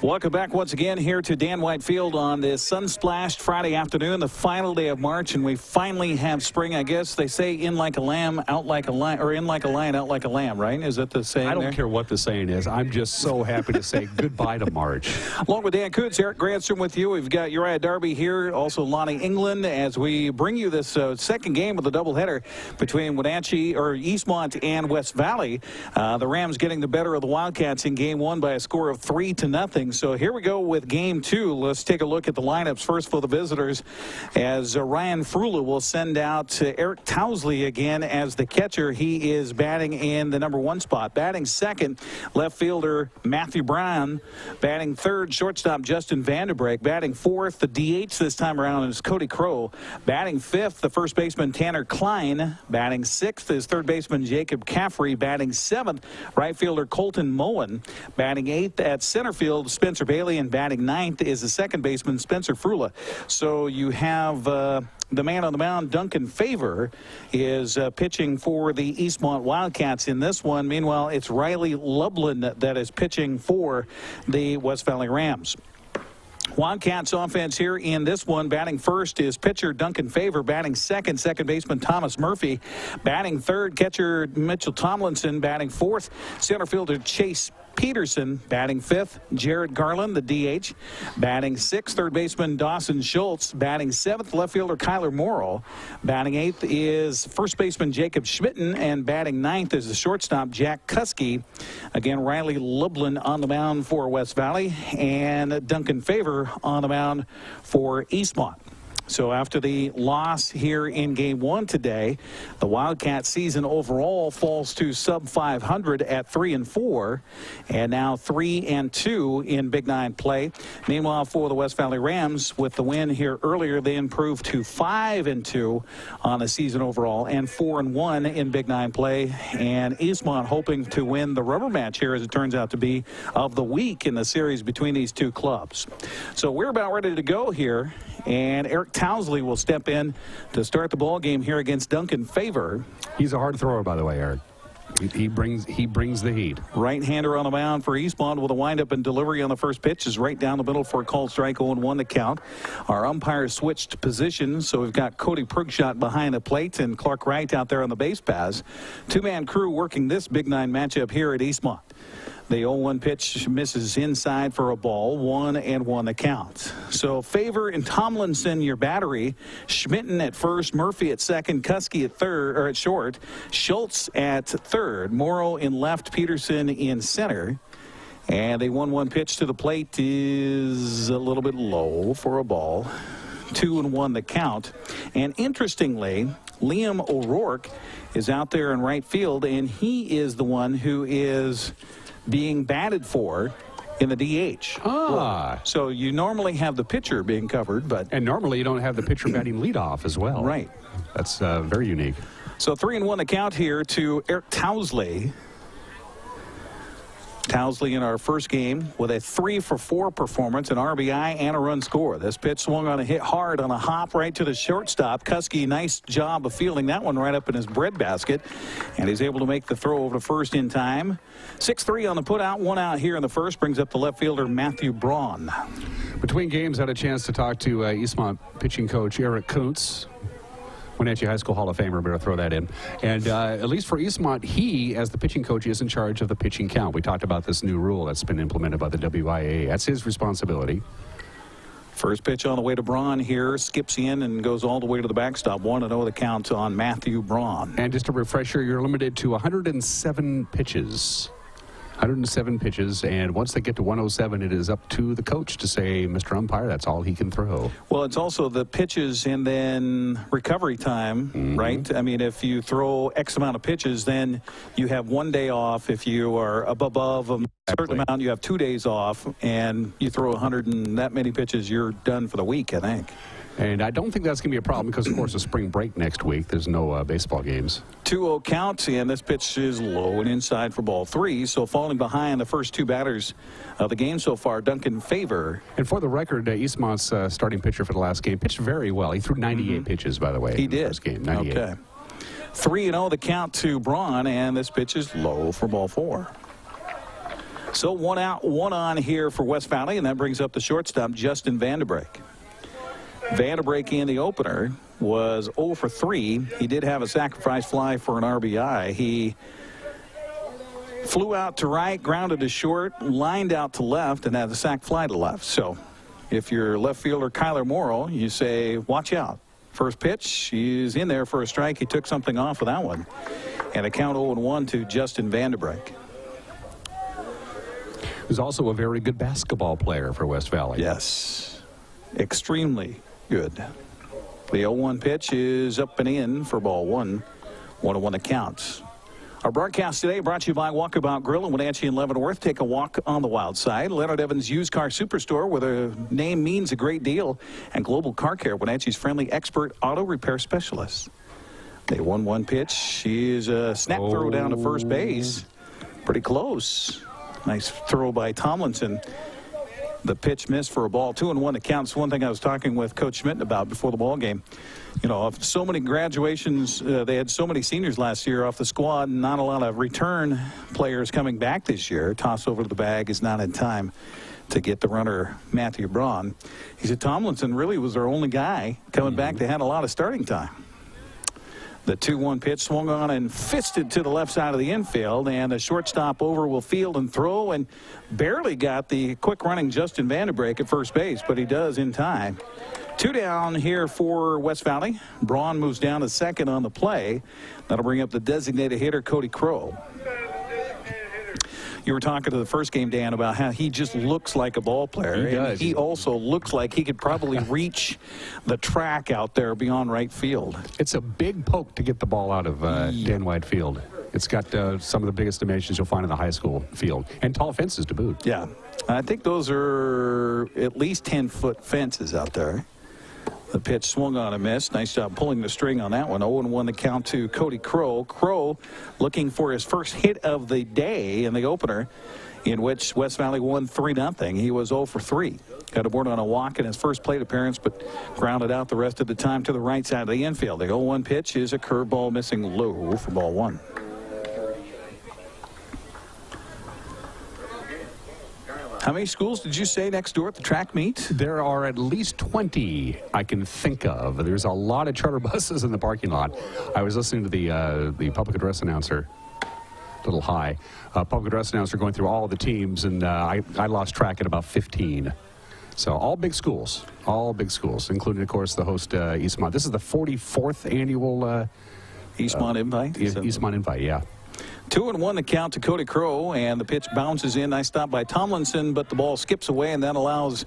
Welcome back once again here to Dan White Field on this sun-splashed Friday afternoon, the final day of March, and we finally have spring. I guess they say in like a lamb, out like a lion, or in like a lion, out like a lamb, right? Is that the saying? I don't care what the saying is. I'm just so happy to say goodbye to March. Along with Dan Koontz, Eric Granstrom with you. We've got Uriah Darby here, also Lonnie England, as we bring you this second game of the doubleheader between Wenatchee or Eastmont and West Valley. The Rams getting the better of the Wildcats in game one by a score of 3-0. So here we go with game two. Let's take a look at the lineups first for the visitors, as Ryan Frula will send out Eric Towsley again as the catcher. He is batting in the number one spot. Batting second, left fielder Matthew Brown. Batting third, shortstop Justin Vanderbrake. Batting fourth, the DH this time around is Cody Crow. Batting fifth, the first baseman Tanner Klein. Batting sixth is third baseman Jacob Caffrey. Batting seventh, right fielder Colton Moen. Batting eighth at center field, Spencer Bailey, and batting ninth is the second baseman Spencer Frula. So you have the man on the mound, Duncan Favor, is pitching for the Eastmont Wildcats in this one. Meanwhile, it's Riley Lublin that is pitching for the West Valley Rams. Wildcats offense here in this one. Batting first is pitcher Duncan Favor. Batting second, second baseman Thomas Murphy. Batting third, catcher Mitchell Tomlinson. Batting fourth, center fielder Chase Peterson. Batting fifth, Jared Garland, the DH. Batting sixth, third baseman Dawson Schultz. Batting seventh, left fielder Kyler Morrow. Batting eighth is first baseman Jacob Schmitten, and batting ninth is the shortstop Jack Kuski. Again, Riley Lublin on the mound for West Valley, and Duncan Favor on the mound for Eastmont. So after the loss here in game one today, the Wildcat season overall falls to sub 500 at 3-4, and now 3-2 in Big Nine play. Meanwhile, for the West Valley Rams, with the win here earlier, they improved to 5-2 on the season overall and 4-1 in Big Nine play. And Eastmont hoping to win the rubber match here, as it turns out to be, of the week in the series between these two clubs. So we're about ready to go here, and Eric Towsley will step in to start the ball game here against Duncan Favor. He's a hard thrower, by the way, Eric. He brings the heat. Right-hander on the mound for Eastmont with a windup and delivery on the first pitch is right down the middle for a called strike, 0-1 the count. Our umpire switched positions, so we've got Cody Prugshot behind the plate and Clark Wright out there on the base paths. Two-man crew working this Big Nine matchup here at Eastmont. The 0-1 pitch misses inside for a ball, 1-1 the count. So Favor and Tomlinson, your battery. Schmitten at first, Murphy at second, Kuski at third, or at short, Schultz at third, Morrow in left, Peterson in center. And a 1-1 pitch to the plate is a little bit low for a ball. 2-1 the count. And interestingly, Liam O'Rourke is out there in right field, and he is the one who is being batted for in the DH. So you normally have the pitcher being covered, and normally you don't have the pitcher batting leadoff as well. Right. That's very unique. So 3-1 the count here to Eric Towsley. Towsley in our first game with a 3-for-4 performance, an RBI and a run score. This pitch swung on a hit hard on a hop right to the shortstop. Kuski, nice job of fielding that one right up in his breadbasket, and he's able to make the throw over to first in time. 6-3 on the putout, one out here in the first, brings up the left fielder Matthew Braun. Between games, I had a chance to talk to Eastmont pitching coach Eric Koontz, Wenatchee High School Hall of Famer, better throw that in. And at least for Eastmont, he, as the pitching coach, is in charge of the pitching count. We talked about this new rule that's been implemented by the WIA. That's his responsibility. First pitch on the way to Braun here, skips in and goes all the way to the backstop. 1-0 the count on Matthew Braun. And just a refresher, you're limited to 107 pitches. 107 pitches, and once they get to 107, it is up to the coach to say, Mr. Umpire, that's all he can throw. Well, it's also the pitches and then recovery time, right? I mean, if you throw X amount of pitches, then you have 1 day off. If you are above a certain amount, you have 2 days off, and you throw 100 and that many pitches, you're done for the week, I think. And I don't think that's going to be a problem because, of course, the spring break next week. There's no baseball games. 2-0 count, and this pitch is low and inside for ball 3. So falling behind the first two batters of the game so far, Duncan Favor. And for the record, Eastmont's starting pitcher for the last game pitched very well. He threw 98 pitches, by the way. He did. The first game, 98. Okay. 3-0 the count to Braun, and this pitch is low for ball 4. So 1 out, 1 on here for West Valley, and that brings up the shortstop, Justin Vanderbeek. Vanderbeek in the opener was 0 for 3. He did have a sacrifice fly for an RBI. He flew out to right, grounded to short, lined out to left, and had a sac fly to left. So if you're left fielder Kyler Morrill, you say, watch out. First pitch, he's in there for a strike. He took something off of that one. And a count 0-1 to Justin Vanderbeek. Who's also a very good basketball player for West Valley. Yes, extremely good. The 0-1 pitch is up and in for ball 1. 1-1 the counts. Our broadcast today brought to you by Walkabout Grill in Wenatchee and Leavenworth. Take a walk on the wild side. Leonard Evans Used Car Superstore, where the name means a great deal. And Global Car Care, Wenatchee's friendly expert auto repair specialist. The 1-1 pitch is a snap throw down to first base. Pretty close. Nice throw by Tomlinson. The pitch missed for a ball. 2-1 the counts. One thing I was talking with Coach Schmidt about before the ball game. You know, so many graduations, they had so many seniors last year off the squad, and not a lot of return players coming back this year. Toss over to the bag is not in time to get the runner, Matthew Braun. He said Tomlinson really was their only guy coming back that had a lot of starting time. The 2-1 pitch swung on and fisted to the left side of the infield, and the shortstop over will field and throw, and barely got the quick running Justin Vanderbeek at first base, but he does in time. 2 down here for West Valley. Braun moves down to second on the play. That'll bring up the designated hitter, Cody Crow. You were talking to the first game, Dan, about how he just looks like a ball player. He does. And he also looks like he could probably reach the track out there beyond right field. It's a big poke to get the ball out of Dan White Field. It's got some of the biggest dimensions you'll find in the high school field, and tall fences to boot. Yeah. I think those are at least 10-foot fences out there. The pitch swung on and missed. Nice job pulling the string on that one. 0-1 the count to Cody Crow. Crow looking for his first hit of the day in the opener, in which West Valley won 3-0. He was 0 for 3. Got aboard on a walk in his first plate appearance, but grounded out the rest of the time to the right side of the infield. The 0-1 pitch is a curveball missing low for ball 1. How many schools did you say next door at the track meet? There are at least 20 I can think of. There's a lot of charter buses in the parking lot. I was listening to the public address announcer, a little high, public address announcer going through all of the teams, and I lost track at about 15. So all big schools, including, of course, the host Eastmont. This is the 44th annual Eastmont Invite? Eastmont Invite, yeah. 2-1 the count to Cody Crow, and the pitch bounces in. Nice stop by Tomlinson, but the ball skips away, and that allows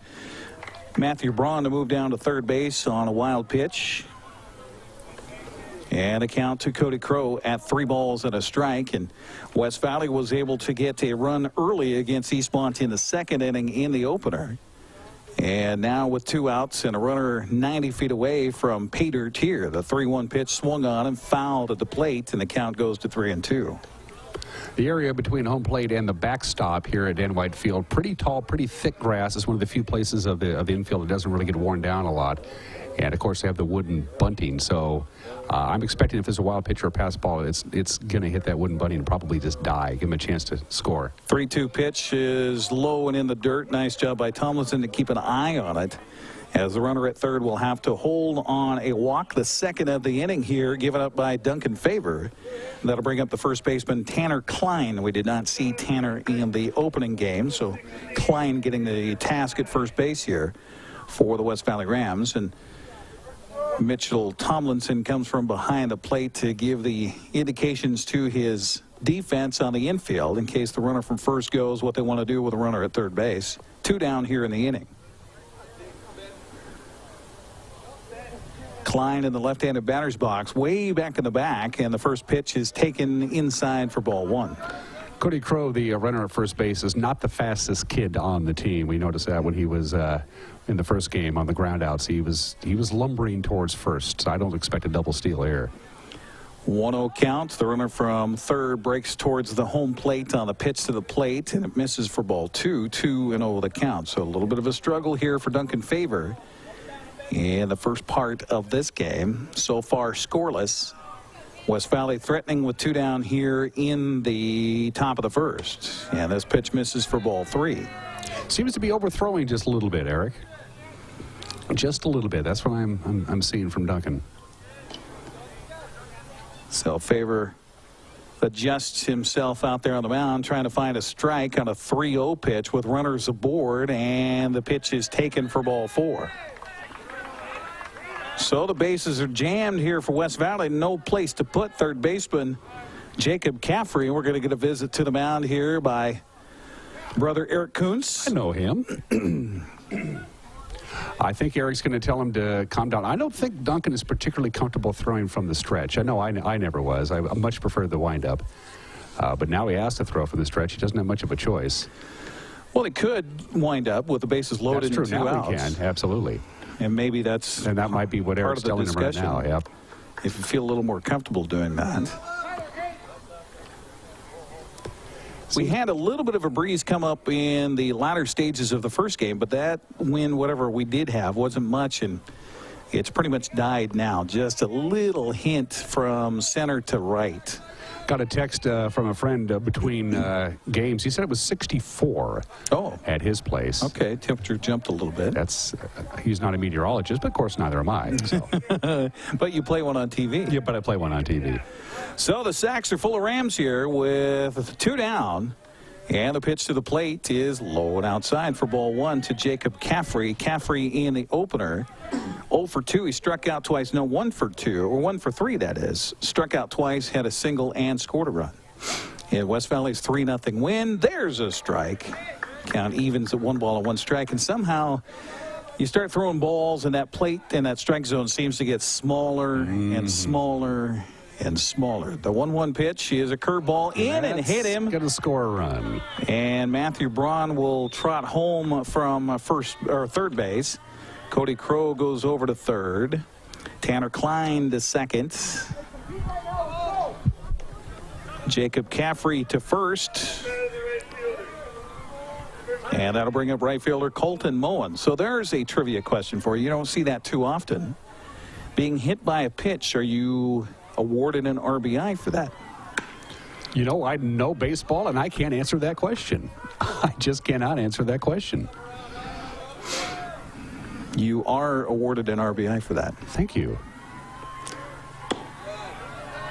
Matthew Braun to move down to third base on a wild pitch. And a count to Cody Crow at 3 balls and a strike. And West Valley was able to get a run early against Eastmont in the second inning in the opener. And now with 2 outs and a runner 90 feet away from pay dirt here. The 3-1 pitch swung on and fouled at the plate, and the count goes to 3-2. The area between home plate and the backstop here at Dan White Field, pretty tall, pretty thick grass. It's one of the few places of the infield that doesn't really get worn down a lot. And, of course, they have the wooden bunting. So I'm expecting if there's a wild pitch or a pass ball, it's going to hit that wooden bunting and probably just die, give him a chance to score. 3-2 pitch is low and in the dirt. Nice job by Tomlinson to keep an eye on it, as the runner at third will have to hold on a walk, the second of the inning here, given up by Duncan Favor. That'll bring up the first baseman, Tanner Klein. We did not see Tanner in the opening game, so Klein getting the task at first base here for the West Valley Rams. And Mitchell Tomlinson comes from behind the plate to give the indications to his defense on the infield in case the runner from first goes what they want to do with a runner at third base. 2 down here in the inning. Klein in the left-handed batter's box, way back in the back, and the first pitch is taken inside for ball 1. Cody Crow, the runner at first base, is not the fastest kid on the team. We noticed that when he was in the first game on the groundouts. He was lumbering towards first, so I don't expect a double steal here. 1-0 count. The runner from third breaks towards the home plate on the pitch to the plate, and it misses for ball 2. 2-0 the count. So a little bit of a struggle here for Duncan Favor in the first part of this game. So far scoreless West Valley threatening with 2 down here in the top of the first. And this pitch misses for ball 3. Seems to be overthrowing just a little bit, Eric. Just a little bit. That's what I'm seeing from Duncan. So Favor adjusts himself out there on the mound, trying to find a strike on a 3-0 pitch with runners aboard, and the pitch is taken for ball 4. So the bases are jammed here for West Valley. No place to put third baseman Jacob Caffrey. We're going to get a visit to the mound here by brother Eric Kuntz. I know him. I think Eric's going to tell him to calm down. I don't think Duncan is particularly comfortable throwing from the stretch. I know I never was. I much preferred the windup. But now he has to throw from the stretch. He doesn't have much of a choice. Well, he could wind up with the bases loaded That's true. and 2 Now outs. he can, absolutely. And maybe that might be what Eric's telling him right now. Yeah. If you feel a little more comfortable doing that. We had a little bit of a breeze come up in the latter stages of the first game, but that wind, whatever we did have, wasn't much, and it's pretty much died now. Just a little hint from center to right. Got a text from a friend between games. He said it was 64 at his place. Okay, temperature jumped a little bit. That's he's not a meteorologist, but of course neither am I. So. But you play one on TV. Yeah, but I play one on TV. So the sacks are full of Rams here with 2 down. And the pitch to the plate is low and outside for ball 1 to Jacob Caffrey. Caffrey in the opener. 0 for 2. He struck out twice. No, 1 for 2, or 1 for 3, that is. Struck out twice, had a single, and scored a run. In West Valley's 3-0 win, there's a strike. Count evens at 1 ball and 1 strike. And somehow you start throwing balls, and that plate and that strike zone seems to get smaller and smaller and smaller. The 1-1 pitch is a curveball in and hit him. Going to score a run. And Matthew Braun will trot home from third base. Cody Crow goes over to third. Tanner Klein to second. Jacob Caffrey to first. And that'll bring up right fielder Colton Moen. So there's a trivia question for you. You don't see that too often. Being hit by a pitch, are you awarded an RBI for that? You know, I know baseball, and I can't answer that question. I just cannot answer that question. You are awarded an RBI for that. Thank you.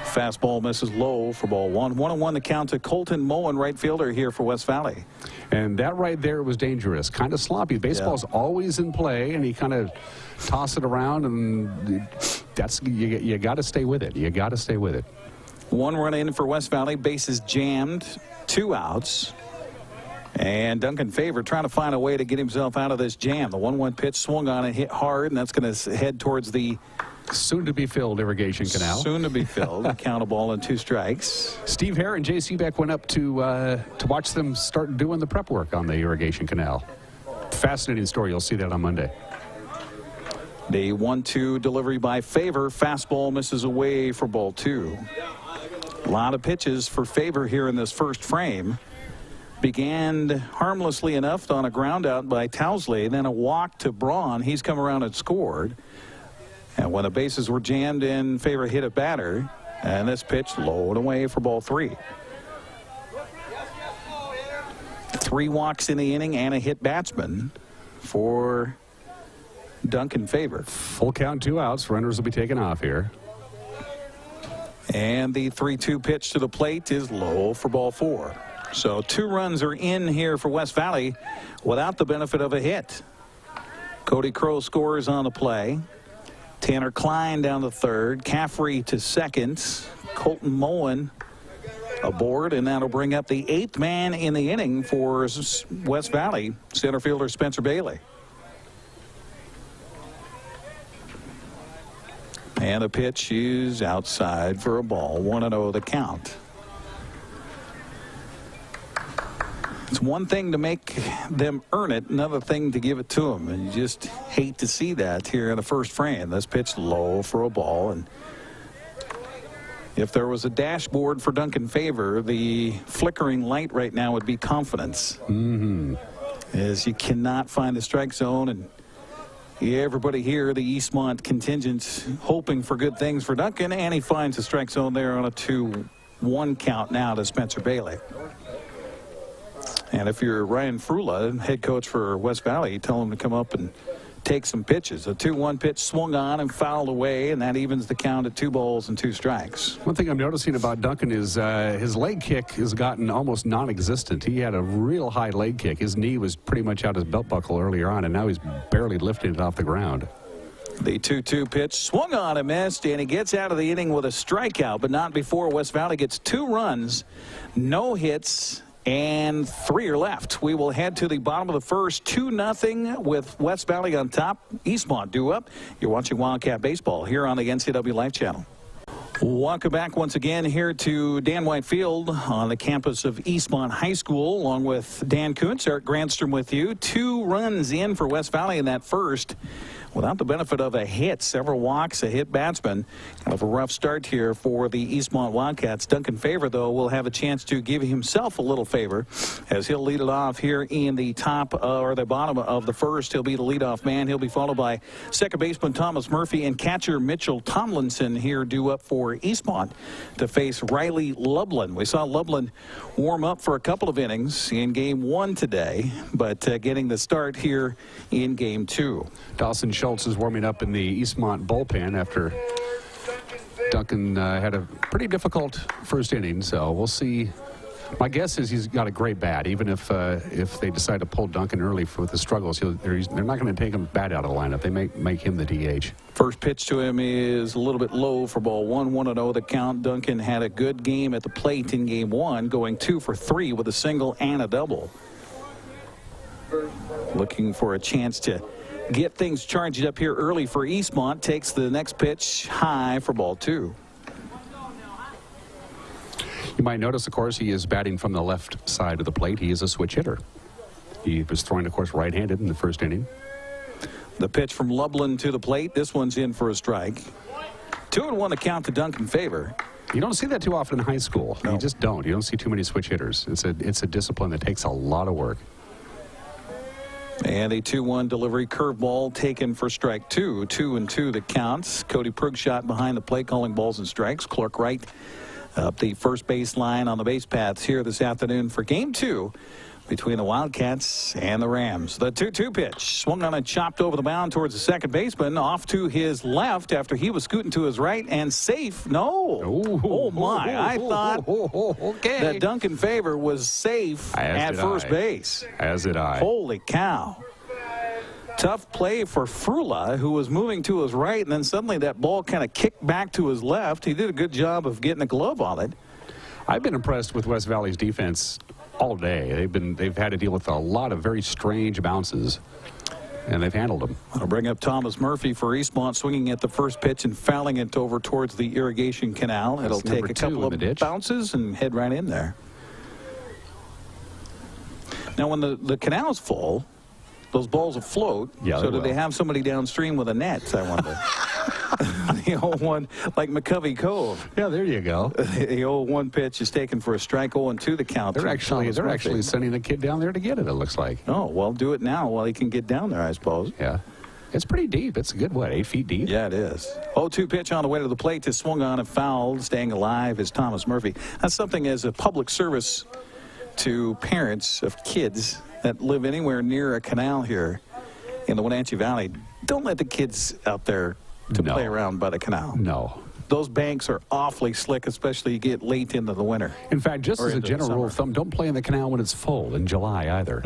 Fastball misses low for ball 1. 1-1 the count to Colton Moen, right fielder here for West Valley. And that right there was dangerous. Kind of sloppy. Baseball's always in play, and he kind of toss it around, and that's you got to stay with it. You got to stay with it. 1 run in for West Valley. Bases jammed. 2 outs. And Duncan Favor trying to find a way to get himself out of this jam. The 1-1 pitch swung on and hit hard, and that's going to head towards the soon-to-be-filled irrigation canal. Soon-to-be-filled. Count a ball and 2 strikes. Steve Hare and Jay Seabeck went up to watch them start doing the prep work on the irrigation canal. Fascinating story. You'll see that on Monday. The 1-2 delivery by Favor. Fastball misses away for ball 2. A lot of pitches for Favor here in this first frame. Began harmlessly enough on a ground out by Towsley, then a walk to Braun. He's come around and scored. And when the bases were jammed in, Favor hit a batter, and this pitch low and away for ball 3. 3 walks in the inning and a hit batsman for Duncan Favor. Full count, 2 outs. Runners will be taken off here. And the 3-2 pitch to the plate is low for ball 4. So 2 runs are in here for West Valley without the benefit of a hit. Cody Crow scores on the play. Tanner Klein down to third. Caffrey to second. Colton Moen aboard, and that'll bring up the 8th man in the inning for West Valley, center fielder Spencer Bailey. And the pitch is outside for a ball. 1-0 the count. It's one thing to make them earn it, another thing to give it to them. And you just hate to see that here in the first frame. This pitch low for a ball. And if there was a dashboard for Duncan Favor, the flickering light right now would be confidence. As you cannot find the strike zone, and Yeah, everybody here, the Eastmont contingent, hoping for good things for Duncan, and he finds the strike zone there on a 2-1 count now to Spencer Bailey. And if you're Ryan Frula, head coach for West Valley, you tell him to come up and take some pitches. A 2-1 pitch swung on and fouled away, and that evens the count at 2 balls and 2 strikes. One thing I'm noticing about Duncan is his leg kick has gotten almost non-existent. He had a real high leg kick. His knee was pretty much out his belt buckle earlier on, and now he's barely lifting it off the ground. The 2-2 pitch swung on and missed, and he gets out of the inning with a strikeout, but not before West Valley gets 2 runs, no hits, and 3 are left. We will head to the bottom of the first, 2-0 with West Valley on top. Eastmont due up. You're watching Wildcat Baseball here on the NCW Life Channel. Welcome back once again here to Dan White Field on the campus of Eastmont High School, along with Dan Kuntz, Eric Grandstrom with you. 2 runs in for West Valley in that first, without the benefit of a hit. Several walks, a hit batsman. Kind of a rough start here for the Eastmont Wildcats. Duncan Favor, though, will have a chance to give himself a little favor as he'll lead it off here in the top or the bottom of the first. He'll be the leadoff man. He'll be followed by second baseman Thomas Murphy and catcher Mitchell Tomlinson here due up for Eastmont to face Riley Lublin. We saw Lublin warm up for a couple of innings in game 1 today, but getting the start here in game 2. Dawson Schultz is warming up in the Eastmont bullpen after Duncan had a pretty difficult first inning, so we'll see. My guess is he's got a great bat, even if they decide to pull Duncan early for the struggles. They're not going to take him bat out of the lineup. They make him the DH. First pitch to him is a little bit low for ball 1, 1-0 the count. Duncan had a good game at the plate in game 1, going 2 for 3 with a single and a double. Looking for a chance to get things charged up here early for Eastmont. Takes the next pitch high for ball 2. You might notice, of course, he is batting from the left side of the plate. He is a switch hitter. He was throwing, of course, right-handed in the first inning. The pitch from Lublin to the plate. This one's in for a strike. 2-1 the count to Duncan Favor. You don't see that too often in high school. No. You just don't. You don't see too many switch hitters. It's a discipline that takes a lot of work. And a 2-1 delivery curveball taken for strike 2. 2-2 the counts. Cody Prugshot behind the plate calling balls and strikes. Clark Wright up the first base line on the base paths here this afternoon for game 2 between the Wildcats and the Rams. The 2-2 pitch swung on and chopped over the mound towards the second baseman, off to his left after he was scooting to his right, and safe. No. Oh my. I thought that Duncan Favor was safe at first base. As did I. Holy cow. Tough play for Frula, who was moving to his right, and then suddenly that ball kind of kicked back to his left. He did a good job of getting a glove on it. I've been impressed with West Valley's defense all day. They've had to deal with a lot of very strange bounces, and they've handled them. I'll bring up Thomas Murphy for Eastmont, swinging at the first pitch and fouling it over towards the irrigation canal. It'll take a couple of bounces and head right in there. Now, when the canal's full, those balls will float. Yeah, so do they have somebody downstream with a net, I wonder? The old one, like McCovey Cove. Yeah, there you go. The old 1 pitch is taken for a strike. 0-2 the count. They're actually sending the kid down there to get it, it looks like. Oh, well, do it now while he can get down there, I suppose. Yeah. It's pretty deep. It's a good, 8 feet deep? Yeah, it is. 0-2 pitch on the way to the plate is swung on and fouled. Staying alive is Thomas Murphy. That's something as a public service to parents of kids that live anywhere near a canal here in the Wenatchee Valley. Don't let the kids out there to play around by the canal. No. Those banks are awfully slick, especially you get late into the winter. In fact, just as a general rule of thumb, don't play in the canal when it's full in July either.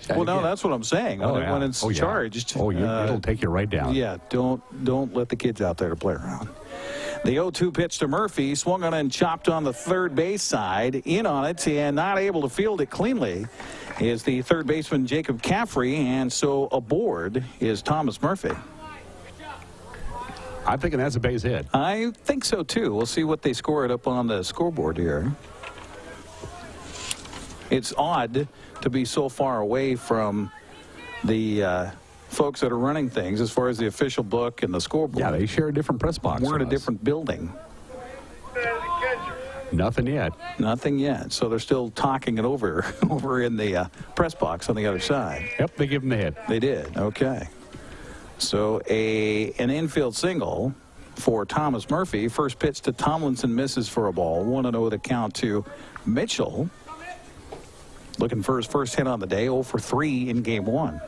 Well, no, that's what I'm saying. When it's charged. It'll take you right down. Yeah, don't let the kids out there to play around. The 0-2 pitch to Murphy, swung on and chopped on the third base side, in on it, and not able to field it cleanly is the third baseman Jacob Caffrey, and so aboard is Thomas Murphy. I'm thinking that's a base hit. I think so, too. We'll see what they score it up on the scoreboard here. It's odd to be so far away from the folks that are running things as far as the official book and the scoreboard. Yeah, they share a different press box. We're in a different building. Nothing yet. Nothing yet. So they're still talking it over in the press box on the other side. Yep, they give him the hit. They did. Okay. So an infield single for Thomas Murphy. First pitch to Tomlinson, misses for a ball. 1-0 the count to Mitchell. Looking for his first hit on the day. 0 for 3 in game 1.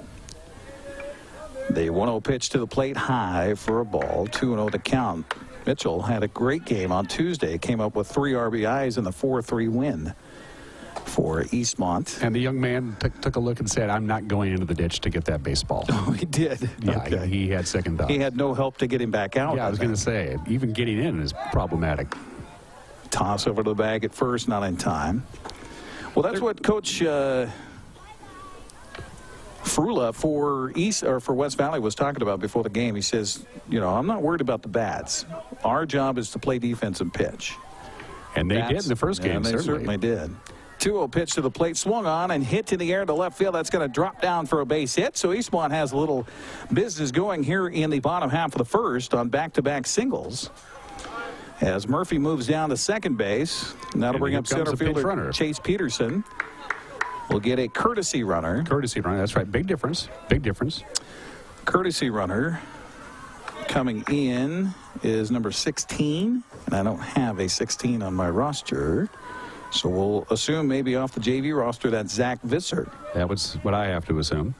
The 1-0 pitch to the plate, high for a ball. 2-0 the count. Mitchell had a great game on Tuesday. Came up with 3 RBIs in the 4-3 win for Eastmont. And the young man took a look and said, I'm not going into the ditch to get that baseball. Oh, he did? Yeah, Okay. he had second thoughts. He had no help to get him back out. Yeah, I was going to say, even getting in is problematic. Toss over to the bag at first, not in time. Well, that's what Coach Frula for West Valley was talking about before the game. He says, you know, I'm not worried about the bats. Our job is to play defense and pitch. And they did in the first game, and they certainly did. 2-0 pitch to the plate, swung on and hit in the air to left field. That's going to drop down for a base hit. So Eastmont has a little business going here in the bottom half of the first on back-to-back singles. As Murphy moves down to second base, and that'll bring up center fielder Chase Peterson. We'll get a courtesy runner. Courtesy runner, that's right. Big difference. Big difference. Courtesy runner coming in is number 16, and I don't have a 16 on my roster. So we'll assume maybe off the JV roster that's Zach Visser. That was what I have to assume.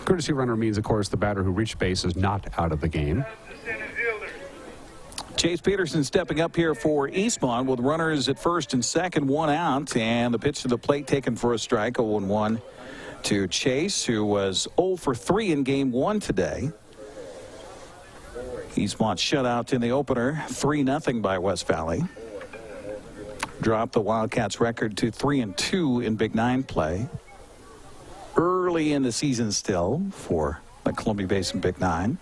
Courtesy runner means, of course, the batter who reached base is not out of the game. Chase Peterson stepping up here for Eastmont with runners at first and second, 1 out, and the pitch to the plate taken for a strike. 0-1 to Chase, who was 0 for 3 in game 1 today. Eastmont shut out in the opener, 3-0 by West Valley. Dropped the Wildcats record to 3-2 in Big 9 play. Early in the season still for the Columbia Basin Big 9.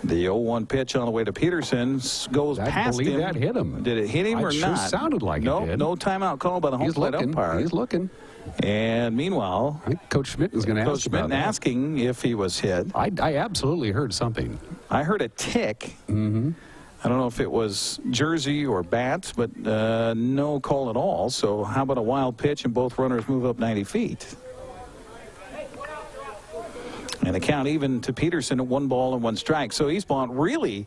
The 0-1 pitch on the way to Peterson goes past him. That hit him. Did it hit him or It not? sure sounded like it did. No timeout call by the home plate umpire. He's looking. And meanwhile, I think Coach Schmidt is going to ask Coach Schmidt asking if he was hit. I absolutely heard something. I heard a tick. Mm-hmm. I don't know if it was jersey or bats, but no call at all. So how about a wild pitch and both runners move up 90 feet? And the count even to Peterson at 1 ball and 1 strike. So Eastmont really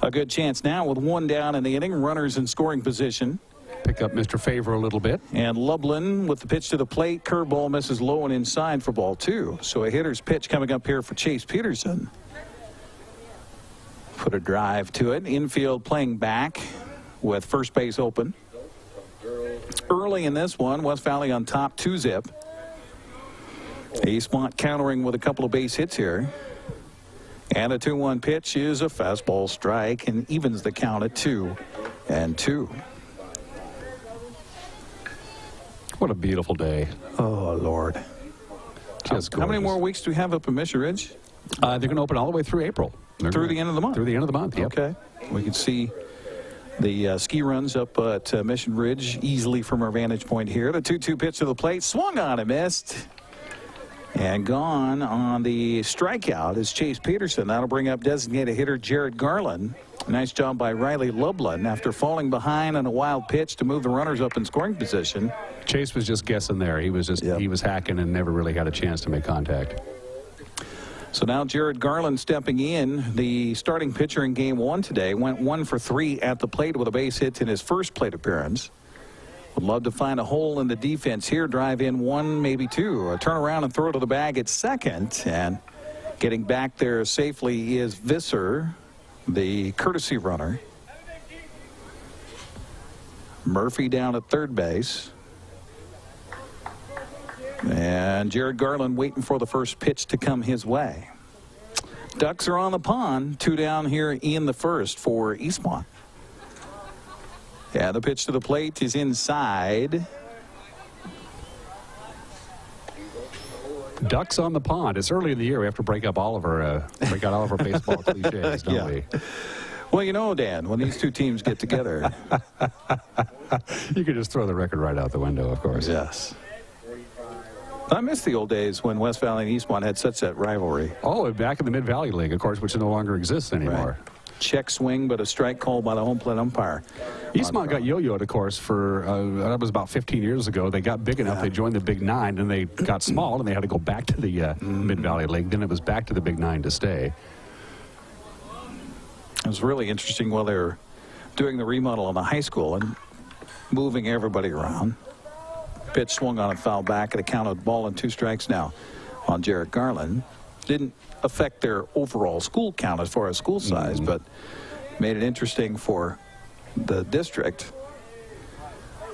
a good chance now with 1 down in the inning, runners in scoring position. Pick up Mr. Favor a little bit. And Lublin with the pitch to the plate. Curveball misses low and inside for ball 2. So a hitter's pitch coming up here for Chase Peterson. Put a drive to it. Infield playing back with first base open. Early in this one, West Valley on top, 2-zip. Eastmont countering with a couple of base hits here. And a 2-1 pitch is a fastball strike and evens the count at 2-2. What a beautiful day. Oh, Lord. Just How many more weeks do we have up in Mission Ridge? They're going to open all the way through April. Through the end of the month? Through the end of the month, yep. Okay. We can see the ski runs up at Mission Ridge easily from our vantage point here. The 2-2 pitch to the plate. Swung on and missed. And gone on the strikeout is Chase Peterson. That'll bring up designated hitter Jared Garland. Nice job by Riley Lublin after falling behind on a wild pitch to move the runners up in scoring position. Chase was just guessing there. He was just he was hacking and never really had a chance to make contact. So now Jared Garland stepping in, the starting pitcher in game 1 today. Went 1 for 3 at the plate with a base hit in his first plate appearance. Would love to find a hole in the defense here. Drive in 1, maybe 2. A turn around and throw to the bag at second. And getting back there safely is Visser, the courtesy runner. Murphy down at third base. And Jared Garland waiting for the first pitch to come his way. Ducks are on the pond. 2 down here in the first for Eastmont. Yeah, the pitch to the plate is inside. Ducks on the pond. It's early in the year. We have to break out all of our baseball cliches, don't we? Well, you know, Dan, when these two teams get together. You could just throw the record right out the window, of course. Yes. I miss the old days when West Valley and Eastmont had such that rivalry. Oh, and back in the Mid-Valley League, of course, which no longer exists anymore. Right. check swing, but a strike called by the home plate umpire. Eastmont got yo-yoed, of course, for that was about 15 years ago. They got big enough, they joined the Big Nine, and they got small, and they had to go back to the Mid-Valley League. Then it was back to the Big Nine to stay. It was really interesting while they were doing the remodel on the high school and moving everybody around. Pitch swung on a foul back, and it counted ball and 2 strikes now on Jarrett Garland. Didn't affect their overall school count as far as school size, but made it interesting for the district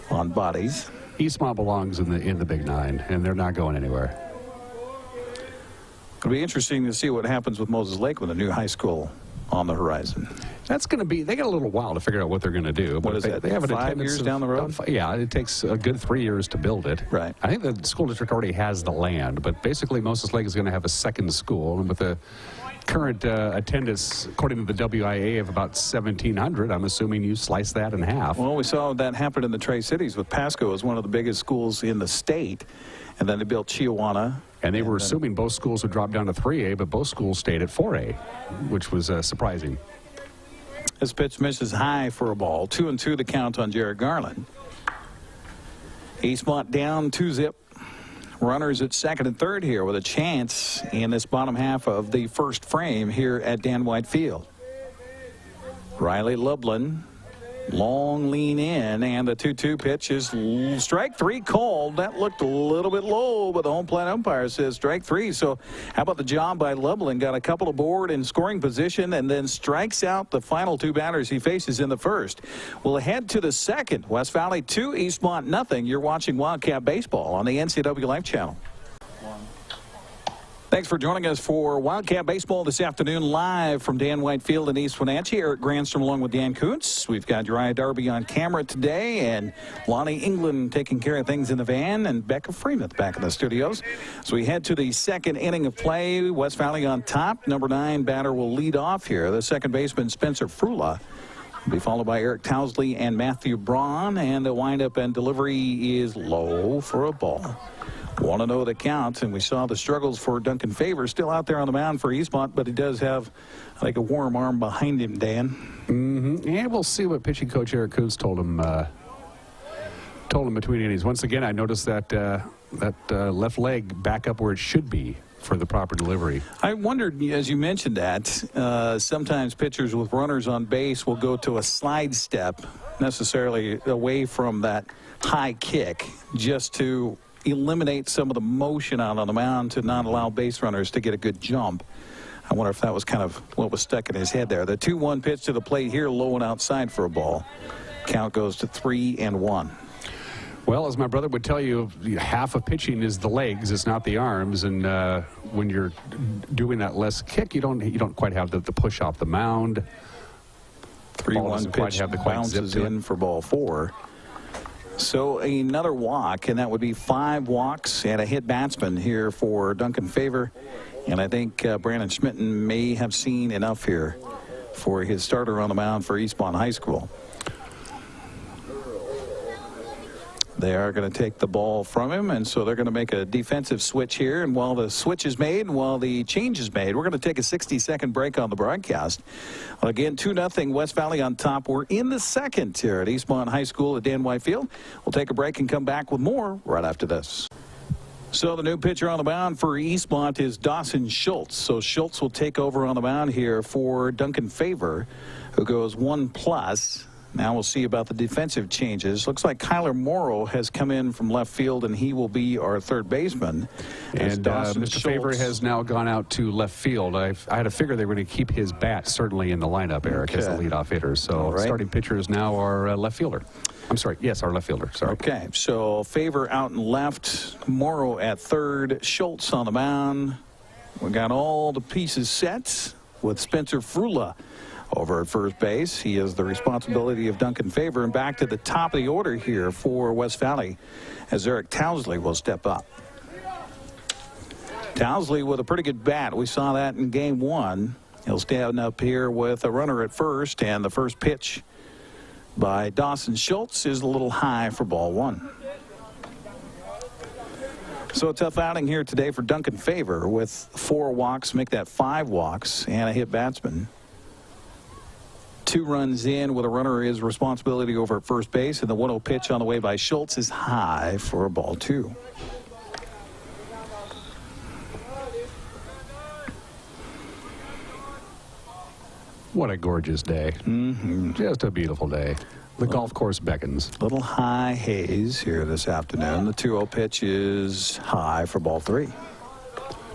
on bodies. Eastmont belongs in the Big Nine, and they're not going anywhere. It'll be interesting to see what happens with Moses Lake with a new high school on the horizon. That's going to be, they got a little while to figure out what they're going to do. What is that? They have 5 years down the road? Yeah, it takes a good 3 years to build it. Right. I think the school district already has the land, but basically Moses Lake is going to have a second school, and with the current attendance, according to the WIA, of about 1,700, I'm assuming you slice that in half. Well, we saw that happen in the Tri-Cities with Pasco as one of the biggest schools in the state, and then they built Chiawana. And they were assuming both schools would drop down to 3A, but both schools stayed at 4A, which was surprising. This pitch misses high for a ball. 2-2 the count on Jarrett Garland. Eastmont down 2-zip. Runners at second and third here with a chance in this bottom half of the first frame here at Dan White Field. Riley Lublin, long lean in, and the 2-2 pitch is strike 3 called. That looked a little bit low, but the home plate umpire says strike 3. So how about the job by Lublin? Got a couple aboard in scoring position and then strikes out the final 2 batters he faces in the first. We'll head to the second. West Valley 2, Eastmont nothing. You're watching Wildcat Baseball on the NCW Life Channel. Thanks for joining us for Wildcat Baseball this afternoon, live from Dan White Field in East Wenatchee. Eric Granstrom along with Dan Kuntz. We've got Uriah Darby on camera today, and Lonnie England taking care of things in the van, and Becca Freeman back in the studios. So we head to the second inning of play. West Valley on top. Number 9 batter will lead off here. The second baseman, Spencer Frula, will be followed by Eric Towsley and Matthew Braun, and the windup and delivery is low for a ball. 1-0 the count, and we saw the struggles for Duncan Favor still out there on the mound for Eastmont, but he does have like a warm arm behind him, Dan. And we'll see what pitching coach Eric Kuntz told him between innings. Once again, I noticed that left leg back up where it should be for the proper delivery. I wondered, as you mentioned that, sometimes pitchers with runners on base will go to a slide step, necessarily away from that high kick, just to eliminate some of the motion out on the mound to not allow base runners to get a good jump. I wonder if that was kind of what was stuck in his head there. The 2-1 pitch to the plate here, low and outside for a ball. Count goes to 3-1. Well, as my brother would tell you, half of pitching is the legs, it's not the arms. And when you're doing that less kick, you don't quite have the push off the mound. 3-1 pitch bounces in for ball 4. So another walk, and that would be 5 walks and a hit batsman here for Duncan Favor. And I think Brandon Schmitten may have seen enough here for his starter on the mound for Eastmont High School. They are going to take the ball from him, and so they're going to make a defensive switch here. And while the switch is made and while the change is made, we're going to take a 60-second break on the broadcast. Well, again, 2-0 West Valley on top. We're in the second here at Eastmont High School at Dan White Field. We'll take a break and come back with more right after this. So the new pitcher on the mound for Eastmont is Dawson Schultz. So Schultz will take over on the mound here for Duncan Favor, who goes 1+. Now we'll see about the defensive changes. Looks like Kyler Morrow has come in from left field, and he will be our third baseman. And Mr. Favor has now gone out to left field. I had to figure they were going to keep his bat certainly in the lineup, Eric, as the leadoff hitter. So starting pitcher is now our left fielder. I'm sorry. Yes, our left fielder. Sorry. Okay, so Favor out and left, Morrow at third, Schultz on the mound. We got all the pieces set with Spencer Frula over at first base. He is the responsibility of Duncan Favor. And back to the top of the order here for West Valley as Eric Towsley will step up. Towsley with a pretty good bat. We saw that in game 1. He'll stand up here with a runner at first, and the first pitch by Dawson Schultz is a little high for ball 1. So a tough outing here today for Duncan Favor with 4 walks, make that 5 walks, and a hit batsman. 2 runs in with a runner is responsibility over at first base, and the 1-0 pitch on the way by Schultz is high for ball 2. What a gorgeous day. Just a beautiful day. The golf course beckons. Little high haze here this afternoon. The 2-0 pitch is high for ball 3.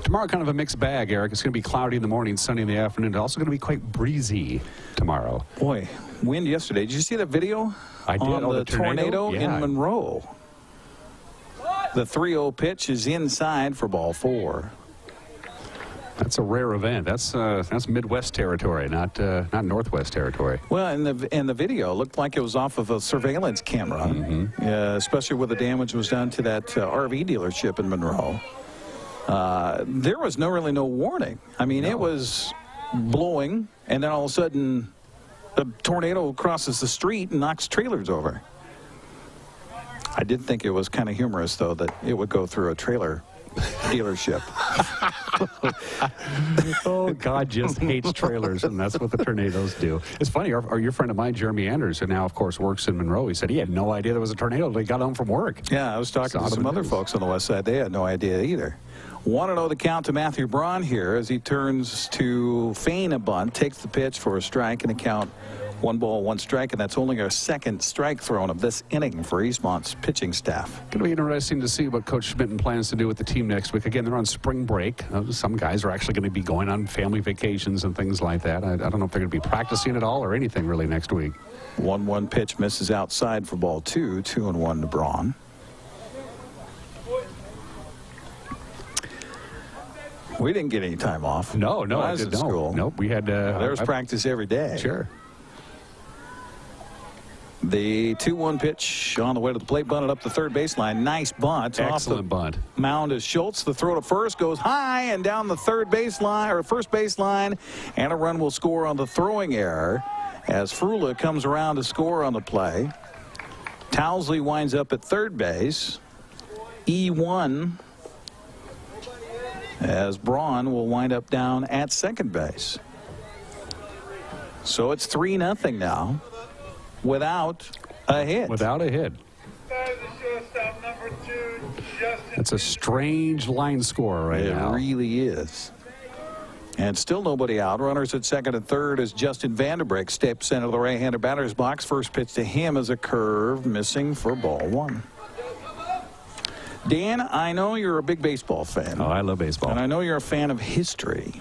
Tomorrow, kind of a mixed bag, Eric. It's going to be cloudy in the morning, sunny in the afternoon. It's also going to be quite breezy tomorrow. Boy, wind yesterday. Did you see that video? I did. On the tornado yeah. in Monroe. The 3-0 pitch is inside for ball 4. That's a rare event. That's Midwest territory, not Northwest territory. Well, in the video, it looked like it was off of a surveillance camera, especially where the damage was done to that RV dealership in Monroe. There was really no warning. I mean, it was blowing, and then all of a sudden, the tornado crosses the street and knocks trailers over. I did think it was kind of humorous, though, that it would go through a trailer dealership. Oh, God just hates trailers, and that's what the tornadoes do. It's funny, your friend of mine, Jeremy Anders, who now, of course, works in Monroe, he said he had no idea there was a tornado until he got home from work. Yeah, I was talking to some other folks on the west side. They had no idea either. 1-0 the count to Matthew Braun here as he turns to feign a bunt, takes the pitch for a strike, and a count 1 ball, 1 strike, and that's only our second strike thrown of this inning for Eastmont's pitching staff. Going to be interesting to see what Coach Schmitten plans to do with the team next week. Again, they're on spring break. Some guys are actually going to be going on family vacations and things like that. I don't know if they're going to be practicing at all or anything really next week. 1-1 pitch misses outside for ball 2, 2-1 to Braun. We didn't get any time off. No, I was at school. Nope, we had. There was practice every day. Sure. The 2-1 pitch on the way to the plate, bunted up the third baseline. Nice bunt. Excellent bunt. Mound is Schultz. The throw to first goes high and down the third baseline or first baseline, and a run will score on the throwing error as Frula comes around to score on the play. Towsley winds up at third base. E1 as Braun will wind up down at second base. So it's 3-0 now without a hit. Without a hit. It's a strange line score right now. It really is. And still nobody out. Runners at second and third as Justin Vanderbeek steps into the right-handed batter's box. First pitch to him is a curve, missing for ball 1. Dan, I know you're a big baseball fan. Oh, I love baseball. And I know you're a fan of history.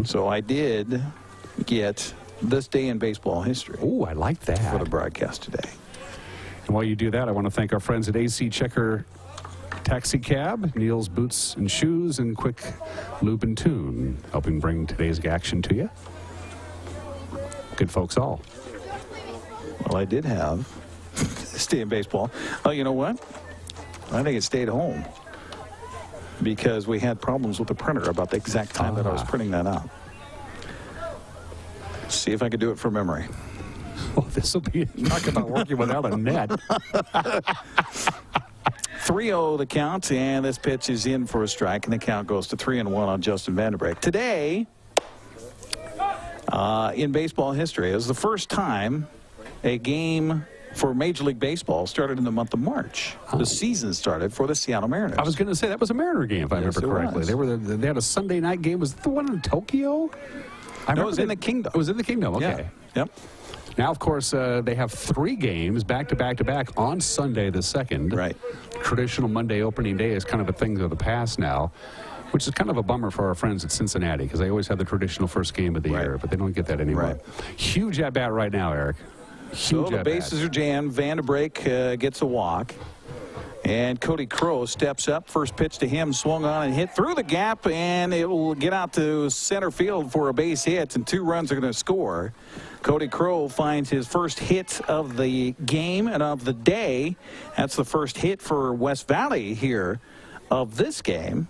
So I did get this day in baseball history. Oh, I like that. For the broadcast today. And while you do that, I want to thank our friends at AC Checker Taxi Cab, Neil's Boots and Shoes, and Quick Lube and Tune, helping bring today's action to you. Good folks all. Well, I did have this day in baseball. Oh, you know what? I think it stayed home because we had problems with the printer about the exact time that I was printing that out. See if I can do it from memory. Well, this will be talk about working without a net. 3-0 the count, and this pitch is in for a strike, and the count goes to 3-1 on Justin Vanderbeek. Today, in baseball history, is the first time a game for Major League Baseball started in the month of March. The season started for the Seattle Mariners. I was going to say that was a Mariner game, if I remember correctly. They had a Sunday night game. Was it the one in Tokyo? No, it was in the Kingdom. It was in the Kingdom. Okay. Yeah. Yep. Now, of course, they have 3 games back to back on Sunday the 2nd. Right. Traditional Monday opening day is kind of a thing of the past now, which is kind of a bummer for our friends at Cincinnati because they always have the traditional first game of the year, but they don't get that anymore. Right. Huge at bat right now, Eric. Huge so the bases are jammed. Vanderbeek gets a walk. And Cody Crow steps up. First pitch to him, swung on and hit through the gap, and it will get out to center field for a base hit, and 2 runs are going to score. Cody Crow finds his first hit of the game and of the day. That's the first hit for WestValley here of this game,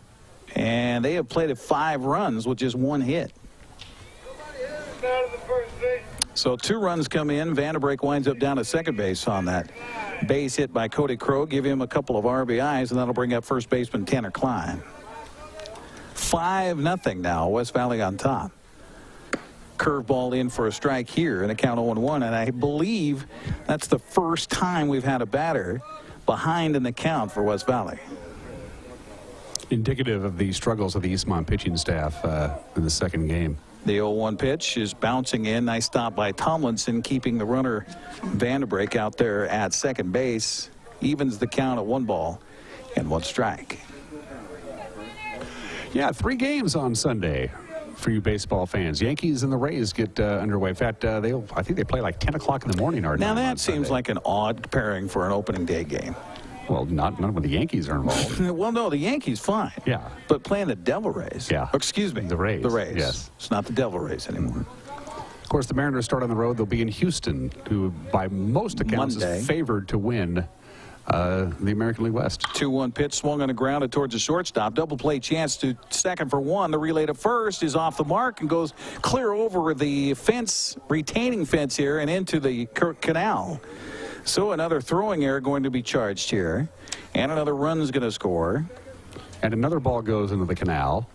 and they have played at 5 runs with just 1 hit. So 2 runs come in. Vanderbeek winds up down at second base on that base hit by Cody Crow. Give him a couple of RBIs, and that'll bring up first baseman Tanner Klein. 5-0 now. WestValley on top. curveball in for a strike here in a count 0-1, and I believe that's the first time we've had a batter behind in the count for West Valley. Indicative of the struggles of the Eastmont pitching staff in the second game. The 0-1 pitch is bouncing in. Nice stop by Tomlinson, keeping the runner Vanderbrake out there at second base. Evens the count at 1 ball and 1 strike. Yeah, 3 games on Sunday for you baseball fans. Yankees and the Rays get underway. In fact, I think they play like 10 o'clock in the morning. Now that seems like an odd pairing for an opening day game. Well, not when the Yankees are involved. Well, no, the Yankees fine. Yeah. But playing the Devil Rays. Yeah. Excuse me. The Rays. The Rays. Yes. It's not the Devil Rays anymore. Of course, the Mariners start on the road. They'll be in Houston, who by most accounts is favored to win the American League West. 2-1 pitch swung on the ground towards the shortstop. Double play chance to second for 1. The relay to first is off the mark and goes clear over the fence, retaining fence here, and into the canal. So another throwing error going to be charged here, and another run is going to score. And another ball goes into the canal.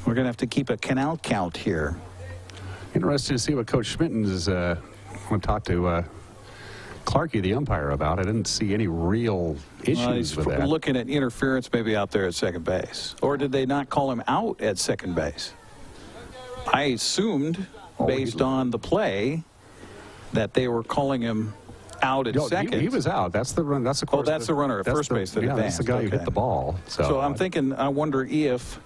We're going to have to keep a canal count here. Interesting to see what Coach Schmitten is going to talk to Clarkey, the umpire, about. I didn't see any real issues with that. Looking at interference maybe out there at second base. Or did they not call him out at second base? I assumed, based on the play, that they were calling him out at second. He was out. That's the run. That's the course. Oh, that's the runner at first base that advanced. That's the guy who hit the ball. So I'm thinking, I wonder if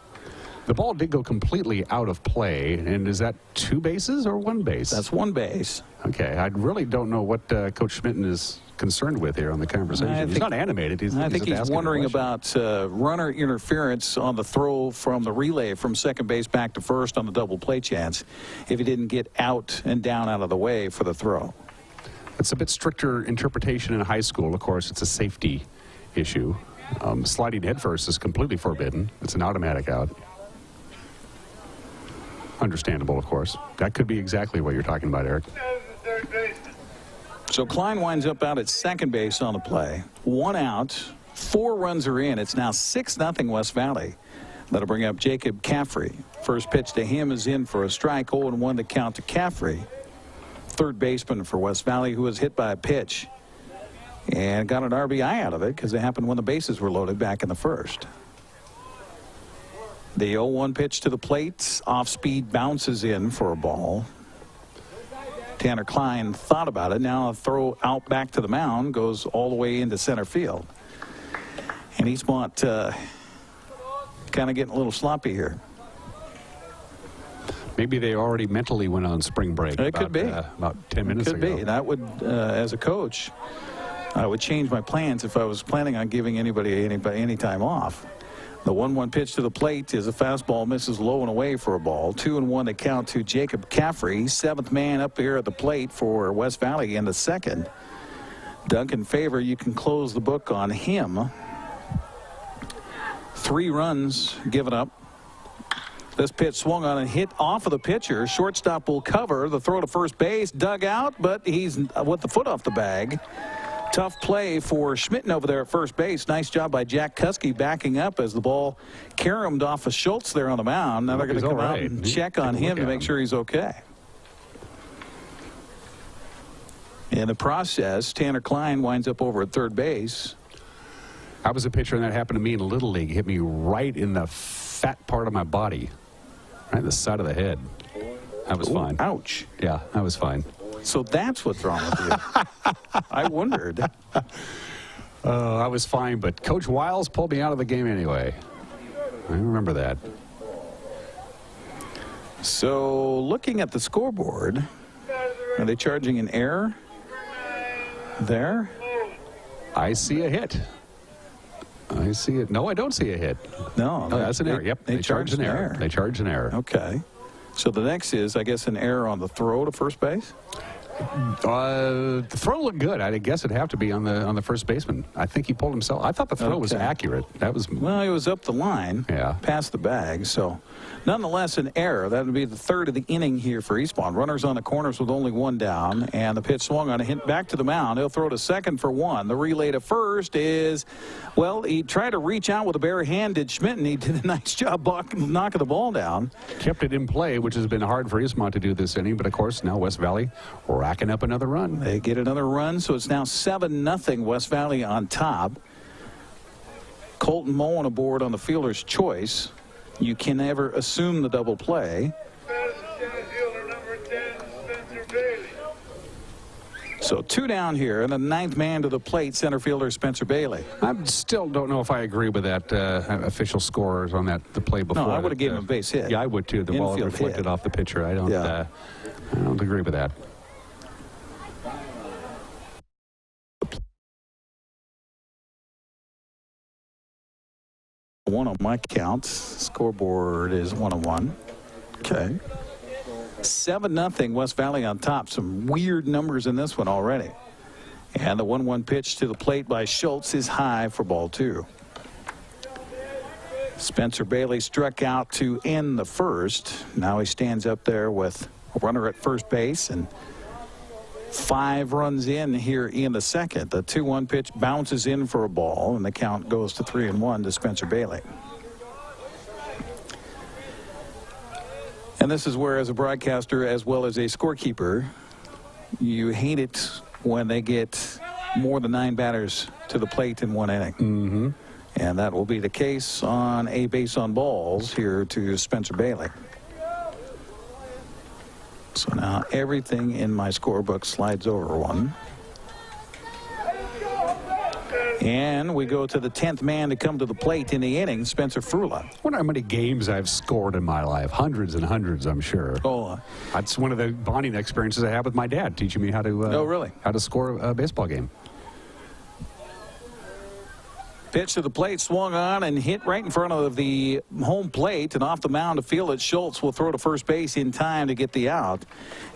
the ball did go completely out of play. And is that 2 bases or 1 base? That's 1 base. Okay. I really don't know what Coach Schmitten is concerned with here on the conversation. He's not animated. I think he's wondering about runner interference on the throw from the relay from second base back to first on the double play chance if he didn't get out and down out of the way for the throw. It's a bit stricter interpretation in high school. Of course, it's a safety issue. Sliding headfirst is completely forbidden. It's an automatic out. Understandable, of course. That could be exactly what you're talking about, Eric. So Klein winds up out at second base on the play. 1 out. 4 runs are in. It's now 6-0 West Valley. That'll bring up Jacob Caffrey. First pitch to him is in for a strike. 0-1 to count to Caffrey. Third baseman for West Valley, who was hit by a pitch and got an RBI out of it because it happened when the bases were loaded back in the first. The 0-1 pitch to the plate. Off speed bounces in for a ball. Tanner Klein thought about it. Now a throw out back to the mound goes all the way into center field. And Eastmont kind of getting a little sloppy here. Maybe they already mentally went on spring break. It could be. About 10 minutes ago. Could be. That would, as a coach, I would change my plans if I was planning on giving anybody any time off. The 1-1 pitch to the plate is a fastball, misses low and away for a ball. 2-1 to count to Jacob Caffrey, 7th man up here at the plate for West Valley in the second. Duncan Favor, you can close the book on him. 3 runs given up. This pitch swung on and hit off of the pitcher. Shortstop will cover. The throw to first base, dug out, but he's with the foot off the bag. Tough play for Schmitten over there at first base. Nice job by Jack Kuski backing up as the ball caromed off of Schultz there on the mound. Now they're going to come out and check on him to make sure he's okay. In the process, Tanner Klein winds up over at third base. I was a pitcher, and that happened to me in Little League. It hit me right in the fat part of my body, right in the side of the head. That was fine. Ouch. Yeah, that was fine. So that's what's wrong with you. I wondered. I was fine, but Coach Wiles pulled me out of the game anyway. I remember that. So looking at the scoreboard, are they charging an error there? I see a hit. I see it. No, I don't see a hit. No, that's an error. Yep, they charged an error. They charged an error. Okay. So the next is, I guess, an error on the throw to first base? The throw looked good. I guess it'd have to be on the first baseman. I think he pulled himself. I thought the throw was accurate. That was well, he was up the line, past the bag. So, nonetheless, an error. That would be the third of the inning here for Eastmont. Runners on the corners with only one down, and the pitch swung on a hit back to the mound. He'll throw to second for one. The relay to first is, well, he tried to reach out with a bare hand. Did Schmitten? He did a nice job knocking the ball down. Kept it in play, which has been hard for Eastmont to do this inning. But of course, now West Valley racking up another run. They get another run, so it's now 7-0 West Valley on top. Colton Moen aboard on the fielder's choice. You can never assume the double play. So 2 down here, and the 9th man to the plate, center fielder Spencer Bailey. I still don't know if I agree with that official score on the play before. No, I would have given him a base hit. Yeah, I would too. The ball reflected off the pitcher. I don't agree with that. One on my count. Scoreboard is 1-1. Okay. 7-0 West Valley on top. Some weird numbers in this one already. And the 1-1 pitch to the plate by Schultz is high for ball 2. Spencer Bailey struck out to end the first. Now he stands up there with a runner at first base and 5 runs in here in the second. The 2-1 pitch bounces in for a ball, and the count goes to 3-1 to Spencer Bailey. And this is where, as a broadcaster as well as a scorekeeper, you hate it when they get more than 9 batters to the plate in one inning. Mm-hmm. And that will be the case on a base on balls here to Spencer Bailey. So now everything in my scorebook slides over 1. And we go to the 10th man to come to the plate in the inning, Spencer Frula. I wonder how many games I've scored in my life. Hundreds and hundreds, I'm sure. Oh, that's one of the bonding experiences I had with my dad, teaching me how to really? How to score a baseball game. Pitch to the plate, swung on and hit right in front of the home plate, and off the mound to field it. Schultz will throw to first base in time to get the out.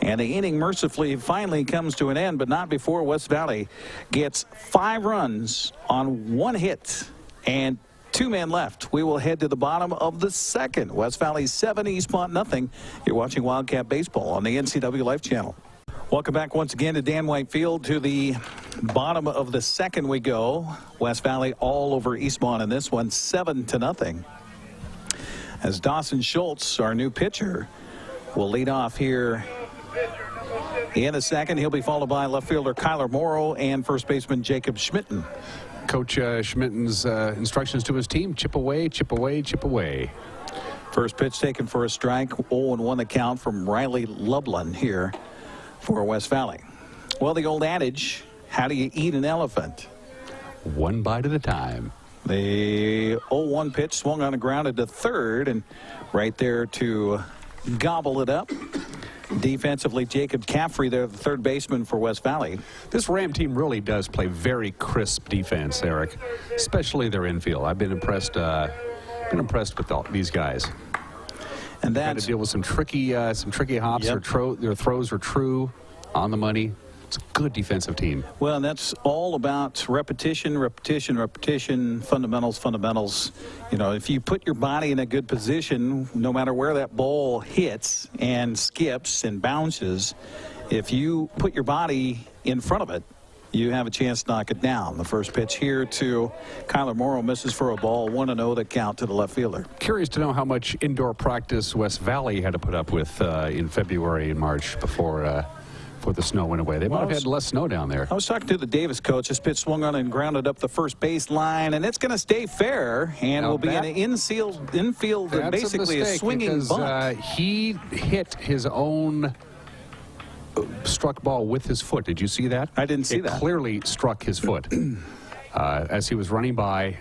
And the inning mercifully finally comes to an end, but not before West Valley gets 5 runs on 1 hit and 2 men left. We will head to the bottom of the second. West Valley 7, Eastmont nothing. You're watching Wildcat Baseball on the NCW Life Channel. Welcome back once again to Dan White Field. To the bottom of the second we go. West Valley all over Eastmont in this one, 7-0. As Dawson Schultz, our new pitcher, will lead off here in the second. He'll be followed by left fielder Kyler Morrow and first baseman Jacob Schmitten. Coach Schmitten's instructions to his team: chip away, chip away, chip away. First pitch taken for a strike. 0-1 the count from Riley Lublin here for West Valley. Well, the old adage, how do you eat an elephant? One bite at a time. The 0-1 pitch swung on and grounded to third, and right there to gobble it up. Defensively, Jacob Caffrey there, the third baseman for West Valley. This Ram team really does play very crisp defense, Eric, especially their infield. I've been impressed with these guys. And that's had to deal with some tricky hops. Yep. Their throws are true, on the money. It's a good defensive team. Well, and that's all about repetition, fundamentals. You know, if you put your body in a good position, no matter where that ball hits and skips and bounces, if you put your body in front of it, you have a chance to knock it down. The first pitch here to Kyler Morrow misses for a ball. 1-0 the count to the left fielder. Curious to know how much indoor practice West Valley had to put up with in February and March before the snow went away. They might have had less snow down there. I was talking to the Davis coach. This pitch swung on and grounded up the first base line, and it's going to stay fair and will be in an infield basically a swinging bunt. He hit his own struck ball with his foot. Did you see that? I didn't see that. It clearly struck his foot. As he was running by,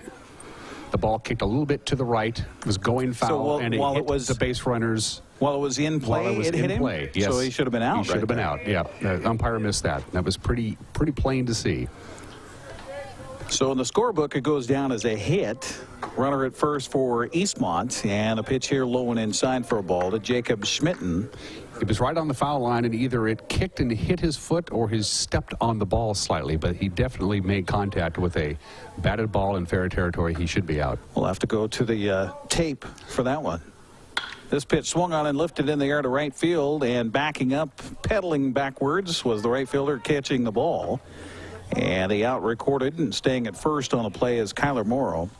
the ball kicked a little bit to the right, was going foul, and it hit the base runners. While it was in play, it hit him? Yes. So he should have been out. He should have been out, yeah. The umpire missed that. That was pretty plain to see. So in the scorebook, it goes down as a hit. Runner at first for Eastmont, and a pitch here low and inside for a ball to Jacob Schmitten. He was right on the foul line, and either it kicked and hit his foot or he stepped on the ball slightly, but he definitely made contact with a batted ball in fair territory. He should be out. We'll have to go to the tape for that one. This pitch swung on and lifted in the air to right field, and backing up, pedaling backwards, was the right fielder catching the ball. And the out recorded, and staying at first on the play is Kyler Morrow.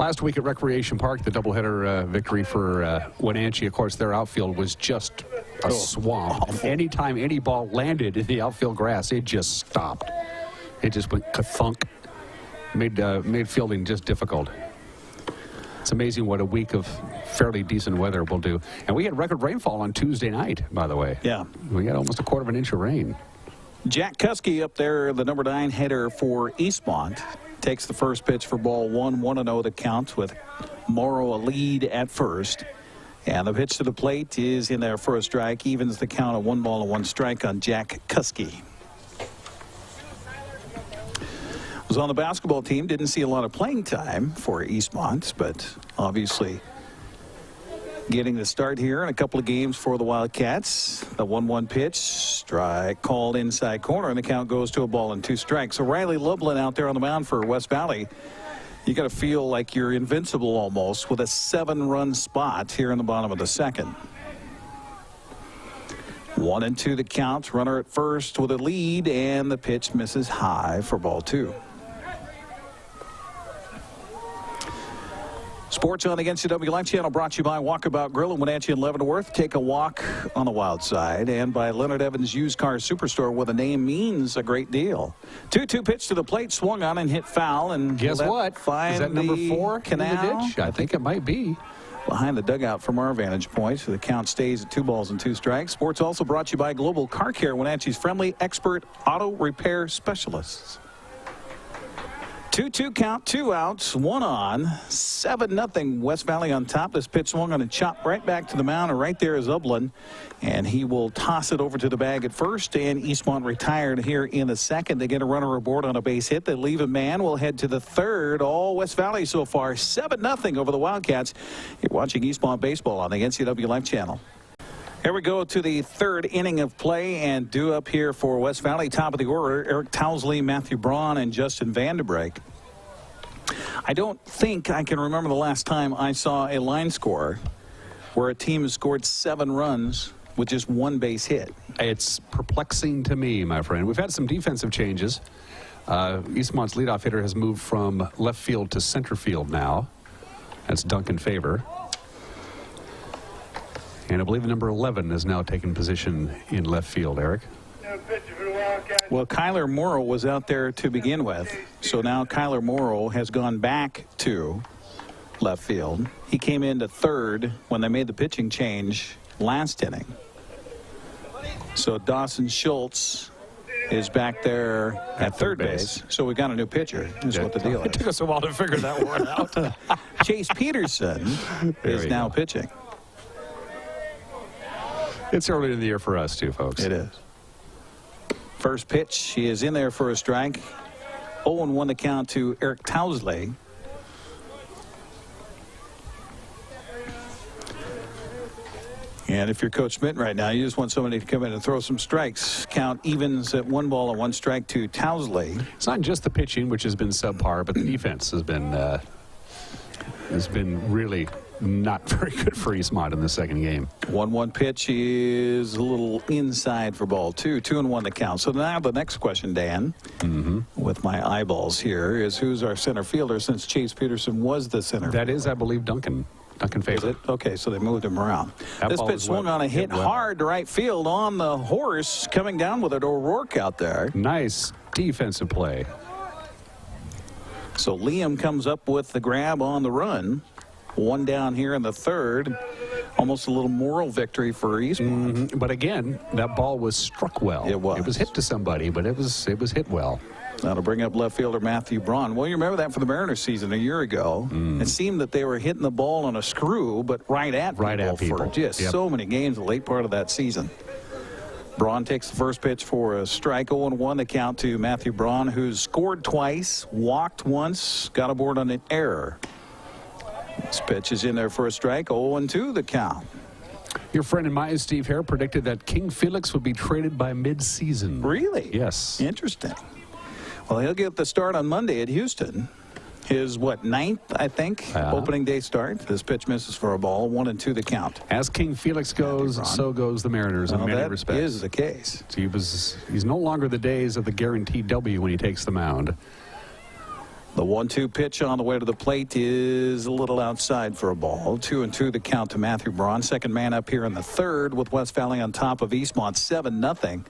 Last week at Recreation Park, the doubleheader victory for Wenatchee. Of course, their outfield was just a swamp. And anytime any ball landed in the outfield grass, it just stopped. It just went ka-thunk. Made fielding just difficult. It's amazing what a week of fairly decent weather will do. And we had record rainfall on Tuesday night, by the way. Yeah. We got almost a quarter of an inch of rain. Jack Kuski up there, the number 9 hitter for Eastmont, takes the first pitch for ball 1, 1-0 the count, with Morrow a lead at first. And the pitch to the plate is in there for a strike, evens the count of 1 ball and 1 strike on Jack Kuski. Was on the basketball team, didn't see a lot of playing time for Eastmont, but obviously getting the start here in a couple of games for the Wildcats. The 1-1 pitch, strike called inside corner, and the count goes to a ball and 2 strikes. So Riley Lublin out there on the mound for West Valley. You got to feel like you're invincible almost with a 7-run spot here in the bottom of the second. 1-2 the count, runner at first with a lead, and the pitch misses high for ball 2. Sports on the NCW Live Channel brought to you by Walkabout Grill in Wenatchee and Leavenworth. Take a walk on the wild side. And by Leonard Evans Used Car Superstore, where the name means a great deal. 2-2 pitch to the plate, swung on and hit foul. And guess what? Find is that number 4 Canal? in the ditch? I think it might be. Behind the dugout from our vantage point. So the count stays at 2 balls and 2 strikes. Sports also brought to you by Global Car Care, Wenatchee's friendly expert auto repair specialists. 2-2 count, 2 outs, 1 on, 7-0 West Valley on top. This pitch swung on and chopped right back to the mound, and right there is Ublin, and he will toss it over to the bag at first, and Eastmont retired here in the second. They get a runner aboard on a base hit. They leave a man. We'll head to the third. All West Valley so far, 7-0 over the Wildcats. You're watching Eastmont baseball on the NCW Live Channel. Here we go to the third inning of play, and due up here for West Valley, top of the order, Eric Towsley, Matthew Braun, and Justin Vandenbrake. I don't think I can remember the last time I saw a line score where a team has scored 7 runs with just 1 base hit. It's perplexing to me, my friend. We've had some defensive changes. Eastmont's leadoff hitter has moved from left field to center field now. That's Duncan Favor. And I believe the number 11 has now taken position in left field, Eric. Well, Kyler Morrow was out there to begin with. So now Kyler Morrow has gone back to left field. He came into third when they made the pitching change last inning. So Dawson Schultz is back there at third base. So we got a new pitcher. Is what the deal is. It took us a while to figure that one out. Chase Peterson is now pitching. It's early in the year for us, too, folks. It is. First pitch, he is in there for a strike. 0-1 the count to Eric Towsley. And if you're Coach Smith right now, you just want somebody to come in and throw some strikes. Count evens at 1 ball and 1 strike to Towsley. It's not just the pitching, which has been subpar, but the defense has been really not very good for Eastmont in the second game. 1-1 pitch is a little inside for ball 2. 2-1 the count. So now the next question, Dan, with my eyeballs here, is who's our center fielder since Chase Peterson was the center That fielder? is, I believe, Duncan Favor. Is it? Okay, so they moved him around. That This ball pitch was swung on a hit hard to right field on the horse, coming down with it. O'Rourke out there. Nice defensive play. So Liam comes up with the grab on the run. 1 down here in the third. Almost a little moral victory for Eastmont. But again, that ball was struck well. It was. It was hit to somebody, but it was hit well. That'll bring up left fielder Matthew Braun. Well, you remember that for the Mariners season a year ago. It seemed that they were hitting the ball on a screw, but right at people for just so many games the late part of that season. Braun takes the first pitch for a strike. 0-1 the count to Matthew Braun, who's scored twice, walked once, got aboard on an error. This pitch is in there for a strike. 0-2 the count. Your friend and mine, Steve Hare, predicted that King Felix would be traded by mid-season. Really? Yes. Interesting. Well, he'll get the start on Monday at Houston. His, ninth, I think, opening day start. This pitch misses for a ball. 1-2 the count. As King Felix goes, so goes the Mariners in many respects. That is the case. He's no longer the days of the guaranteed W when he takes the mound. The 1-2 pitch on the way to the plate is a little outside for a ball. 2-2 the count to Matthew Braun. Second man up here in the third with West Valley on top of Eastmont 7-0.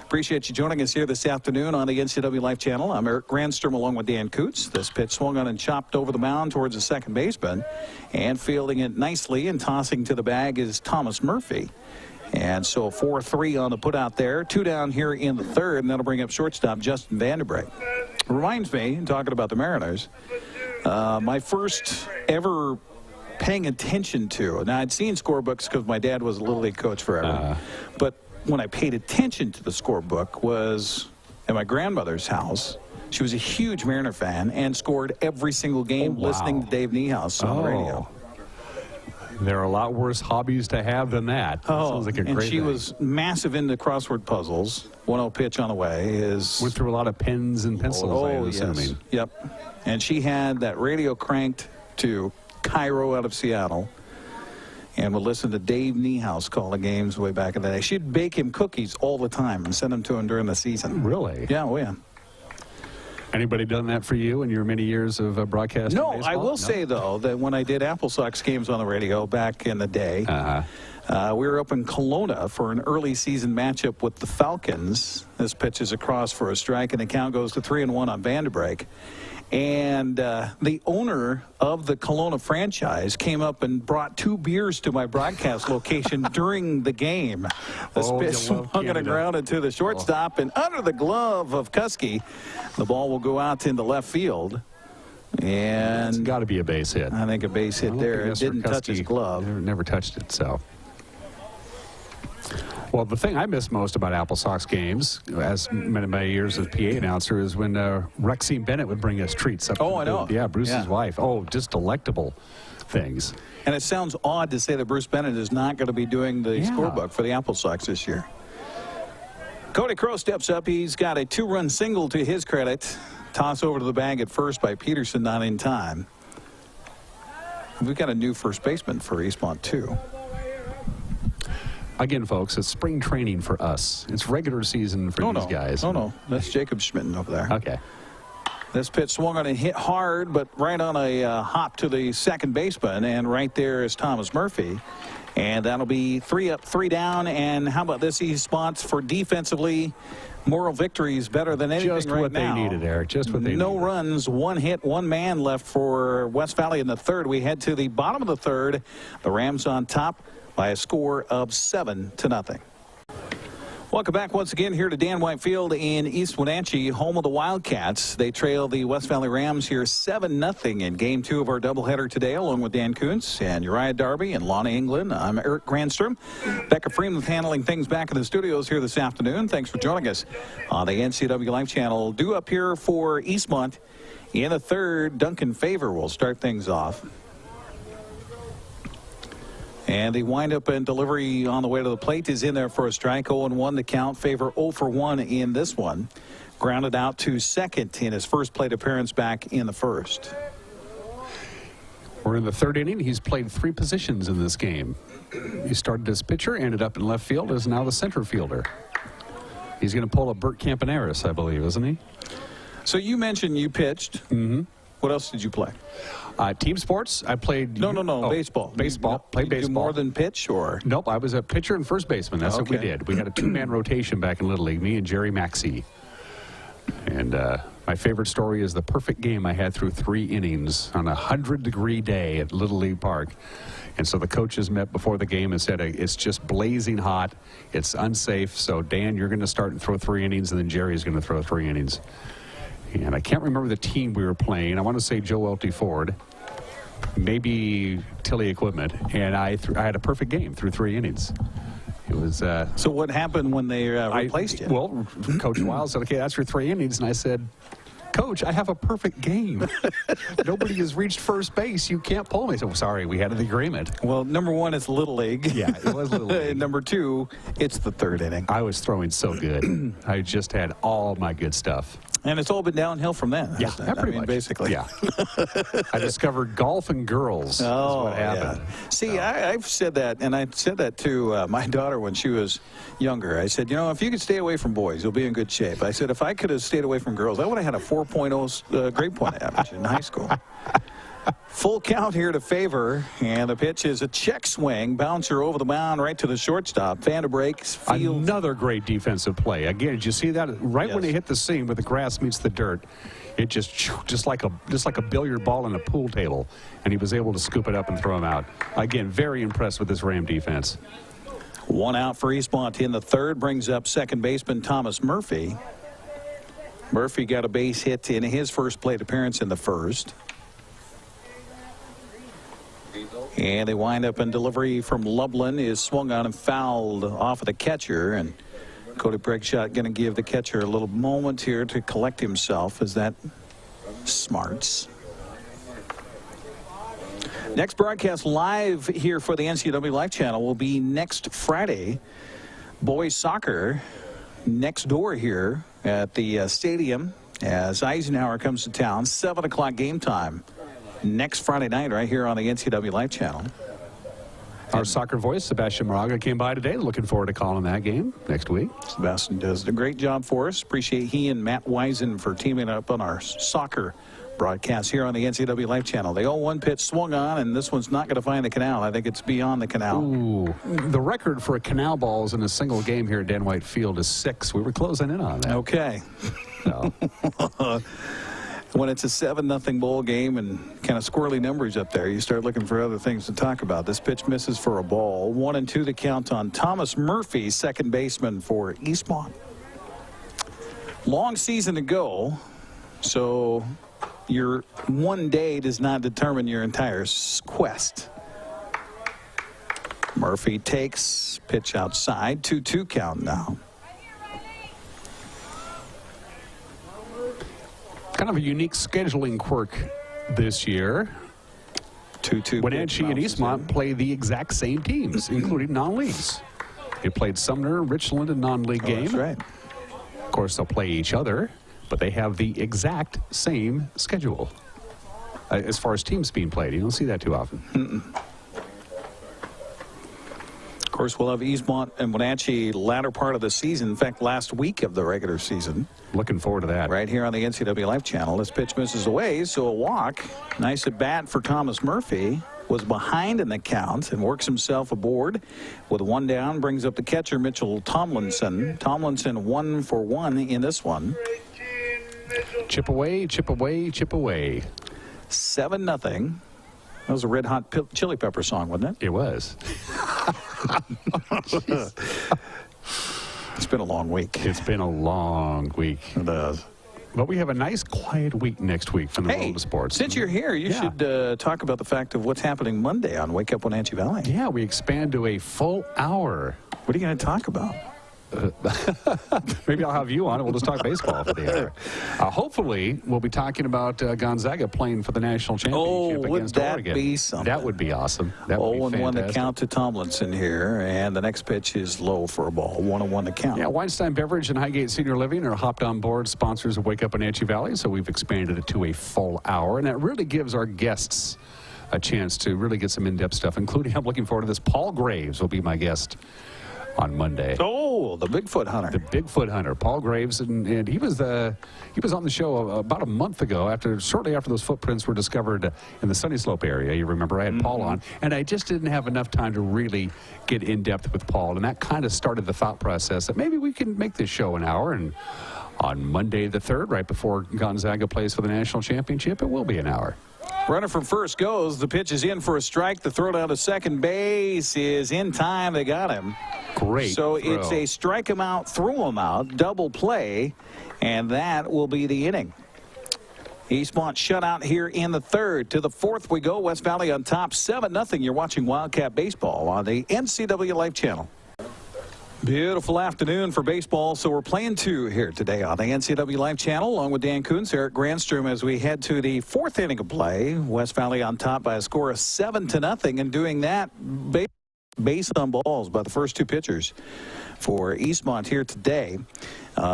Appreciate you joining us here this afternoon on the NCW Life Channel. I'm Eric Grandstrom along with Dan Coots. This pitch swung on and chopped over the mound towards the second baseman. And fielding it nicely and tossing to the bag is Thomas Murphy. And so 4-3 on the put out there. 2 down here in the third, and that'll bring up shortstop Justin Vanderbreg. Reminds me, talking about the Mariners, my first ever paying attention to, now I'd seen scorebooks because my dad was a Little League coach forever, but when I paid attention to the scorebook was at my grandmother's house. She was a huge Mariner fan and scored every single game listening to Dave Niehaus on the radio. There are a lot worse hobbies to have than that. Sounds like a great and she thing. was massive into crossword puzzles. 1-0 pitch on the way is... Went through a lot of pens and pencils, I'm assuming. Yes. Yep. And she had that radio cranked to Cairo out of Seattle and would listen to Dave Niehaus call the games way back in the day. She'd bake him cookies all the time and send them to him during the season. Really? Yeah, oh yeah. Anybody done that for you in your many years of broadcasting? No, baseball? I will say, though, that when I did Apple Sox games on the radio back in the day, we were up in Kelowna for an early season matchup with the Falcons. This pitch is across for a strike, and the count goes to 3-1 on Vanderbreg. And the owner of the Kelowna franchise came up and brought 2 beers to my broadcast location during the game. The pitch swung on the ground into the shortstop, and under the glove of Kuski, the ball will go out into left field. And it's got to be a base hit. I think a base hit there. It didn't touch his glove. Never touched it, so. Well, the thing I miss most about Apple Sox games, as many of my years as PA announcer, is when Rexine Bennett would bring us treats. Up I know. Yeah, Bruce's wife. Oh, just delectable things. And it sounds odd to say that Bruce Bennett is not going to be doing the scorebook for the Apple Sox this year. Cody Crow steps up. He's got a 2-run single to his credit. Toss over to the bag at first by Peterson, not in time. We've got a new first baseman for Eastmont, too. Again, folks, it's spring training for us. It's regular season for these guys. No, that's Jacob Schmitten over there. Okay. This pitch swung on and hit hard, but right on a hop to the second baseman, and right there is Thomas Murphy. And that'll be 3 up, 3 down. And how about this, Eastmont for defensively? Moral victories better than anything just right what now. They needed, Eric. Just what they needed. No runs, 1 hit, 1 man left for West Valley in the third. We head to the bottom of the third. The Rams on top by a score of 7-0. Welcome back once again here to Dan White Field in East Wenatchee, home of the Wildcats. They trail the West Valley Rams here 7-0 in Game 2 of our doubleheader today, along with Dan Kuntz and Uriah Darby and Lonnie England. I'm Eric Grandstrom. Becca Freeman handling things back in the studios here this afternoon. Thanks for joining us on the NCW Life Channel. Due up here for Eastmont in the third, Duncan Favor will start things off. And the windup and delivery on the way to the plate is in there for a strike. 0-1 the count. Favor 0 for 1 in this one. Grounded out to second in his first plate appearance back in the first. We're in the third inning. He's played 3 positions in this game. He started as pitcher, ended up in left field, is now the center fielder. He's going to pull a Bert Campaneris, I believe, isn't he? So you mentioned you pitched. Mm-hmm. What else did you play? Team sports. I played. No, baseball. Baseball. Played baseball. Do more than pitch, or? Nope. I was a pitcher and first baseman. That's what we did. We had a 2-man rotation back in Little League. Me and Jerry Maxey. And my favorite story is the perfect game I had through 3 innings on a 100-degree day at Little League Park. And so the coaches met before the game and said, it's just blazing hot. It's unsafe. So, Dan, you're going to start and throw 3 innings, and then Jerry's going to throw 3 innings. And I can't remember the team we were playing. I want to say Joe L.T. Ford, maybe Tilley Equipment, and I had a perfect game through 3 innings. It was. So what happened when they replaced you? Well, Coach Wiles said, "Okay, that's for 3 innings," and I said, Coach, I have a perfect game. Nobody has reached first base. You can't pull me. So sorry, we had an agreement. Well, number one, it's Little League. Yeah, it was Little League. Number two, it's the third inning. I was throwing so good. I just had all my good stuff. And it's all been downhill from then. Yeah, pretty much. Basically. Yeah. I discovered golf and girls. Oh, what happened. Yeah. See, I've said that, and I said that to my daughter when she was younger. I said, you know, if you could stay away from boys, you'll be in good shape. I said, if I could have stayed away from girls, I would have had a 4.0 grade point average in high school. Full count here to Favor, and the pitch is a check swing. Bouncer over the mound right to the shortstop. Vanderbreaks field. Another great defensive play. Again, did you see that? Right when they hit the seam where the grass meets the dirt, it just like a billiard ball on a pool table, and he was able to scoop it up and throw him out. Again, very impressed with this Ram defense. One out for Eastmont in the third, brings up second baseman Thomas Murphy. Murphy got a base hit in his first plate appearance in the first. And they wind up in delivery from Lublin is swung on and fouled off of the catcher. And Cody Bregshot going to give the catcher a little moment here to collect himself as that smarts. Next broadcast live here for the NCAA Live Channel will be next Friday. Boys soccer next door here at the stadium as Eisenhower comes to town. 7 o'clock game time. Next Friday night right here on the NCAA Live Channel. Our soccer voice, Sebastian Moraga, came by today. Looking forward to calling that game next week. Sebastian does a great job for us. Appreciate he and Matt Wisen for teaming up on our soccer broadcast here on the NCAA Live Channel. The 0-1 pitch swung on, and this one's not going to find the canal. I think it's beyond the canal. Ooh, the record for canal balls in a single game here at Dan White Field is 6. We were closing in on that. Okay. So. When it's a 7-0 bowl game and kind of squirrely numbers up there, you start looking for other things to talk about. This pitch misses for a ball. 1-2 the count on Thomas Murphy, second baseman for Eastmont. Long season to go, so your one day does not determine your entire quest. Murphy takes pitch outside. 2-2 count now. Kind of a unique scheduling quirk this year. 2-2. Wenatchee and Eastmont play the exact same teams, including non-leagues. They played Sumner, Richland, a non-league game. That's right. Of course, they'll play each other, but they have the exact same schedule as far as teams being played. You don't see that too often. Of course, we'll have Eastmont and Wenatchee latter part of the season. In fact, last week of the regular season. Looking forward to that. Right here on the NCAA Live Channel. This pitch misses away, so a walk. Nice at bat for Thomas Murphy. Was behind in the count and works himself aboard with one down. Brings up the catcher, Mitchell Tomlinson. Tomlinson 1 for 1 in this one. Chip away, chip away, chip away. 7-0. That was a Red Hot Chili Pepper song, wasn't it? It was. It's been a long week. It's been a long week. It does. But we have a nice quiet week next week from the world of sports. Since you're here, you should talk about the fact of what's happening Monday on Wake Up Wenatchee Valley. Yeah, we expand to a full hour. What are you going to talk about? Maybe I'll have you on it. We'll just talk baseball for the hour. Hopefully, we'll be talking about Gonzaga playing for the national championship against Oregon. Would that be something? That would be awesome. That would be fantastic. 0-1 the count to Tomlinson here, and the next pitch is low for a ball. 1-1 the count. Yeah, Weinstein Beverage and Highgate Senior Living are hopped on board sponsors of Wake Up Wenatchee Valley, so we've expanded it to a full hour, and that really gives our guests a chance to really get some in-depth stuff, including, I'm looking forward to this, Paul Graves will be my guest on Monday. Oh, the Bigfoot hunter. The Bigfoot hunter, Paul Graves, and he was on the show about a month ago, shortly after those footprints were discovered in the Sunny Slope area. You remember I had Paul on, and I just didn't have enough time to really get in depth with Paul, and that kind of started the thought process that maybe we can make this show an hour. And on Monday the 3rd, right before Gonzaga plays for the national championship, it will be an hour. Runner from first goes. The pitch is in for a strike. The throw down to second base is in time. They got him. Great So throw. It's a strike him out, throw him out, double play, and that will be the inning. Eastmont shut out here in the 3rd. To the 4th we go. West Valley on top 7-0. You're watching Wildcat Baseball on the NCAA Live Channel. Beautiful afternoon for baseball. So we're playing 2 here today on the NCAA Live Channel, along with Dan Kuntz, Eric Grandstrom, as we head to the 4th inning of play. West Valley on top by a score of 7-0, and doing that base on balls by the first 2 pitchers for Eastmont here today.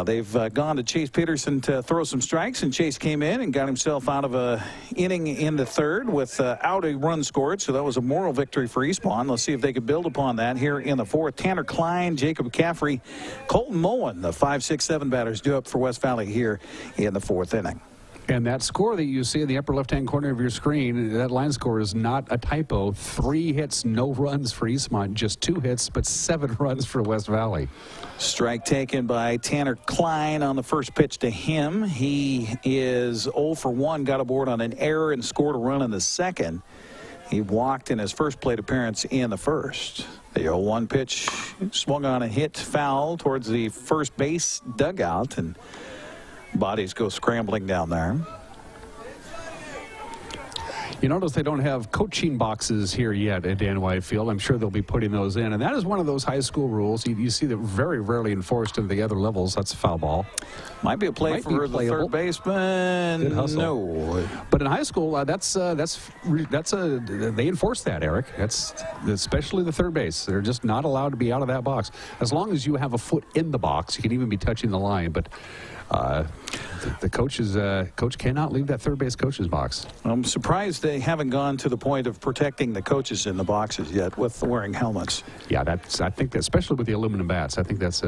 They've gone to Chase Peterson to throw some strikes, and Chase came in and got himself out of a inning in the 3rd without a run scored, so that was a moral victory for Eastmont. Let's see if they could build upon that here in the 4th. Tanner Klein, Jacob Caffrey, Colton Moen, the 5, 6, 7 batters due up for West Valley here in the 4th inning. And that score that you see in the upper left-hand corner of your screen, that line score is not a typo. 3 hits, no runs for Eastmont. Just 2 hits, but 7 runs for West Valley. Strike taken by Tanner Klein on the first pitch to him. He is 0 for 1, got aboard on an error and scored a run in the 2nd. He walked in his first plate appearance in the 1st. The 0-1 pitch swung on a hit foul towards the first base dugout, and bodies go scrambling down there. You notice they don't have coaching boxes here yet at Dan White Field. I'm sure they'll be putting those in. And that is one of those high school rules. You see that very rarely enforced in the other levels. That's a foul ball. Might be a play for the third baseman. Good hustle. No. But in high school, they enforce that, Eric. That's especially the third base. They're just not allowed to be out of that box. As long as you have a foot in the box, you can even be touching the line. But the coach cannot leave that third base coach's box. I'm surprised they haven't gone to the point of protecting the coaches in the boxes yet with wearing helmets. Yeah, I think that, especially with the aluminum bats, I think that's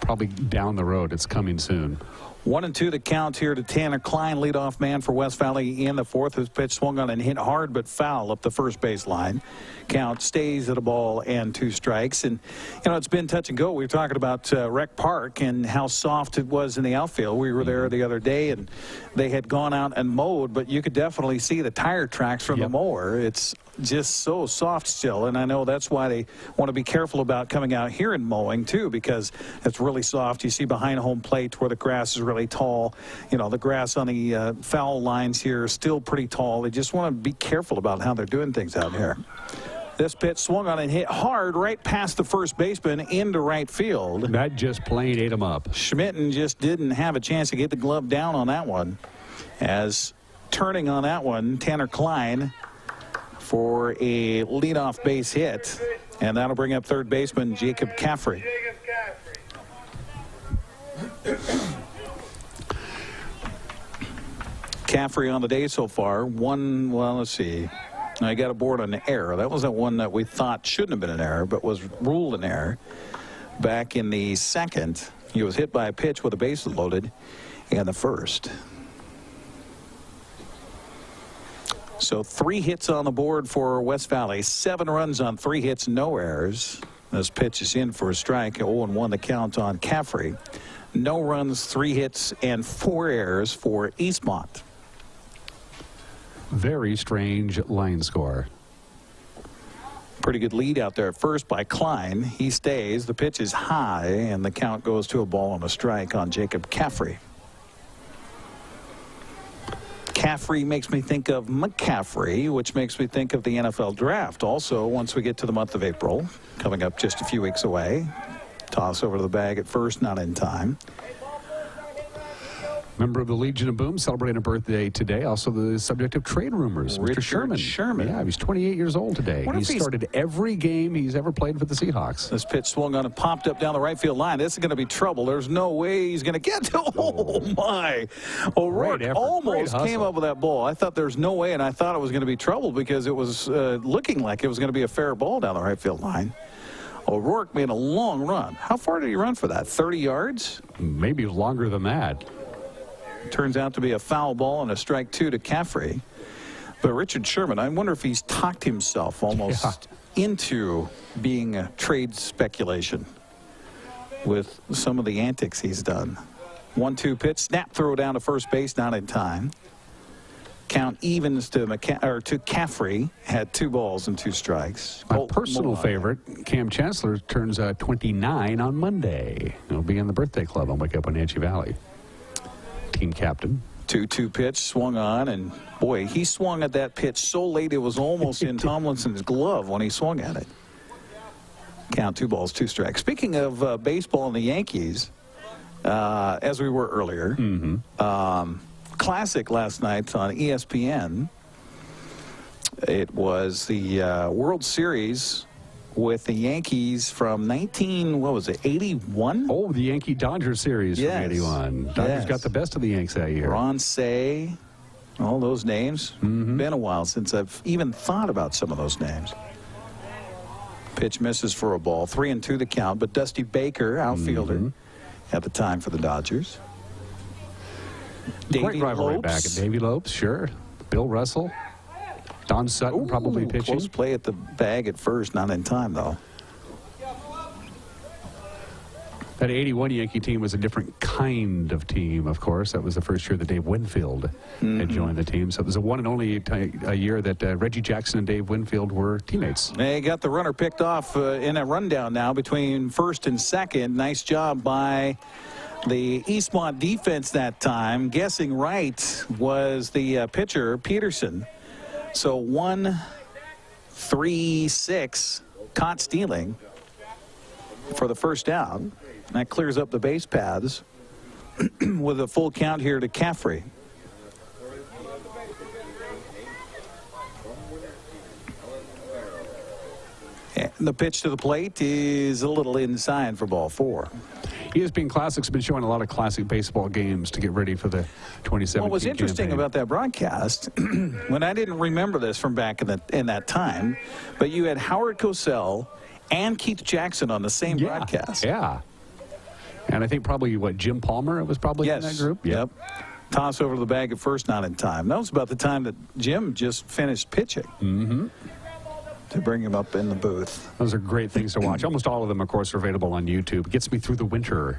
probably down the road. It's coming soon. 1-2 the count here to Tanner Klein, leadoff man for West Valley in the 4th. His pitch swung on and hit hard but foul up the first base line. Count stays at a ball and 2 strikes. And, you know, it's been touch and go. We were talking about Rec Park and how soft it was in the outfield. We were there the other day, and they had gone out and mowed, but you could definitely see the tire tracks from the mower. It's just so soft still, and I know that's why they want to be careful about coming out here and mowing too, because it's really soft. You see behind home plate where the grass is really tall. You know, the grass on the foul lines here is still pretty tall. They just want to be careful about how they're doing things out here. This pitch swung on and hit hard right past the first baseman into right field. That just plain ate him up. Schmitten just didn't have a chance to get the glove down on that one. As turning on that one, Tanner Klein for a leadoff base hit, and that'll bring up third baseman Jacob Caffrey. Caffrey on the day so far, let's see. I got aboard on an error. That was that one that we thought shouldn't have been an error, but was ruled an error. Back in the 2nd, he was hit by a pitch with the bases loaded in the 1st. So 3 hits on the board for West Valley, 7 runs on 3 hits, no errors. This pitch is in for a strike, 0-1 the count on Caffrey. No runs, 3 hits, and 4 errors for Eastmont. Very strange line score. Pretty good lead out there at first by Klein. He stays. The pitch is high, and the count goes to a ball and a strike on Jacob Caffrey. Caffrey makes me think of McCaffrey, which makes me think of the NFL draft. Also, once we get to the month of April, coming up just a few weeks away. Toss over to the bag at first, not in time. Member of the Legion of Boom celebrating a birthday today. Also the subject of trade rumors. Mr. Sherman. Yeah, he's 28 years old today. He started every game he's ever played for the Seahawks. This pitch swung on and popped up down the right field line. This is going to be trouble. There's no way he's going to get to. Oh, my. O'Rourke almost came up with that ball. I thought there's no way, and I thought it was going to be trouble because it was looking like it was going to be a fair ball down the right field line. O'Rourke made a long run. How far did he run for that? 30 yards? Maybe longer than that. Turns out to be a foul ball and a strike 2 to Caffrey. But Richard Sherman, I wonder if he's talked himself almost into being a trade speculation with some of the antics he's done. 1-2 pitch, snap throw down to first base, not in time. Count evens to Caffrey, had 2 balls and 2 strikes. My personal favorite, Cam Chancellor, turns 29 on Monday. He'll be in the birthday club on Wake Up Wenatchee Valley. Team captain. 2-2 pitch swung on, and boy, he swung at that pitch so late it was almost in Tomlinson's glove when he swung at it. Count 2 balls, 2 strikes. Speaking of baseball and the Yankees, as we were earlier, classic last night on ESPN. It was the World Series with the Yankees from 81? Oh, the Yankee-Dodger series from 81. Dodgers got the best of the Yanks that year. Ron Say, all those names. Been a while since I've even thought about some of those names. Pitch misses for a ball. 3-2 the count, but Dusty Baker, outfielder, at the time for the Dodgers. Great rivalry back at Davey Lopes, sure. Bill Russell. Don Sutton probably pitching. Close play at the bag at first, not in time, though. That 81 Yankee team was a different kind of team, of course. That was the first year that Dave Winfield had joined the team. So it was the one and only year that Reggie Jackson and Dave Winfield were teammates. They got the runner picked off in a rundown now between first and second. Nice job by the Eastmont defense that time. Guessing right was the pitcher, Peterson. So 1-3-6, caught stealing for the first down. That clears up the base paths with a full count here to Caffrey. And the pitch to the plate is a little inside for ball 4. ESPN Classic's been showing a lot of classic baseball games to get ready for the 2017 What was interesting campaign. about that broadcast, when I didn't remember this from back in that time, but you had Howard Cosell and Keith Jackson on the same broadcast. Yeah. And I think probably, Jim Palmer was probably in that group? Yep. Toss over to the bag at first, not in time. That was about the time that Jim just finished pitching. To bring him up in the booth. Those are great things to watch. Almost all of them, of course, are available on YouTube. Gets me through the winter.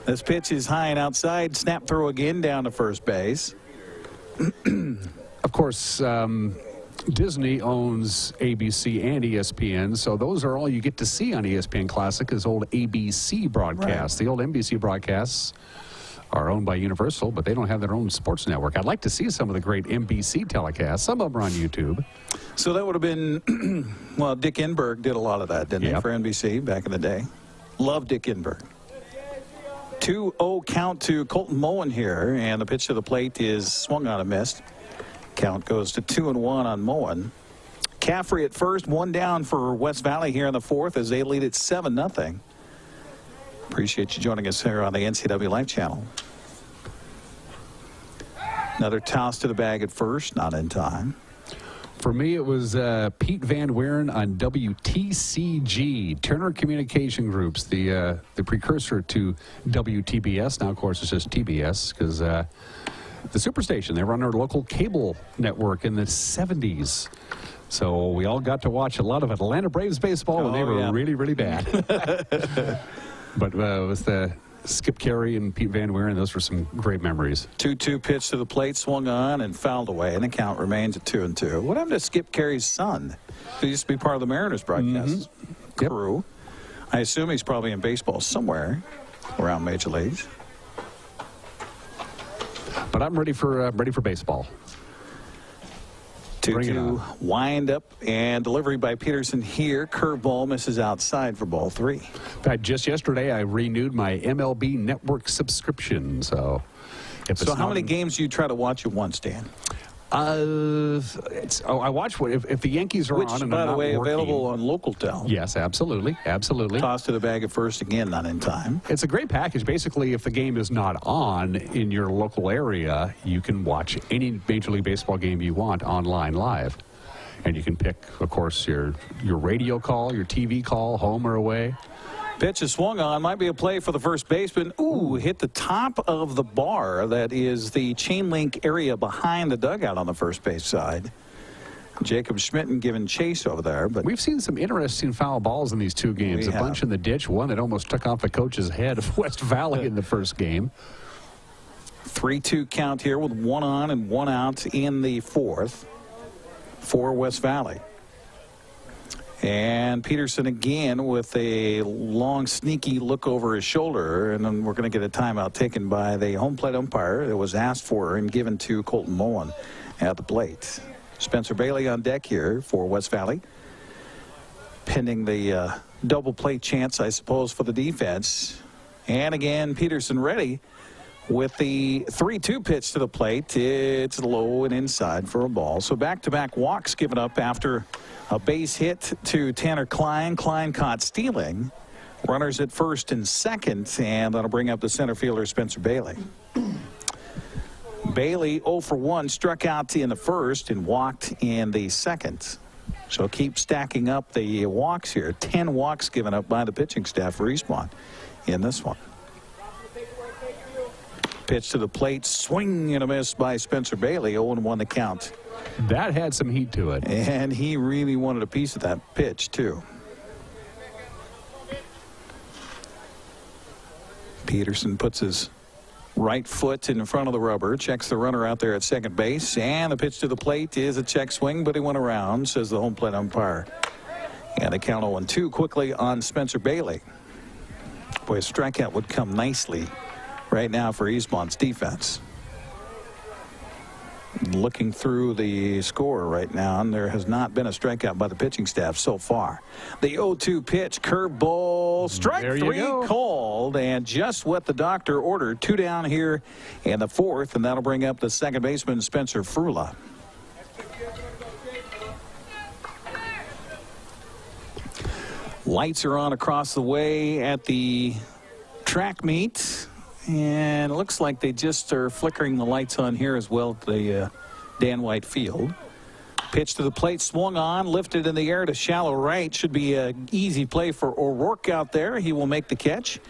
This pitch is high and outside. Snap throw again down to first base. Of course, Disney owns ABC and ESPN, so those are all you get to see on ESPN Classic is old ABC broadcasts. Right. The old NBC broadcasts are owned by Universal, but they don't have their own sports network. I'd like to see some of the great NBC telecasts. Some of them are on YouTube. So that would have been, well, Dick Enberg did a lot of that, didn't he, for NBC back in the day? Love Dick Enberg. 2-0 count to Colton Moen here, and the pitch to the plate is swung on and missed. Count goes to 2-1 on Moen. Caffrey at first, one down for West Valley here in the fourth as they lead at 7-0. Appreciate you joining us here on the NCW Life Channel. Another toss to the bag at first, not in time. For me, it was Pete Van Weeren on WTCG, Turner Communication Groups, the precursor to WTBS. Now, of course, it's just TBS because the Superstation, they were on our local cable network in the 70s. So we all got to watch a lot of Atlanta Braves baseball when they were really, really bad. But with the Skip Carey and Pete Van Weeren, those were some great memories. 2-2 pitch to the plate, swung on and fouled away, and the count remains at 2-2. What happened to Skip Carey's son? He used to be part of the Mariners broadcast crew. I assume he's probably in baseball somewhere around Major Leagues. But I'm ready for baseball. 2-2 wind up and delivery by Peterson here. Curveball misses outside for ball 3. In fact, just yesterday I renewed my MLB Network subscription. So, how many games do you try to watch at once, Dan? I watch if the Yankees are on. Which, by the way, available on LocalTel. Yes, absolutely. Toss to the bag at first again, not in time. It's a great package. Basically, if the game is not on in your local area, you can watch any Major League Baseball game you want online live. And you can pick, of course, your radio call, your TV call, home or away. Pitch is swung on. Might be a play for the first baseman. Ooh, hit the top of the bar. That is the chain link area behind the dugout on the first base side. Jacob Schmitten giving chase over there. But we've seen some interesting foul balls in these two games. A bunch in the ditch. One that almost took off the coach's head of West Valley in the first game. 3-2 count here with 1 on and 1 out in the fourth for West Valley. And Peterson again with a long, sneaky look over his shoulder. And then we're going to get a timeout taken by the home plate umpire that was asked for and given to Colton Moen at the plate. Spencer Bailey on deck here for West Valley. pending the double play chance, I suppose, for the defense. And again, Peterson ready with the 3-2 pitch to the plate. It's low and inside for a ball. So back-to-back walks given up after a base hit to Tanner Klein. Klein caught stealing. Runners at first and second, and that'll bring up the center fielder, Spencer Bailey. Bailey 0 for 1, struck out in the first and walked in the second. So keep stacking up the walks here. 10 walks given up by the pitching staff for Eastmont in this one. Pitch to the plate, swing and a miss by Spencer Bailey. 0-1 the count. That had some heat to it. And he really wanted a piece of that pitch, too. Peterson puts his right foot in front of the rubber, checks the runner out there at second base, and the pitch to the plate is a check swing, but he went around, says the home plate umpire. And the count 0-2 quickly on Spencer Bailey. Boy, a strikeout would come nicely right now for Eastmont's defense. Looking through the score right now, and there has not been a strikeout by the pitching staff so far. The 0-2 pitch, curveball, strike three called, and just what the doctor ordered. 2 down here in the fourth, and that'll bring up the second baseman, Spencer Frula. Lights are on across the way at the track meet. And it looks like they just are flickering the lights on here as well at the Dan White Field. Pitch to the plate, swung on, lifted in the air to shallow right. Should be an easy play for O'Rourke out there. He will make the catch.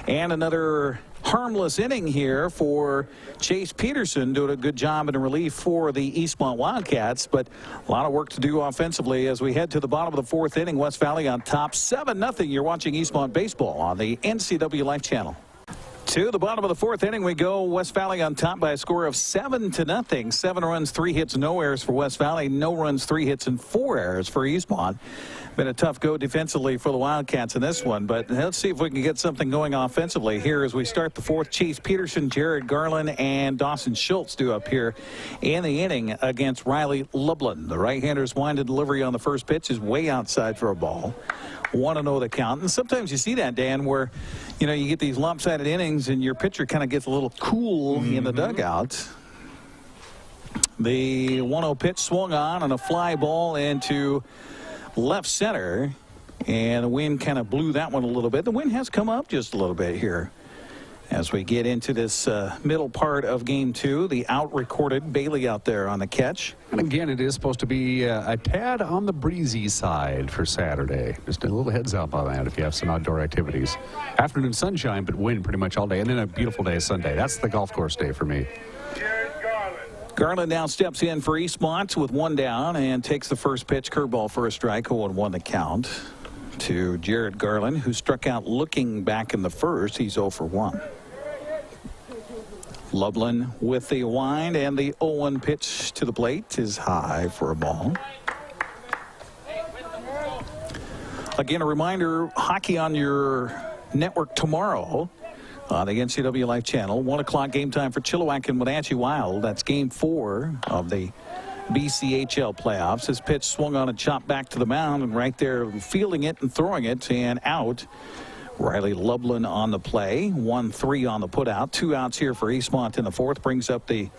And another harmless inning here for Chase Peterson, doing a good job in relief for the Eastmont Wildcats, but a lot of work to do offensively as we head to the bottom of the fourth inning. West Valley on top, 7-0. You're watching Eastmont Baseball on the NCW Life Channel. To the bottom of the fourth inning we go. West Valley on top by a score of 7-0. 7 runs, 3 hits, no errors for West Valley. No runs, 3 hits, and 4 errors for Eastmont. Been a tough go defensively for the Wildcats in this one, but let's see if we can get something going offensively here as we start the fourth. Chase Peterson, Jared Garland, and Dawson Schultz do up here in the inning against Riley Lublin. The right-hander's winded delivery on the first pitch is way outside for a ball. 1-0 the count. And sometimes you see that, Dan, where, you know, you get these lopsided innings and your pitcher kind of gets a little cool in the dugout. The 1-0 pitch swung on a fly ball into left center, and the wind kind of blew that one a little bit. The wind has come up just a little bit here as we get into this middle part of game 2. The out recorded, Bailey out there on the catch. And again, it is supposed to be a tad on the breezy side for Saturday. Just a little heads up on that if you have some outdoor activities. Afternoon sunshine, but wind pretty much all day. And then a beautiful day Sunday. That's the golf course day for me. Garland now steps in for Eastmont with 1 down and takes the first pitch. Curveball for a strike. 0-1 the count to Jared Garland, who struck out looking back in the first. He's 0 for 1. Lublin with the wind, and the 0-1 pitch to the plate is high for a ball. Again, a reminder, hockey on your network tomorrow on the NCW Life Channel. 1 o'clock game time for Chilliwack and Wenatchee Wild. That's game 4 of the BCHL playoffs. This pitch swung on and chopped back to the mound, and right there fielding it and throwing it and out. Riley Lublin on the play. 1-3 on the putout. 2 outs here for Eastmont in the fourth. Brings up the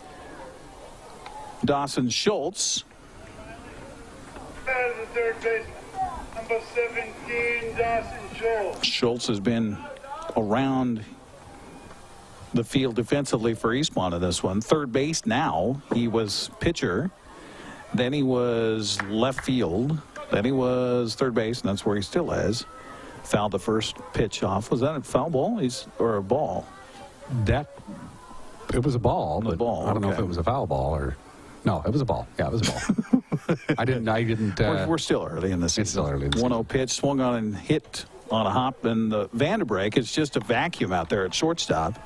Dawson Schultz. The third baseman, number 17, Dawson Schultz. Schultz has been around the field defensively for Eastmont in this one. Third base now. He was pitcher. Then he was left field. Then he was third base, and that's where he still is. Fouled the first pitch off. Was that a foul ball or a ball? It was a ball, but I don't know if it was a foul ball or no. It was a ball. Yeah, it was a ball. I didn't. We're still early in the season. It's still early in the season. 1-0 pitch swung on and hit on a hop, and the Vanderbreak. It's just a vacuum out there at shortstop.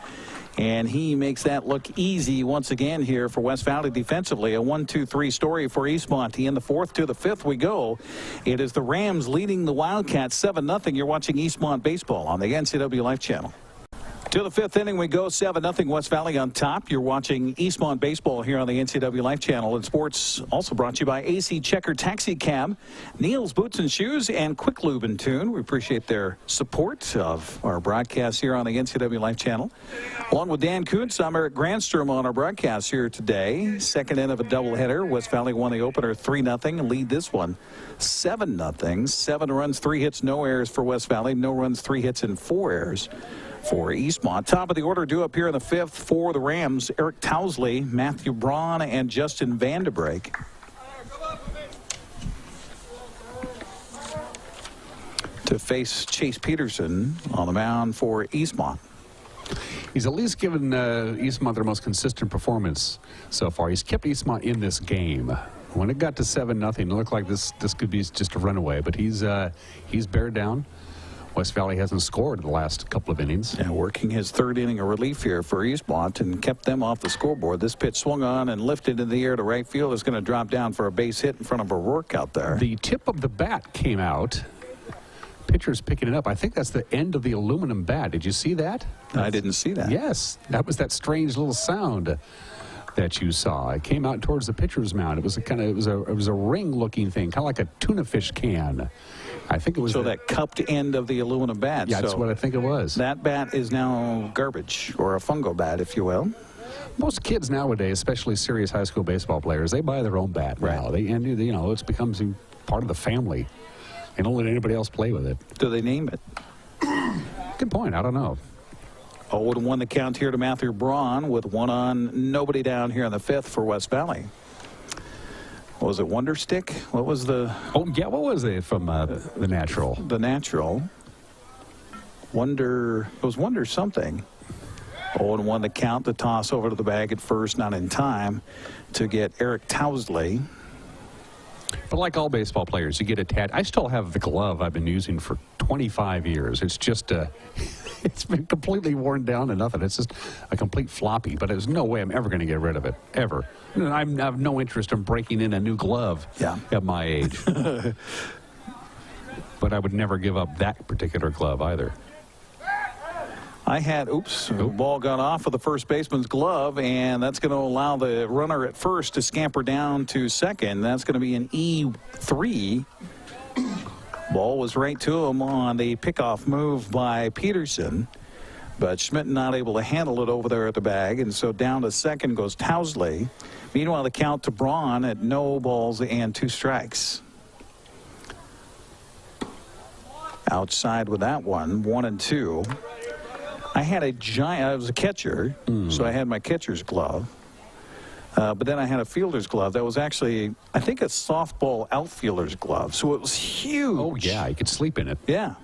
And he makes that look easy once again here for West Valley defensively. A 1-2-3 story for Eastmont. In the fourth to the fifth we go. It is the Rams leading the Wildcats 7-0. You're watching Eastmont Baseball on the NCW Life Channel. To the fifth inning we go, 7-0 West Valley on top. You're watching Eastmont Baseball here on the NCW Life Channel. And sports also brought to you by AC Checker Taxi Cab, Neil's Boots and Shoes, and Quick Lube and Tune. We appreciate their support of our broadcast here on the NCW Life Channel. Along with Dan Kuntz, I'm Eric Granstrom on our broadcast here today. Second inning of a doubleheader. West Valley won the opener 3-0. Lead this one 7-0. 7 runs, 3 hits, no errors for West Valley. No runs, 3 hits, and 4 errors for Eastmont. Top of the order due up here in the fifth for the Rams, Eric Towsley, Matthew Braun, and Justin Vandebrake. To face Chase Peterson on the mound for Eastmont. He's at least given Eastmont their most consistent performance so far. He's kept Eastmont in this game. When it got to 7-0, it looked like this could be just a runaway, but he's bared down. West Valley hasn't scored the last couple of innings. Yeah, working his third inning of relief here for Eastmont and kept them off the scoreboard. This pitch swung on and lifted in the air to right field. Is going to drop down for a base hit in front of O'Rourke out there. The tip of the bat came out. Pitcher's picking it up. I think that's the end of the aluminum bat. Did you see that? I didn't see that. Yes, that was that strange little sound that you saw. It came out towards the pitcher's mound. It was a ring-looking thing, kind of like a tuna fish can. I think it was. So that cupped end of the aluminum bat. Yeah, that's what I think it was. That bat is now garbage, or a fungo bat, if you will. Most kids nowadays, especially serious high school baseball players, they buy their own bat now. It becomes part of the family. They don't let anybody else play with it. Do they name it? Good point. I don't know. 0-1 the count here to Matthew Braun with 1 on, nobody down here in the fifth for West Valley. What was it, Wonder Stick? What was the... Oh, yeah, what was it from the Natural? The Natural. Wonder... It was Wonder something. 0-1 the count, the toss over to the bag at first, not in time to get Eric Towsley. But like all baseball players, you get a I still have the glove I've been using for 25 years. It's just it's been completely worn down to nothing. It's just a complete floppy, but there's no way I'm ever going to get rid of it, ever. And I have no interest in breaking in a new glove at my age. But I would never give up that particular glove either. I had, the ball got off of the first baseman's glove, and that's going to allow the runner at first to scamper down to second. That's going to be an E3. Ball was right to him on the pickoff move by Peterson, but Schmidt not able to handle it over there at the bag, and so down to second goes Towsley. Meanwhile, the count to Braun at no balls and 2 strikes. Outside with that one, 1-2. I had I was a catcher, so I had my catcher's glove. But then I had a fielder's glove that was actually, I think, a softball outfielder's glove. So it was huge. Oh, yeah, you could sleep in it. Yeah.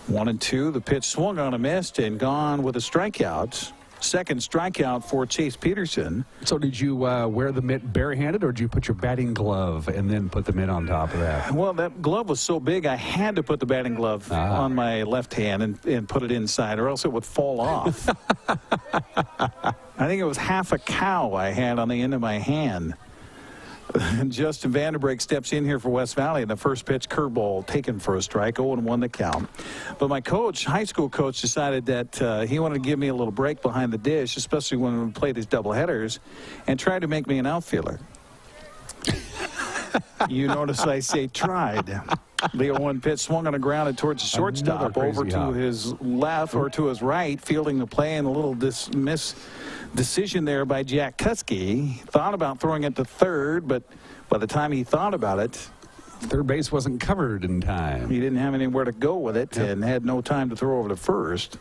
1-2. The pitch swung on, a missed, and gone with a strikeout. Second strikeout for Chase Peterson. So did you wear the mitt barehanded, or did you put your batting glove and then put the mitt on top of that? Well, that glove was so big, I had to put the batting glove on my left hand and put it inside, or else it would fall off. I think it was half a cow I had on the end of my hand. Justin Vanderbrake steps in here for West Valley, and the first pitch curveball taken for a strike, 0-1 the count. But my coach, high school coach, decided that he wanted to give me a little break behind the dish, especially when we played these doubleheaders, and tried to make me an outfielder. You notice I say tried. The 0-1 pitch swung on the ground and towards the shortstop, over to his left or to his right, fielding the play, and a little decision there by Jack Kuski. Thought about throwing it to third, but by the time he thought about it, third base wasn't covered in time. He didn't have anywhere to go with it and had no time to throw over to first.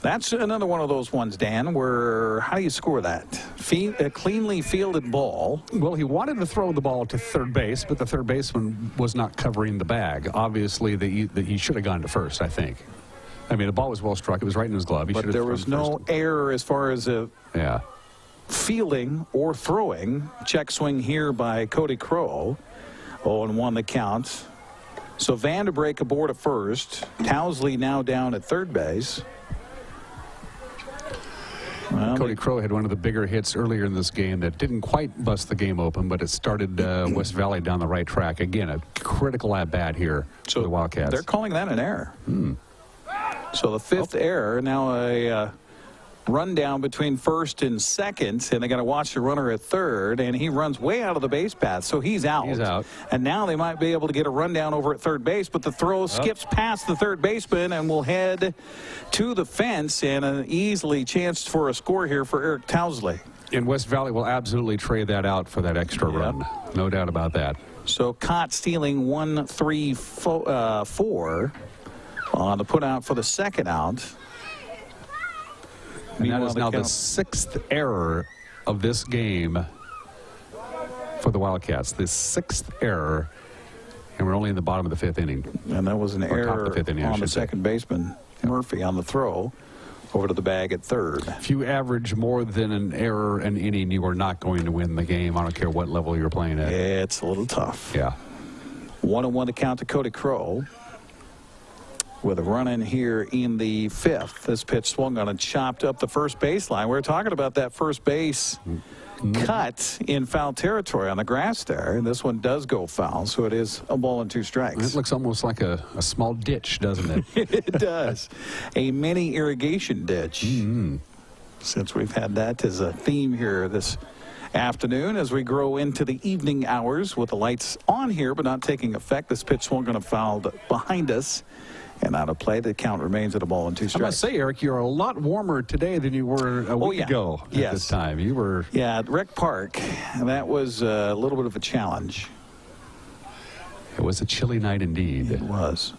That's another one of those ones, Dan, where how do you score that? A cleanly fielded ball. Well, he wanted to throw the ball to third base, but the third baseman was not covering the bag. Obviously, he should have gone to first, I think. I mean, the ball was well struck. It was right in his glove. But there was no error as far as fielding or throwing. Check swing here by Cody Crow. 0-1 the count. So Vanderbrake aboard at first. Towsley now down at third base. Well, Cody Crow had one of the bigger hits earlier in this game that didn't quite bust the game open, but it started West Valley down the right track. Again, a critical at-bat here for the Wildcats. They're calling that an error. So the fifth error, now a run down between first and second, and they got to watch the runner at third, and he runs way out of the base path, so he's out. He's out. And now they might be able to get a run down over at third base, but the throw skips past the third baseman and will head to the fence, and an easily chance for a score here for Eric Tousley. And West Valley will absolutely trade that out for that extra run. No doubt about that. So Cott stealing 1, 3, 4 on the put out for the second out. And that is now the sixth error of this game for the Wildcats. The sixth error, and we're only in the bottom of the fifth inning. And that was an error on the second baseman, Murphy, on the throw over to the bag at third. If you average more than an error an inning, you are not going to win the game. I don't care what level you're playing at. It's a little tough. Yeah. 1-1 to count to Cody Crow. With a run in here in the fifth. This pitch swung on and chopped up the first baseline. We were talking about that first base cut in foul territory on the grass there. And this one does go foul, so it is a ball and 2 strikes. It looks almost like a small ditch, doesn't it? It does. A mini irrigation ditch. Since we've had that as a theme here this afternoon as we grow into the evening hours with the lights on here but not taking effect. This pitch swung on and fouled behind us. And out of play, the count remains at a ball and 2 strikes. I must say, Eric, you're a lot warmer today than you were a week ago at this time. You were... Yeah, at Rec Park, that was a little bit of a challenge. It was a chilly night indeed. It was.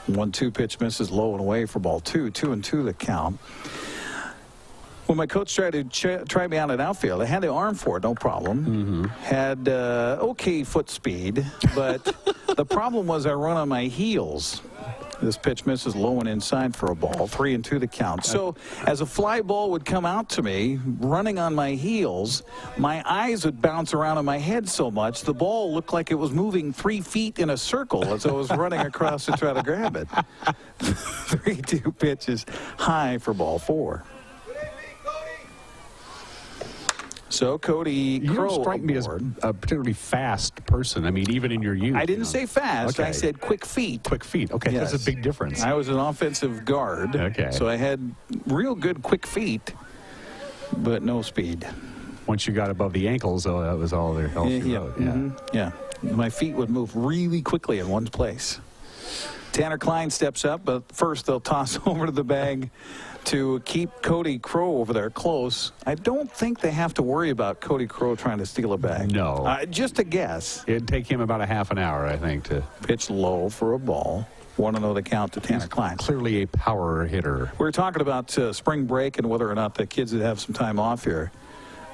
1-2 pitch misses low and away for ball 2. 2-2 the count. When my coach tried to try me out at outfield, I had the arm for it, no problem. Had okay foot speed, but the problem was I run on my heels. This pitch misses low and inside for a ball. 3-2 the count. So as a fly ball would come out to me, running on my heels, my eyes would bounce around in my head so much, the ball looked like it was moving 3 feet in a circle as I was running across to try to grab it. 3-2 pitches high for ball 4. So Cody Crow. You don't strike me as a particularly fast person. I mean, even in your youth. I didn't say fast. Okay. I said quick feet. Quick feet. Okay, yes. That's a big difference. I was an offensive guard. Okay. So I had real good quick feet, but no speed. Once you got above the ankles, though, that was all there. Yeah. My feet would move really quickly in one place. Tanner Klein steps up, but first they'll toss over to the bag to keep Cody Crow over there close. I don't think they have to worry about Cody Crow trying to steal a bag. No. Just a guess. It'd take him about a half an hour, I think, to pitch low for a ball. 1-0 the count to Tanner Klein. Clearly a power hitter. We were talking about spring break and whether or not the kids would have some time off here.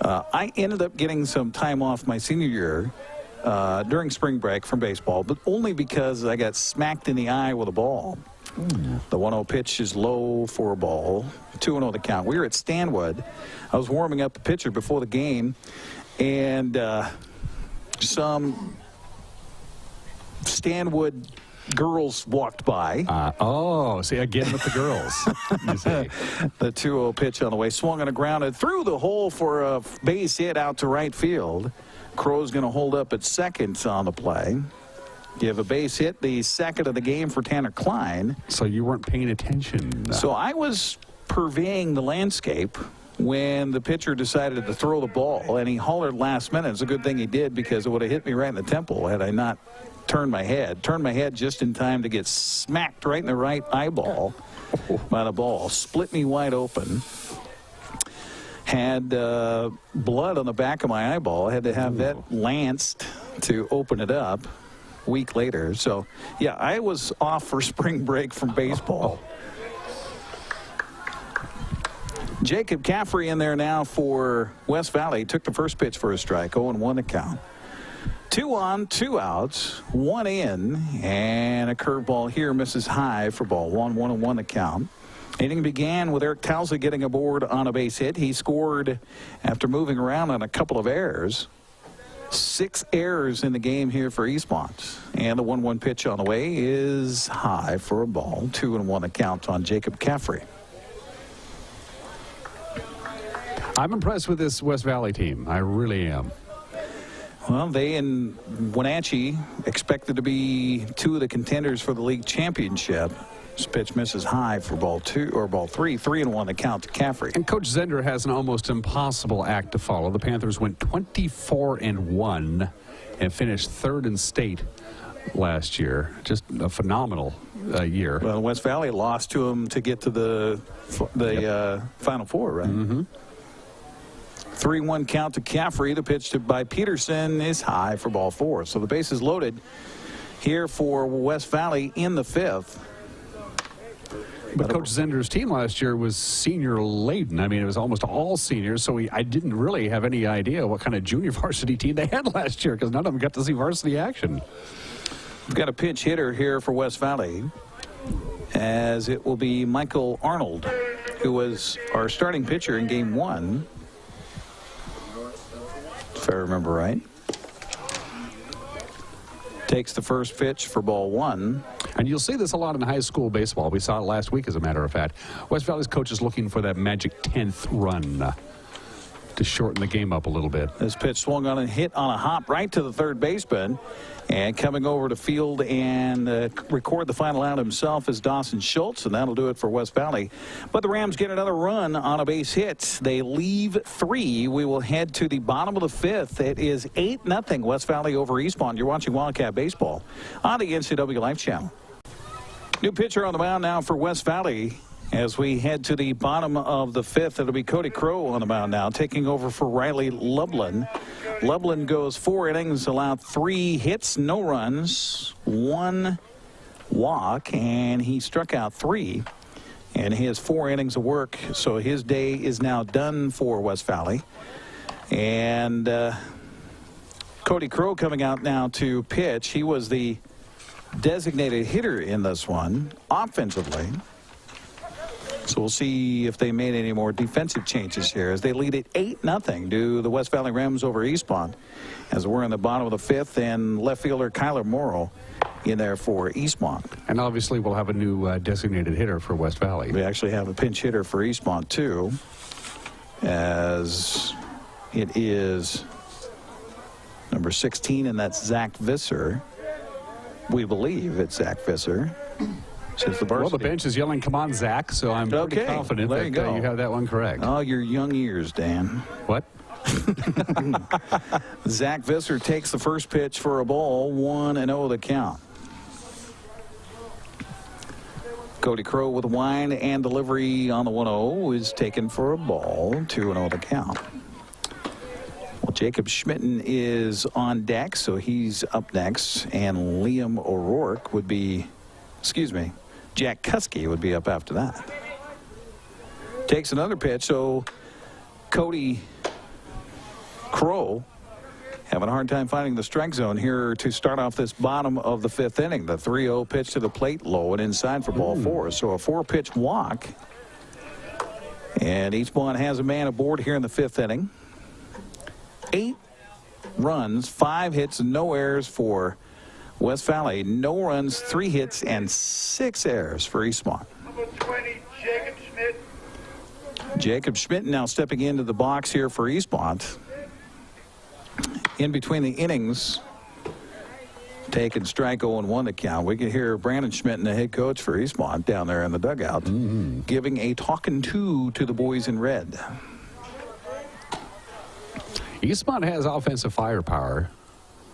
I ended up getting some time off my senior year during spring break from baseball, but only because I got smacked in the eye with a ball. The 1-0 pitch is low for a ball. 2-0 the count. We were at Stanwood. I was warming up the pitcher before the game, and some Stanwood girls walked by. See, again with the girls. You see. The 2-0 pitch on the way. Swung on a grounded through the hole for a base hit out to right field. Crow's going to hold up at second on the play. Give a base hit, the second of the game for Tanner Klein. So you weren't paying attention. So I was purveying the landscape when the pitcher decided to throw the ball, and he hollered last minute. It's a good thing he did, because it would have hit me right in the temple had I not turned my head. Turned my head just in time to get smacked right in the right eyeball by the ball. Split me wide open. Had blood on the back of my eyeball. I had to have that lanced to open it up. Week later. So, yeah, I was off for spring break from baseball. Jacob Caffrey in there now for West Valley. Took the first pitch for a strike. 0-1 the count. 2 on, 2 outs, 1 in, and a curveball here misses high for ball 1. 1-1 the count. Inning began with Eric Tousley getting aboard on a base hit. He scored after moving around on a couple of errors. 6 errors in the game here for Eastmont. And the 1-1 pitch on the way is high for a ball. 2-1 the count on Jacob Caffrey. I'm impressed with this West Valley team. I really am. Well, they and Wenatchee expected to be two of the contenders for the league championship. This pitch misses high for ball 2 or ball 3. 3-1 the count to Caffrey. And Coach Zender has an almost impossible act to follow. The Panthers went 24-1 and finished third in state last year. Just a phenomenal year. Well, West Valley lost to them to get to the Final Four, right? Mm-hmm. 3-1 count to Caffrey. The pitch by Peterson is high for ball 4. So the base is loaded here for West Valley in the 5th. But Coach Zender's team last year was senior laden. I mean, it was almost all seniors, so I didn't really have any idea what kind of junior varsity team they had last year because none of them got to see varsity action. We've got a pinch hitter here for West Valley, as it will be Michael Arnold, who was our starting pitcher in game 1, if I remember right. Takes the first pitch for ball 1. And you'll see this a lot in high school baseball. We saw it last week, as a matter of fact. West Valley's coach is looking for that magic 10th run to shorten the game up a little bit. This pitch swung on and hit on a hop right to the third baseman. And coming over to field and record the final out himself is Dawson Schultz, and that'll do it for West Valley. But the Rams get another run on a base hit. They leave 3. We will head to the bottom of the 5th. It is 8-0 West Valley over Eastmont. You're watching Wildcat Baseball on the NCW Life Channel. New pitcher on the mound now for West Valley. As we head to the bottom of the 5th, it'll be Cody Crow on the mound now, taking over for Riley Lublin. Lublin goes 4 innings, allowed 3 hits, no runs, 1 walk, and he struck out 3. And he has 4 innings of work, so his day is now done for West Valley. And Cody Crow coming out now to pitch. He was the designated hitter in this one offensively. So we'll see if they made any more defensive changes here as they lead it 8-0 to the West Valley Rams over Eastmont, as we're in the bottom of the 5th, and left fielder Kyler Morrow in there for Eastmont. And obviously we'll have a new designated hitter for West Valley. We actually have a pinch hitter for Eastmont too, as it is number 16, and that's Zach Visser. We believe it's Zach Visser. Well, the bench is yelling, "Come on, Zach!" So I'm pretty confident that you have that one correct. Oh, your young ears, Dan. What? Zach Visser takes the first pitch for a ball, 1-0 the count. Cody Crow with a wind and delivery on the 1-0 is taken for a ball, 2-0 the count. Well, Jacob Schmitten is on deck, so he's up next, and Liam O'Rourke would be, Jack Kuski would be up after that. Takes another pitch, so Cody Crow having a hard time finding the strike zone here to start off this bottom of the 5th inning. The 3-0 pitch to the plate, low and inside for ball 4. So a 4-pitch walk. And Eastmont has a man aboard here in the 5th inning. 8 runs, 5 hits, no errors for West Valley. No runs, 3 hits, and 6 errors for Eastmont. Number 20, Jacob Schmidt. Jacob Schmidt now stepping into the box here for Eastmont. In between the innings, taking strike 0-1 to count. We can hear Brandon Schmidt, the head coach for Eastmont, down there in the dugout, giving a talking to the boys in red. Eastmont has offensive firepower.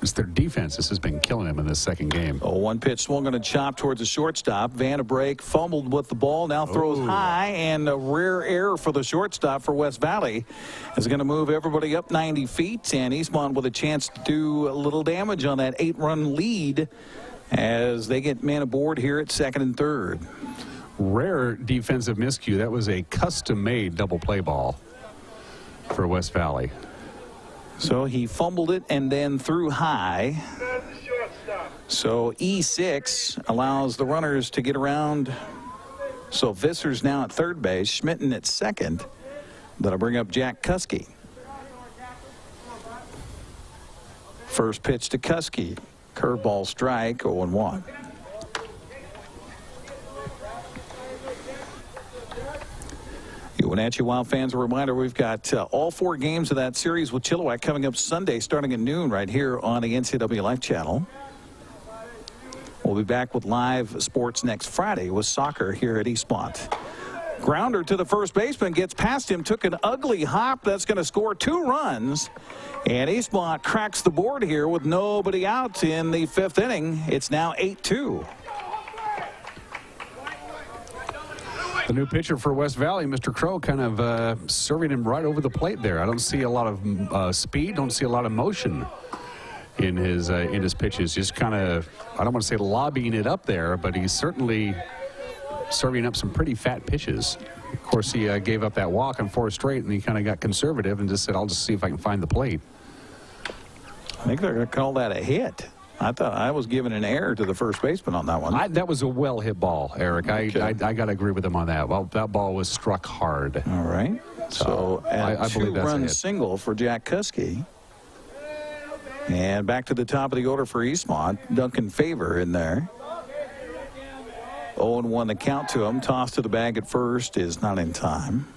It's their defense. This has been killing them in this second game. Oh, one pitch swung on a chop towards the shortstop. Vandenbrake fumbled with the ball. Now throws high, and a rare error for the shortstop for West Valley is going to move everybody up 90 feet. And Eastmont with a chance to do a little damage on that 8-run lead as they get man aboard here at second and third. Rare defensive miscue. That was a custom-made double play ball for West Valley. So he fumbled it and then threw high. So E6 allows the runners to get around. So Visser's now at third base, Schmitten at second. That'll bring up Jack Kuski. First pitch to Kuski. Curveball strike, 0-1. Wenatchee Wild fans, a reminder, we've got all 4 games of that series with Chilliwack coming up Sunday starting at noon right here on the NCAA Life Channel. We'll be back with live sports next Friday with soccer here at Eastmont. Grounder to the first baseman, gets past him, took an ugly hop. That's going to score 2 runs. And Eastmont cracks the board here with nobody out in the 5th inning. It's now 8-2. The new pitcher for West Valley, Mr. Crow, kind of serving him right over the plate there. I don't see a lot of speed, don't see a lot of motion in his pitches. Just kind of, I don't want to say lobbying it up there, but he's certainly serving up some pretty fat pitches. Of course, he gave up that walk on 4 straight, and he kind of got conservative and just said, I'll just see if I can find the plate. I think they're going to call that a hit. I thought I was giving an error to the first baseman on that one. That was a well-hit ball, Eric. Okay. I got to agree with him on that. Well, that ball was struck hard. All right. So I believe that's a 2-run hit. single for Jack Kuski. And back to the top of the order for Eastmont. Duncan Favor in there. 0-1 the count to him. Toss to the bag at first is not in time.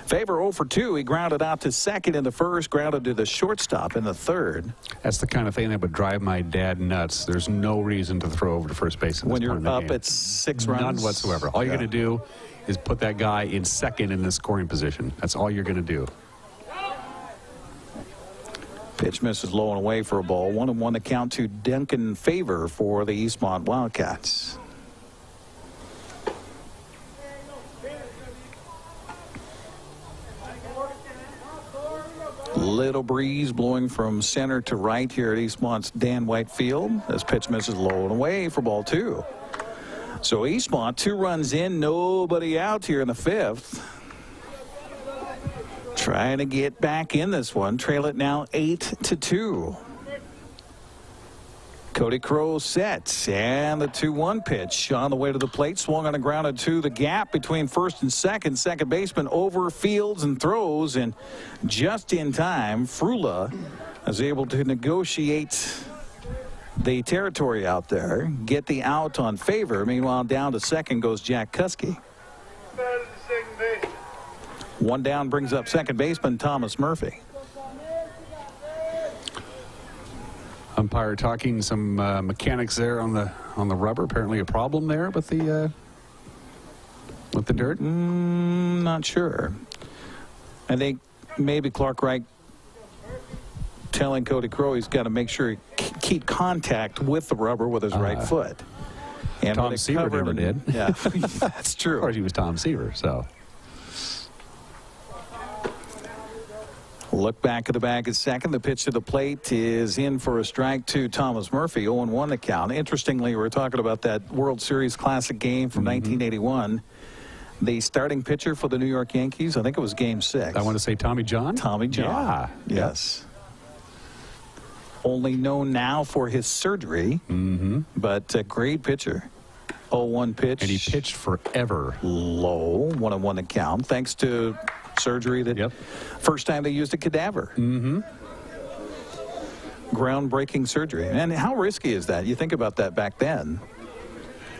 Favor 0 for 2. He grounded out to second in the first, grounded to the shortstop in the third. That's the kind of thing that would drive my dad nuts. There's no reason to throw over to first base When you're up at 6 runs. None whatsoever. All you're going to do is put that guy in second in the scoring position. That's all you're going to do. Pitch misses low and away for a ball. 1-1 the count to Duncan Favor for the Eastmont Wildcats. Little breeze blowing from center to right here at Eastmont's Dan White Field. This pitch misses low and away for ball 2. So Eastmont 2 runs in, nobody out here in the 5th. Trying to get back in this one. Trail it now 8-2. Cody Crow sets, and the 2-1 pitch on the way to the plate. Swung on and grounded to the gap between first and second. Second baseman over fields and throws, and just in time, Frula is able to negotiate the territory out there, get the out on Favor. Meanwhile, down to second goes Jack Kuski. One down brings up second baseman Thomas Murphy. Umpire talking some mechanics there on the rubber. Apparently a problem there with the dirt. Not sure. I think maybe Clark Wright telling Cody Crow he's got to make sure he keep contact with the rubber with his right foot. And Tom Seaver never did. Yeah, that's true. Of course, he was Tom Seaver, so. Look back at the bag at second. The pitch to the plate is in for a strike to Thomas Murphy. 0-1 the count. Interestingly, we're talking about that World Series Classic game from 1981. The starting pitcher for the New York Yankees, I think it was Game 6. I want to say Tommy John. Tommy John. Yeah. Yes. Only known now for his surgery, but a great pitcher. 0-1 pitch. And he pitched forever. Low. 1-1 the count. Thanks to surgery that first time they used a cadaver. Groundbreaking surgery. And how risky is that? You think about that back then.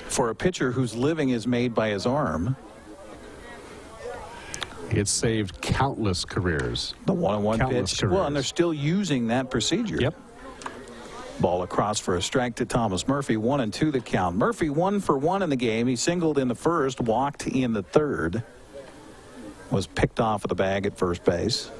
For a pitcher whose living is made by his arm. It saved countless careers. The 1-1 pitch. Well, and they're still using that procedure. Yep. Ball across for a strike to Thomas Murphy. 1-2 the count. Murphy 1 for 1 in the game. He singled in the first, walked in the third. Was picked off of the bag at first base.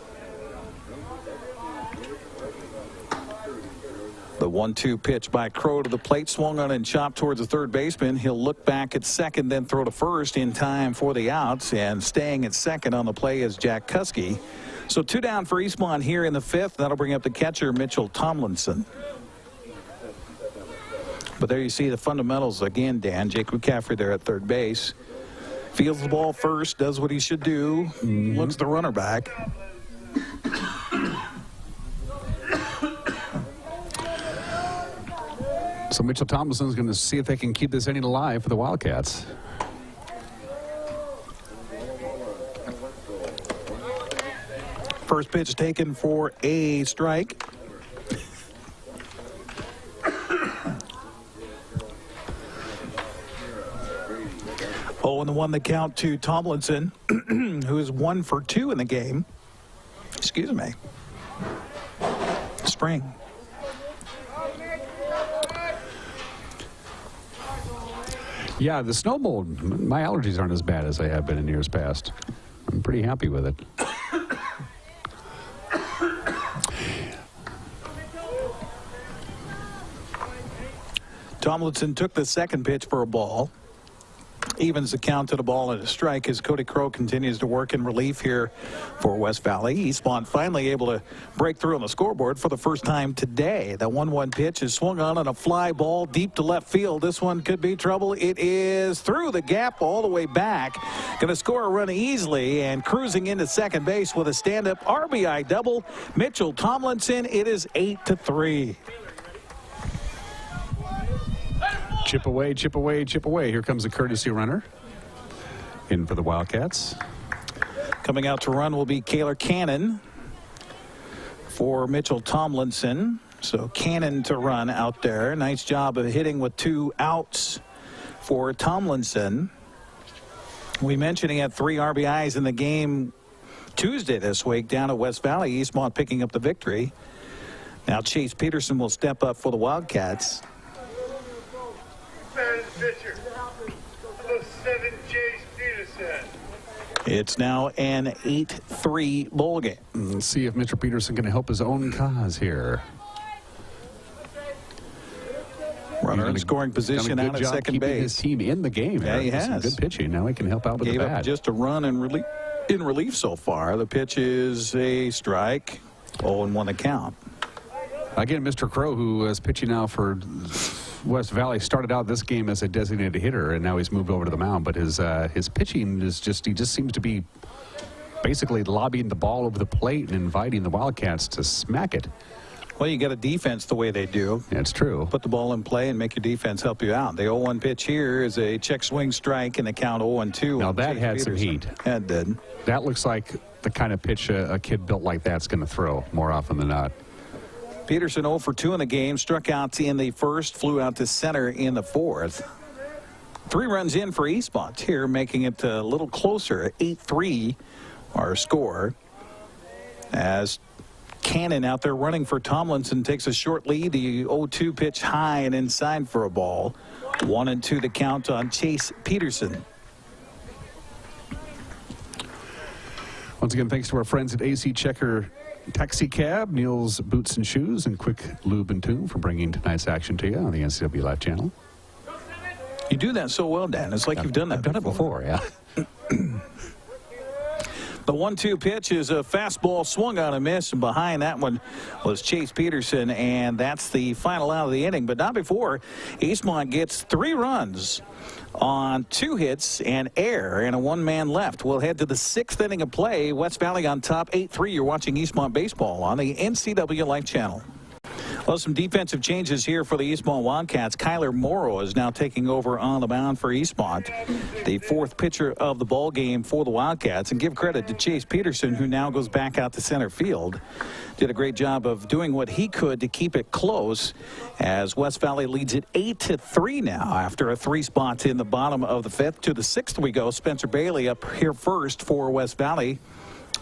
The 1-2 pitch by Crow to the plate, swung on and chopped towards the third baseman. He'll look back at second, then throw to first in time for the outs, and staying at second on the play is Jack Kuski. So 2 down for Eastmont here in the 5th. That'll bring up the catcher, Mitchell Tomlinson. But there you see the fundamentals again, Dan. Jake McCaffrey there at third base. Fields the ball first, does what he should do, looks the runner back. So Mitchell Tomlinson's going to see if they can keep this inning alive for the Wildcats. First pitch taken for a strike. Oh, and the one that count to Tomlinson, who is 1 for 2 in the game. Excuse me. Spring. Yeah, the snow mold, my allergies aren't as bad as they have been in years past. I'm pretty happy with it. Tomlinson took the second pitch for a ball. Evens the count to the ball and a strike as Cody Crow continues to work in relief here for West Valley. Eastmont finally able to break through on the scoreboard for the first time today. The 1-1 pitch is swung on a fly ball deep to left field. This one could be trouble. It is through the gap all the way back. Going to score a run easily and cruising into second base with a stand-up RBI double. Mitchell Tomlinson. It is 8-3. Chip away, chip away, chip away. Here comes a courtesy runner in for the Wildcats. Coming out to run will be Kaylor Cannon for Mitchell Tomlinson. So Cannon to run out there. Nice job of hitting with 2 outs for Tomlinson. We mentioned he had 3 RBIs in the game Tuesday this week down at West Valley. Eastmont picking up the victory. Now Chase Peterson will step up for the Wildcats. Pitcher, number 7, Chase Peterson. It's now an 8-3 ball game. Let's see if Mr. Peterson can help his own cause here. Runner in scoring position out at second base. His team in the game. Yeah, he has. Good pitching. Now he can help out with the bat. Gave up just a run in relief so far. The pitch is a strike. 0-1 the count. Again, Mr. Crow, who is pitching now for West Valley, started out this game as a designated hitter, and now he's moved over to the mound. But his pitching is he just seems to be basically lobbing the ball over the plate and inviting the Wildcats to smack it. Well, you get a defense the way they do. That's true. Put the ball in play and make your defense help you out. The 0-1 pitch here is a check swing strike, and the count 0-2. Now that had some heat. That did. That looks like the kind of pitch a kid built like that's going to throw more often than not. Peterson 0 for 2 in the game. Struck out in the first, flew out to center in the fourth. 3 runs in for Eastmont here, making it a little closer. 8-3 our score. As Cannon out there running for Tomlinson takes a short lead. The 0-2 pitch high and inside for a ball. 1-2 the count on Chase Peterson. Once again, thanks to our friends at AC Checker Taxi Cab, Neil's Boots and Shoes, and Quick Lube and Tune for bringing tonight's action to you on the NCW Live channel. You do that so well, Dan. It's like you've done that I've done it before, yeah. The 1-2 pitch is a fastball swung on a miss, and behind that one was Chase Peterson, and that's the final out of the inning. But not before Eastmont gets 3 runs on 2 hits and air and a 1-man left. We'll head to the 6th inning of play. West Valley on top 8-3. You're watching Eastmont Baseball on the NCW Life channel. Well, some defensive changes here for the Eastmont Wildcats. Kyler Morrow is now taking over on the mound for Eastmont, the 4th pitcher of the ball game for the Wildcats. And give credit to Chase Peterson, who now goes back out to center field. Did a great job of doing what he could to keep it close, as West Valley leads it 8-3 now after a 3 spots in the bottom of the 5th. To the 6th we go. Spencer Bailey up here first for West Valley.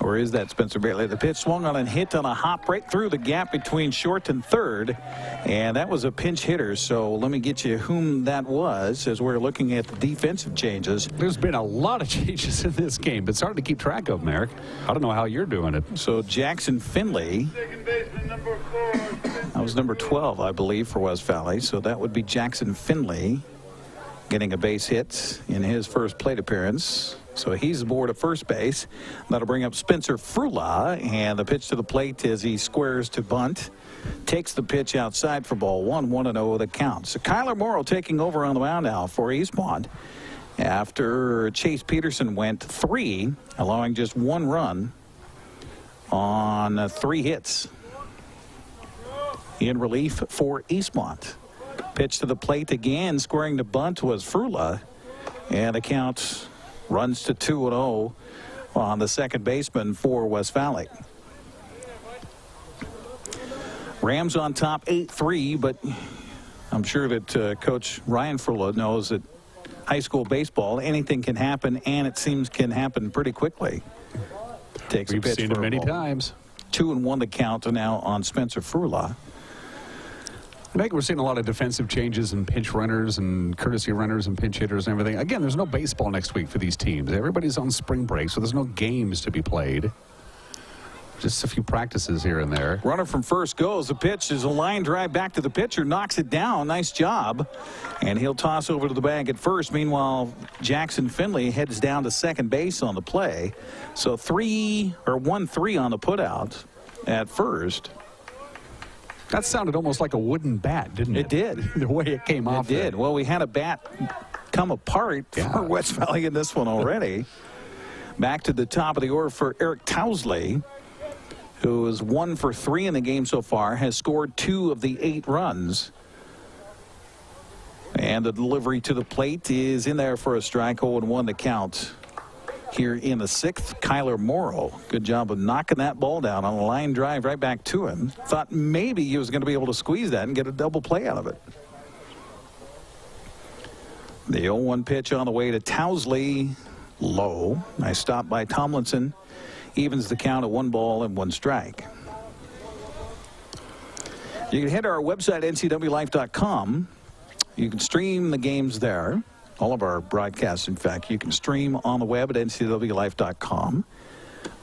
Or is that Spencer Bailey? The pitch swung on and hit on a hop right through the gap between short and third. And that was a pinch hitter. So let me get you whom that was as we're looking at the defensive changes. There's been a lot of changes in this game, but it's hard to keep track of them, Eric. I don't know how you're doing it. So Jackson Finley. Second baseman, number 4. That was number 12, I believe, for West Valley. So that would be Jackson Finley getting a base hit in his first plate appearance. So he's aboard at first base. That'll bring up Spencer Frula, and the pitch to the plate as he squares to bunt. Takes the pitch outside for ball 1, 1-0 the count. So Kyler Morrow taking over on the mound now for Eastmont after Chase Peterson went 3, allowing just 1 run on 3 hits. In relief for Eastmont. Pitch to the plate again, squaring to bunt was Frula, and the count runs to 2-0 on the second baseman for West Valley. Rams on top 8-3, but I'm sure that Coach Ryan Frula knows that high school baseball. Anything can happen, and it seems can happen pretty quickly. Takes We've a pitch seen for it many ball. times. 2-1 the count now on Spencer Frula. I think we're seeing a lot of defensive changes and pinch runners and courtesy runners and pinch hitters and everything. Again, there's no baseball next week for these teams. Everybody's on spring break, so there's no games to be played. Just a few practices here and there. Runner from first goes. The pitch is a line drive back to the pitcher. Knocks it down. Nice job. And he'll toss over to the bag at first. Meanwhile, Jackson Finley heads down to second base on the play. So 1-3 on the putout at first. That sounded almost like a wooden bat, didn't it? It did. The way it came off. It did. Well, we had a bat come apart Yeah. for WestValley in this one already. Back to the top of the order for Eric Tousley, who is 1 for 3 in the game so far, has scored 2 of the 8 runs. And the delivery to the plate is in there for a strike. 0-1 to count here in the 6th. Kyler Morrow, good job of knocking that ball down on a line drive right back to him. Thought maybe he was going to be able to squeeze that and get a double play out of it. The 0-1 pitch on the way to Tousley. Low. Nice stop by Tomlinson. Evens the count at 1 ball and 1 strike. You can head to our website, ncwlife.com. You can stream the games there. All of our broadcasts, in fact, you can stream on the web at ncwlife.com.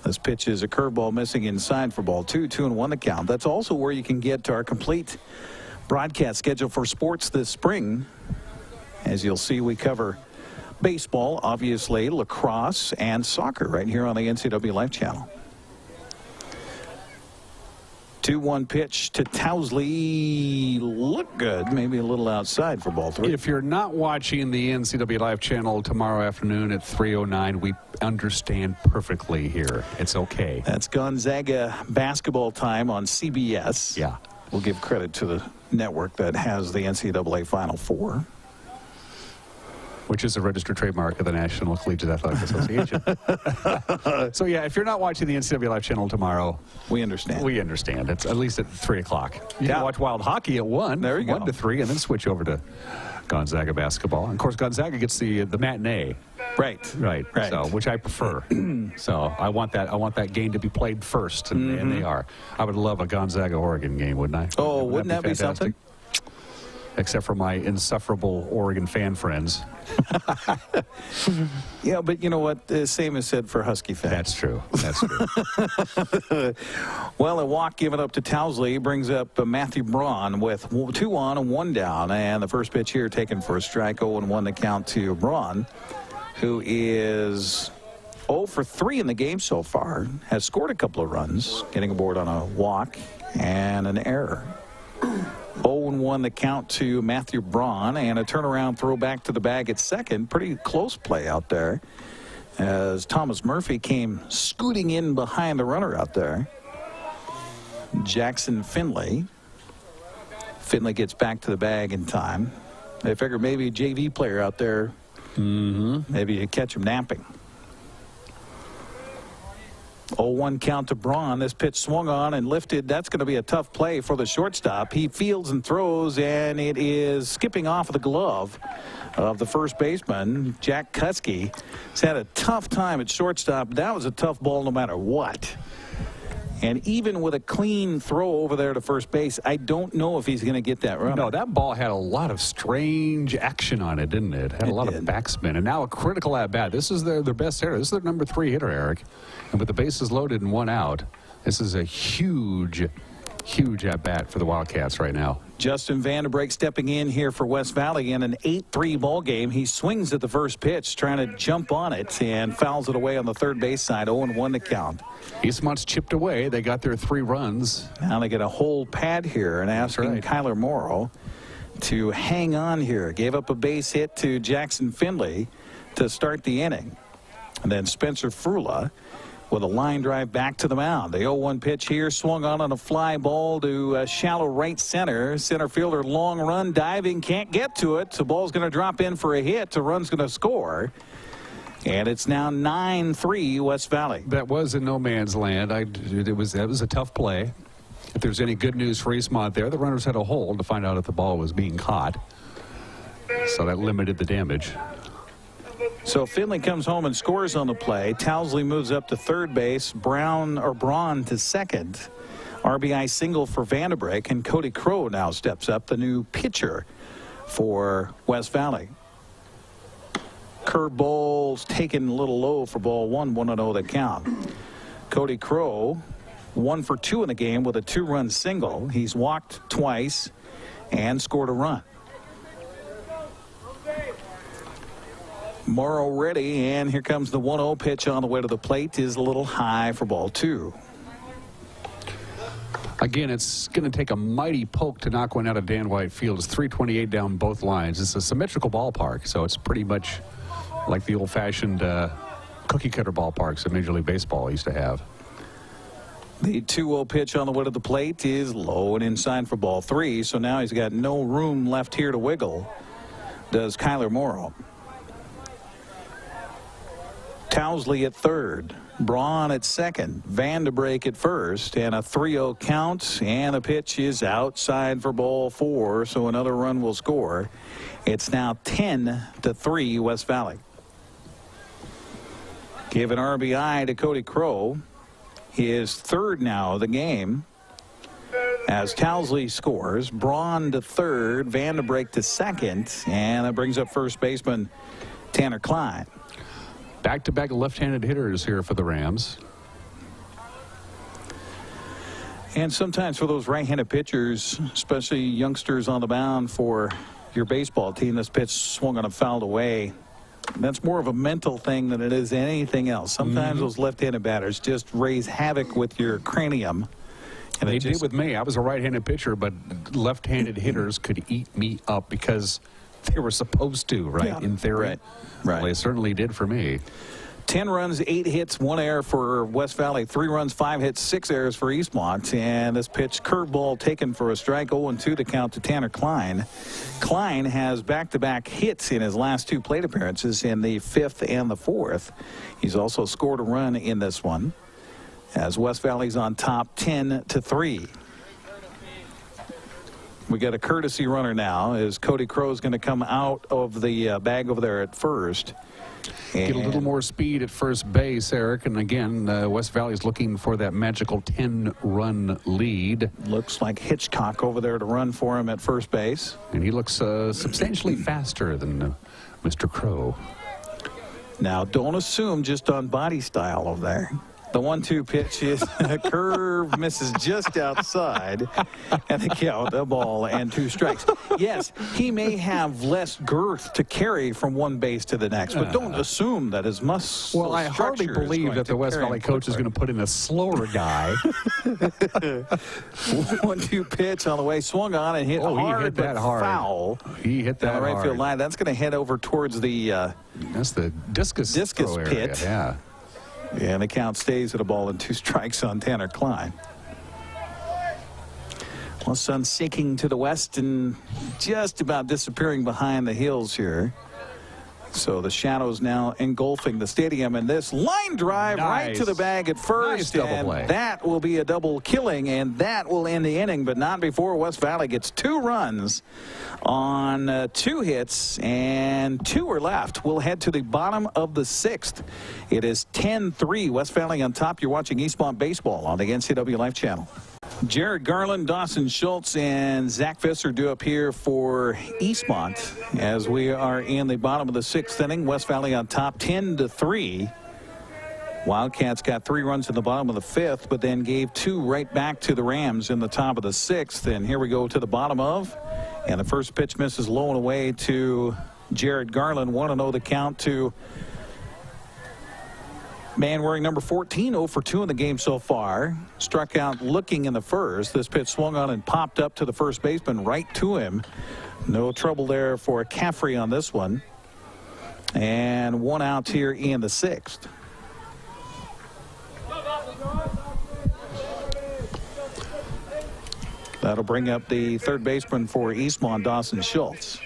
This pitch is a curveball missing inside for ball 2, 2-1 the count. That's also where you can get to our complete broadcast schedule for sports this spring. As you'll see, we cover baseball, obviously, lacrosse, and soccer right here on the NCW Life channel. 2-1 pitch to Tousley. Look good. Maybe a little outside for ball 3. If you're not watching the NCW Live channel tomorrow afternoon at 3:09, we understand perfectly here. It's okay. That's Gonzaga basketball time on CBS. Yeah. We'll give credit to the network that has the NCAA Final Four. Which is a registered trademark of the National Collegiate Athletic Association. So, yeah, if you're not watching the NCW Live channel tomorrow, We understand. we understand. It's at least at 3 o'clock. You Yeah. can watch Wild Hockey at 1. There you 1 go. to 3, and then switch over to Gonzaga basketball. And, of course, Gonzaga gets the matinee. Right. Right. Right. So, which I prefer. So I want that game to be played first, and they are. I would love a Gonzaga-Oregon game, wouldn't I? Oh, wouldn't that be fantastic? something? Except for my insufferable Oregon fan friends. Yeah, but you know what? The same is said for Husky fans. That's true. That's true. Well, a walk given up to Tousley brings up Matthew Braun with 2 on and 1 down. And the first pitch here taken for a strike. 0-1 the count to Braun, who is 0 for 3 in the game so far. Has scored a couple of runs, getting aboard on a walk and an error. 0-1 the count to Matthew Braun, and a turnaround throw back to the bag at second. Pretty close play out there as Thomas Murphy came scooting in behind the runner out there. Jackson Finley. Finley gets back to the bag in time. They figure maybe a JV player out there. Maybe you catch him napping. 0-1 count to Braun. This pitch swung on and lifted. That's going to be a tough play for the shortstop. He fields and throws, and it is skipping off the glove of the first baseman, Jack Kutsky. He's had a tough time at shortstop. That was a tough ball no matter what. And even with a clean throw over there to first base, I don't know if he's going to get that run. No, that ball had a lot of strange action on it, didn't it? Had a lot of backspin. And now a critical at-bat. This is their best hitter. This is their number 3 hitter, Eric. And with the bases loaded and 1 out, this is a huge at-bat for the Wildcats right now. Justin Vanderbreak stepping in here for WestValley in an 8-3 ball game. He swings at the first pitch, trying to jump on it, and fouls it away on the third base side. 0-1 to count. Eastmont's chipped away. They got their 3 runs. Now they get a whole pad here and asking Kyler Morrow to hang on here. Gave up a base hit to Jackson Finley to start the inning. And then Spencer Frula with a line drive back to the mound. The 0-1 pitch here swung on a fly ball to shallow right center. Center fielder long run diving, can't get to it. The ball's going to drop in for a hit. The run's going to score. And it's now 9-3 WestValley. That was in no man's land. That was a tough play. If there's any good news for Eastmont there, the runners had a hold to find out if the ball was being caught. So that limited the damage. So Finley comes home and scores on the play. Towsley moves up to third base. Braun to second. RBI single for Vanderbeek, and Cody Crow now steps up, the new pitcher for West Valley. Curveball's taken a little low for ball one, 1-0 the count. Cody Crow 1 for 2 in the game with a 2-run single. He's walked twice and scored a run. Morrow ready, and here comes the 1-0 pitch on the way to the plate. Is a little high for ball 2. Again, it's going to take a mighty poke to knock one out of Dan White Field. It's 328 down both lines. It's a symmetrical ballpark, so it's pretty much like the old-fashioned cookie-cutter ballparks that Major League Baseball used to have. The 2-0 pitch on the way to the plate is low and inside for ball 3, so now he's got no room left here to wiggle, does Kyler Morrow. Towsley at third, Braun at second, Vanderbeek at first, and a 3-0 count, and the pitch is outside for ball 4, so another run will score. It's now 10-3 West Valley. Give an RBI to Cody Crow, his third now of the game, as Towsley scores. Braun to third, Vanderbeek to second, and that brings up first baseman Tanner Klein. Back-to-back left-handed hitters here for the Rams. And sometimes for those right-handed pitchers, especially youngsters on the mound for your baseball team, this pitch swung on and fouled away. That's more of a mental thing than it is anything else. Sometimes those left-handed batters just raise havoc with your cranium. And they did with me. I was a right-handed pitcher, but left-handed hitters could eat me up because they were supposed to, right? Yeah. In theory. Right. Well, they certainly did for me. 10 runs, 8 hits, 1 error for West Valley. 3 runs, 5 hits, 6 errors for Eastmont. And this pitch, curveball taken for a strike. 0-2 to count to Tanner Klein. Klein has back-to-back hits in his last 2 plate appearances in the 5th and the 4th. He's also scored a run in this one, as West Valley's on top 10-3. We got a courtesy runner now, as Cody Crow is going to come out of the bag over there at first. Get a little more speed at first base, Eric. And again, West Valley's looking for that magical 10-run lead. Looks like Hitchcock over there to run for him at first base. And he looks substantially faster than Mr. Crow. Now, don't assume just on body style over there. The 1-2 pitch is a curve, misses just outside, and the count, a ball and 2 strikes. Yes, he may have less girth to carry from one base to the next, but don't assume that his muscle Well, I hardly believe that the West Valley coach is going to put in a slower guy. 1-2 pitch on the way, swung on and hit hard, he hit that but hard. Foul. He hit that down the right hard. field line. That's going to head over towards the That's the discus throw area. pit. Yeah. And the count stays at a ball and 2 strikes on Tanner Klein. Well, sun sinking to the west and just about disappearing behind the hills here. So the shadows now engulfing the stadium, and this line drive right to the bag at first. Nice double and play. that will be a double killing, and that will end the inning, but not before West Valley gets 2 runs on 2 hits, and 2 are left. We'll head to the bottom of the 6th. It is 10-3, West Valley on top. You're watching Eastmont Baseball on the NCW Life Channel. Jared Garland, Dawson Schultz, and Zach Visser due up here for Eastmont as we are in the bottom of the 6th inning. West Valley on top 10-3. Wildcats got 3 runs in the bottom of the 5th, but then gave 2 right back to the Rams in the top of the 6th. And here we go to the bottom of, and the first pitch misses low and away to Jared Garland. 1-0 the count to man wearing number 14, 0 for 2 in the game so far. Struck out looking in the first. This pitch swung on and popped up to the first baseman, right to him. No trouble there for Caffrey on this one. And 1 out here in the 6th. That'll bring up the third baseman for Eastmont, Dawson Schultz.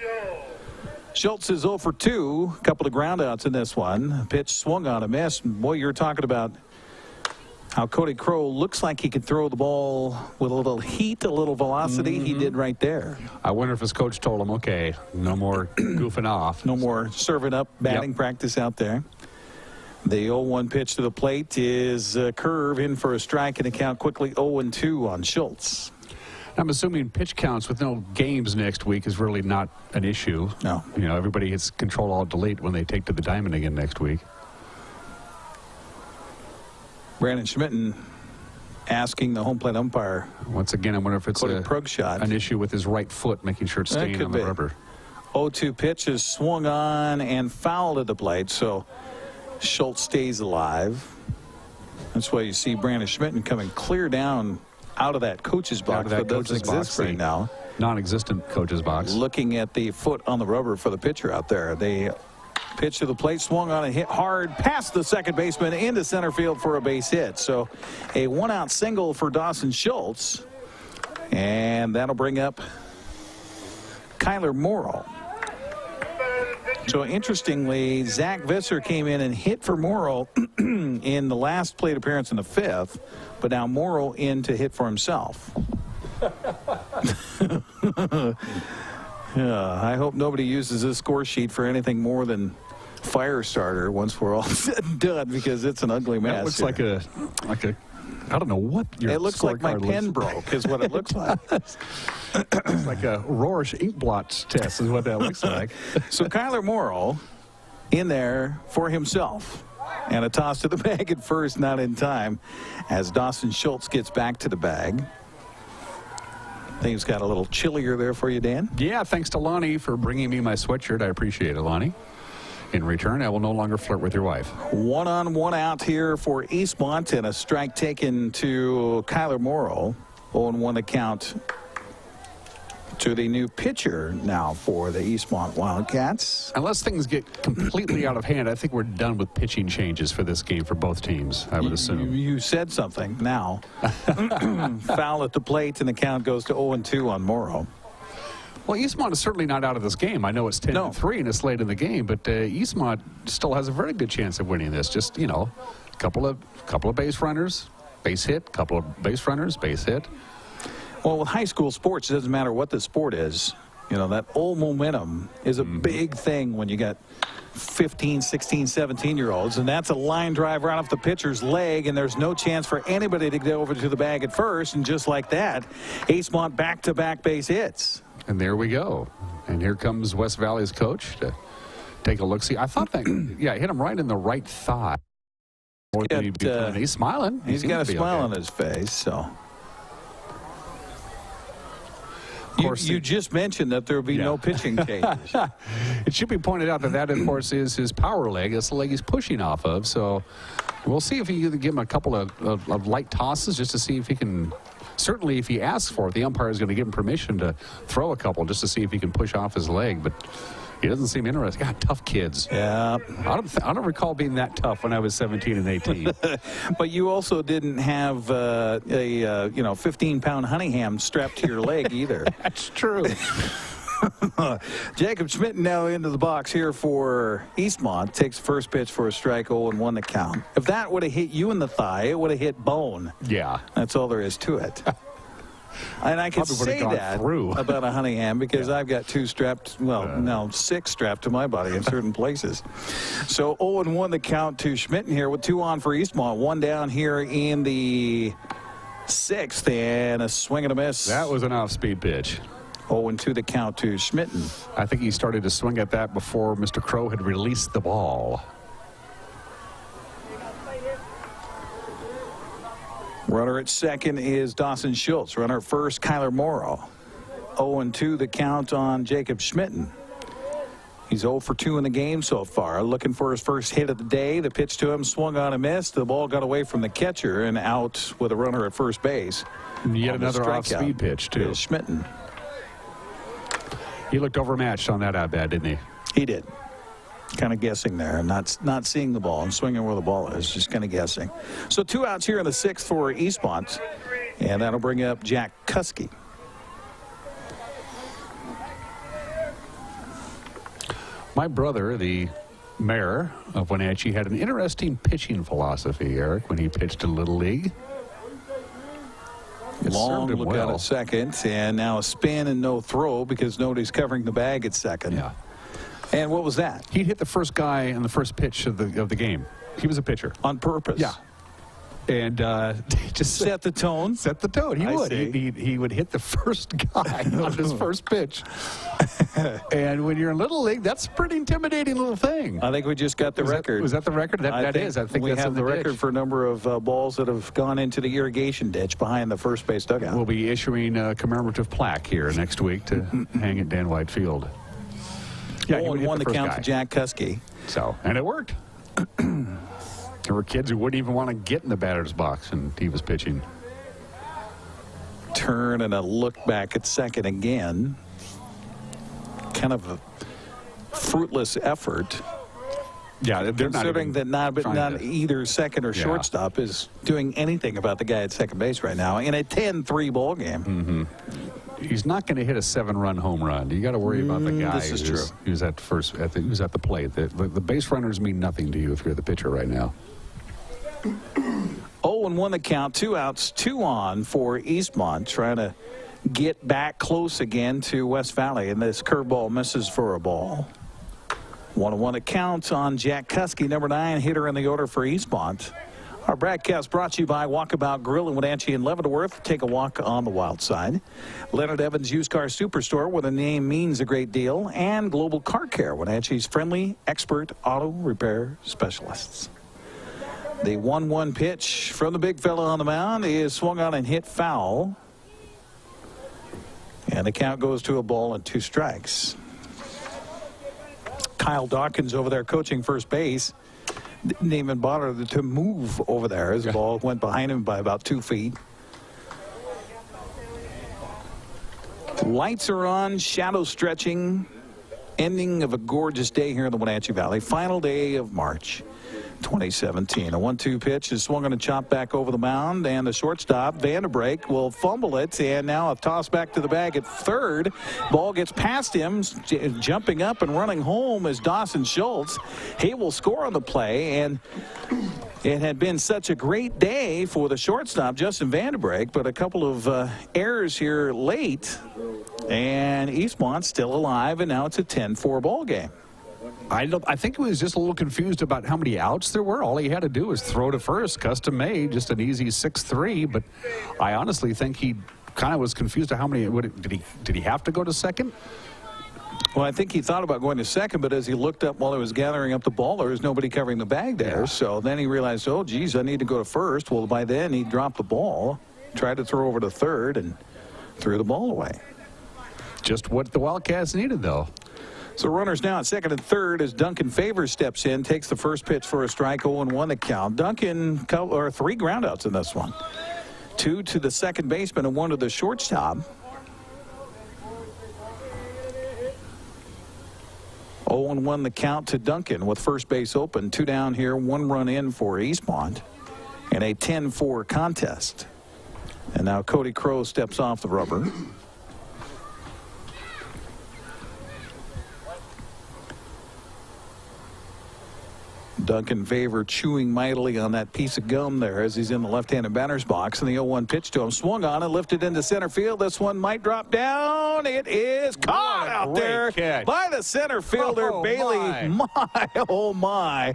Schultz is 0 for 2, a couple of groundouts in this one. Pitch swung on a miss. Boy, you're talking about How Cody Crow looks like he could throw the ball with a little heat, a little velocity. He did right there. I wonder if his coach told him, okay, no more goofing off. No more serving up batting practice out there. The 0-1 pitch to the plate is a curve in for a strike, and a count quickly 0-2 on Schultz. I'm assuming pitch counts with no games next week is really not an issue. No. You know, everybody hits Control-Alt-Delete when they take to the diamond again next week. Brandon Schmitten asking the home plate umpire. Once again, I wonder if it's an issue with his right foot, making sure it's staying on the rubber. 0-2 pitch is swung on and fouled at the plate, so Schultz stays alive. That's why you see Brandon Schmitten coming clear down out of that coach's box that doesn't exist right now. Non-existent coach's box. Looking at the foot on the rubber for the pitcher out there. They pitch to the plate, swung on and hit hard past the second baseman into center field for a base hit. So a one-out single for Dawson Schultz, and that'll bring up Kyler Morrill. So interestingly, Zach Visser came in and hit for Morrill in the last plate appearance in the fifth, but now Morrill in to hit for himself. I hope nobody uses this score sheet for anything more than fire starter once we're all said and done, because it's an ugly mess. That looks like a I don't know what your it looks like my pen broke is what it looks like. It's like a Rorsch ink blot test is what that looks like. So Kyler Morrill in there for himself, and a toss to the bag at first, not in time, as Dawson Schultz gets back to the bag. Things got a little chillier there for you, Dan. Yeah, thanks to Lonnie for bringing me my sweatshirt. I appreciate it, Lonnie. In return, I will no longer flirt with your wife. 1-on-1 out here for Eastmont, and a strike taken to Kyler Morrill. 0-1 to count to the new pitcher now for the Eastmont Wildcats. Unless things get completely out of hand, I think we're done with pitching changes for this game for both teams, I would assume. You said something now. Foul at the plate, and the count goes to 0-2 on Morrill. Well, Eastmont is certainly not out of this game. I know it's 10-3 and it's late in the game, but Eastmont still has a very good chance of winning this. Just, you know, a couple of base runners, base hit, couple of base runners, base hit. Well, with high school sports, it doesn't matter what the sport is. You know, that old momentum is a big thing when you got 15, 16, 17-year-olds, and that's a line drive right off the pitcher's leg, and there's no chance for anybody to get over to the bag at first, and just like that, Eastmont back-to-back base hits. And there we go. And here comes West Valley's coach to take a look-see. I thought that, yeah, hit him right in the right thigh. More than he's smiling. He's got a smile on his face, so. You just mentioned that there will be no pitching changes. It should be pointed out that, of course, is his power leg. That's the leg he's pushing off of. So we'll see if he can give him a couple of light tosses just to see if he can. Certainly, if he asks for it, the umpire is going to give him permission to throw a couple just to see if he can push off his leg. But he doesn't seem interested. God, tough kids. Yeah. I don't recall being that tough when I was 17 and 18. But you also didn't have a 15-pound honey ham strapped to your leg either. That's true. Jacob Schmidt now into the box here for Eastmont. Takes the first pitch for a strike, 0-1 to count. If that would have hit you in the thigh, it would have hit bone. Yeah. That's all there is to it. And I can say that about a honey ham because I've got two strapped, now six strapped to my body in certain places. So 0-1 the count to Schmitten here with 2 on for Eastmont. 1 down here in the 6th, and a swing and a miss. That was an off-speed pitch. 0-2 the count to Schmitten. I think he started to swing at that before Mr. Crow had released the ball. Runner at second is Dawson Schultz. Runner at first, Kyler Morrill. 0-2 the count on Jacob Schmitten. He's 0 for 2 in the game so far. Looking for his first hit of the day. The pitch to him swung on and missed. The ball got away from the catcher and out with a runner at first base. Yet another off-speed pitch, too. Schmitten. He looked overmatched on that at-bat, didn't he? He did. Kind of guessing there, not seeing the ball and swinging where the ball is, just kind of guessing. So 2 outs here in the 6th for Eastmont, and that'll bring up Jack Kuski. My brother, the mayor of Wenatchee had an interesting pitching philosophy, Eric, when he pitched in Little League. It Long served him look out at second, and now a spin and no throw because nobody's covering the bag at second. Yeah. And what was that? He hit the first guy in the first pitch of the game. He was a pitcher. On purpose? Yeah. And just set the tone. Set the tone. He would. He would hit the first guy on his first pitch. And when you're in Little League, that's a pretty intimidating little thing. I think we just got the record. Was that the record? That is. I think we that's have the record for a number of balls that have gone into the irrigation ditch behind the first base dugout. We'll be issuing a commemorative plaque here next week to hang at Dan White Field. Yeah, he won the count to Jack Kuski. So, and it worked. There were kids who wouldn't even want to get in the batter's box, and he was pitching. Turn and a look back at second again. Kind of a fruitless effort. Yeah, they're considering that not either second or shortstop is doing anything about the guy at second base right now in a 10-3 ball game. Mm-hmm. He's not going to hit a 7-run home run. You got to worry about the guy who's at first, who's at the plate. The base runners mean nothing to you if you're the pitcher right now. 0-1 the count, 2 outs, 2 on for Eastmont, trying to get back close again to West Valley, and this curveball misses for a ball. 1-1 the count on Jack Kuski, number 9 hitter in the order for Eastmont. Our broadcast brought to you by Walkabout Grill in Wenatchee and Leavenworth. Take a walk on the wild side. Leonard Evans Used Car Superstore, where the name means a great deal, and Global Car Care, Wenatchee's friendly, expert auto repair specialists. The 1-1 pitch from the big fella on the mound is swung on and hit foul. And the count goes to a ball and 2 strikes. Kyle Dawkins over there coaching first base. Didn't even bother to move over there as the ball went behind him by about 2 feet. Lights are on, shadow stretching. Ending of a gorgeous day here in the Wenatchee Valley. Final day of March 2017. A 1-2 pitch is swung on a chop back over the mound, and the shortstop Vanderbrake will fumble it, and now a toss back to the bag at third. Ball gets past him. Jumping up and running home is Dawson Schultz. He will score on the play, and it had been such a great day for the shortstop Justin Vanderbrake, but a couple of errors here late, and Eastmont still alive, and now it's a 10-4 ball game. I think he was just a little confused about how many outs there were. All he had to do was throw to first, custom made, just an easy 6-3. But I honestly think he kind of was confused to how many. Did he have to go to second? Well, I think he thought about going to second, but as he looked up while he was gathering up the ball, there was nobody covering the bag there. Yeah. So then he realized, oh, geez, I need to go to first. Well, by then he dropped the ball, tried to throw over to third, and threw the ball away. Just what the Wildcats needed, though. So runners now at second and third as Duncan Favors steps in, takes the first pitch for a strike, 0-1 the count. Duncan, 3 groundouts in this one. 2 to the second baseman and 1 to the shortstop. 0-1 the count to Duncan with first base open. 2 down here, 1 run in for Eastmont, and a 10-4 contest. And now Cody Crow steps off the rubber. Duncan Favor chewing mightily on that piece of gum there as he's in the left-handed batter's box, and the 0-1 pitch to him swung on and lifted into center field. This one might drop down. It is caught out there by the center fielder, Bailey. Oh my,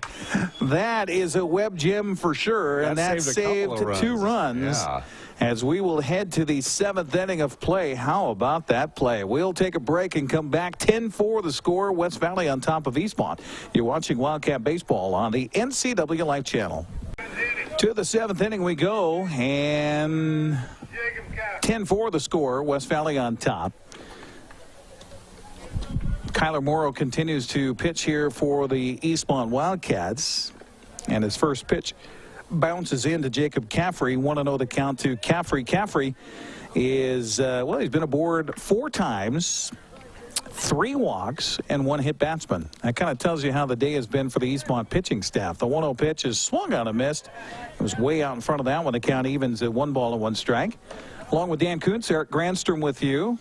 that is a web gem for sure, and that saved 2 runs. Yeah. As we will head to the 7th inning of play. How about that play? We'll take a break and come back. 10-4 the score. West Valley on top of Eastmont. You're watching Wildcat Baseball on the NCW Life Channel. To the 7th inning we go, and 10-4 the score. West Valley on top. Kyler Morrow continues to pitch here for the Eastmont Wildcats, and his first pitch bounces into Jacob Caffrey. 1-0 the count to Caffrey. Caffrey is, well, he's been aboard 4 times, 3 walks, and 1 hit batsman. That kind of tells you how the day has been for the Eastmont pitching staff. The 1-0 pitch is swung on and missed. It was way out in front of that one. The count evens at 1 ball and 1 strike. Along with Dan Kuntz, Eric Granstrom with you.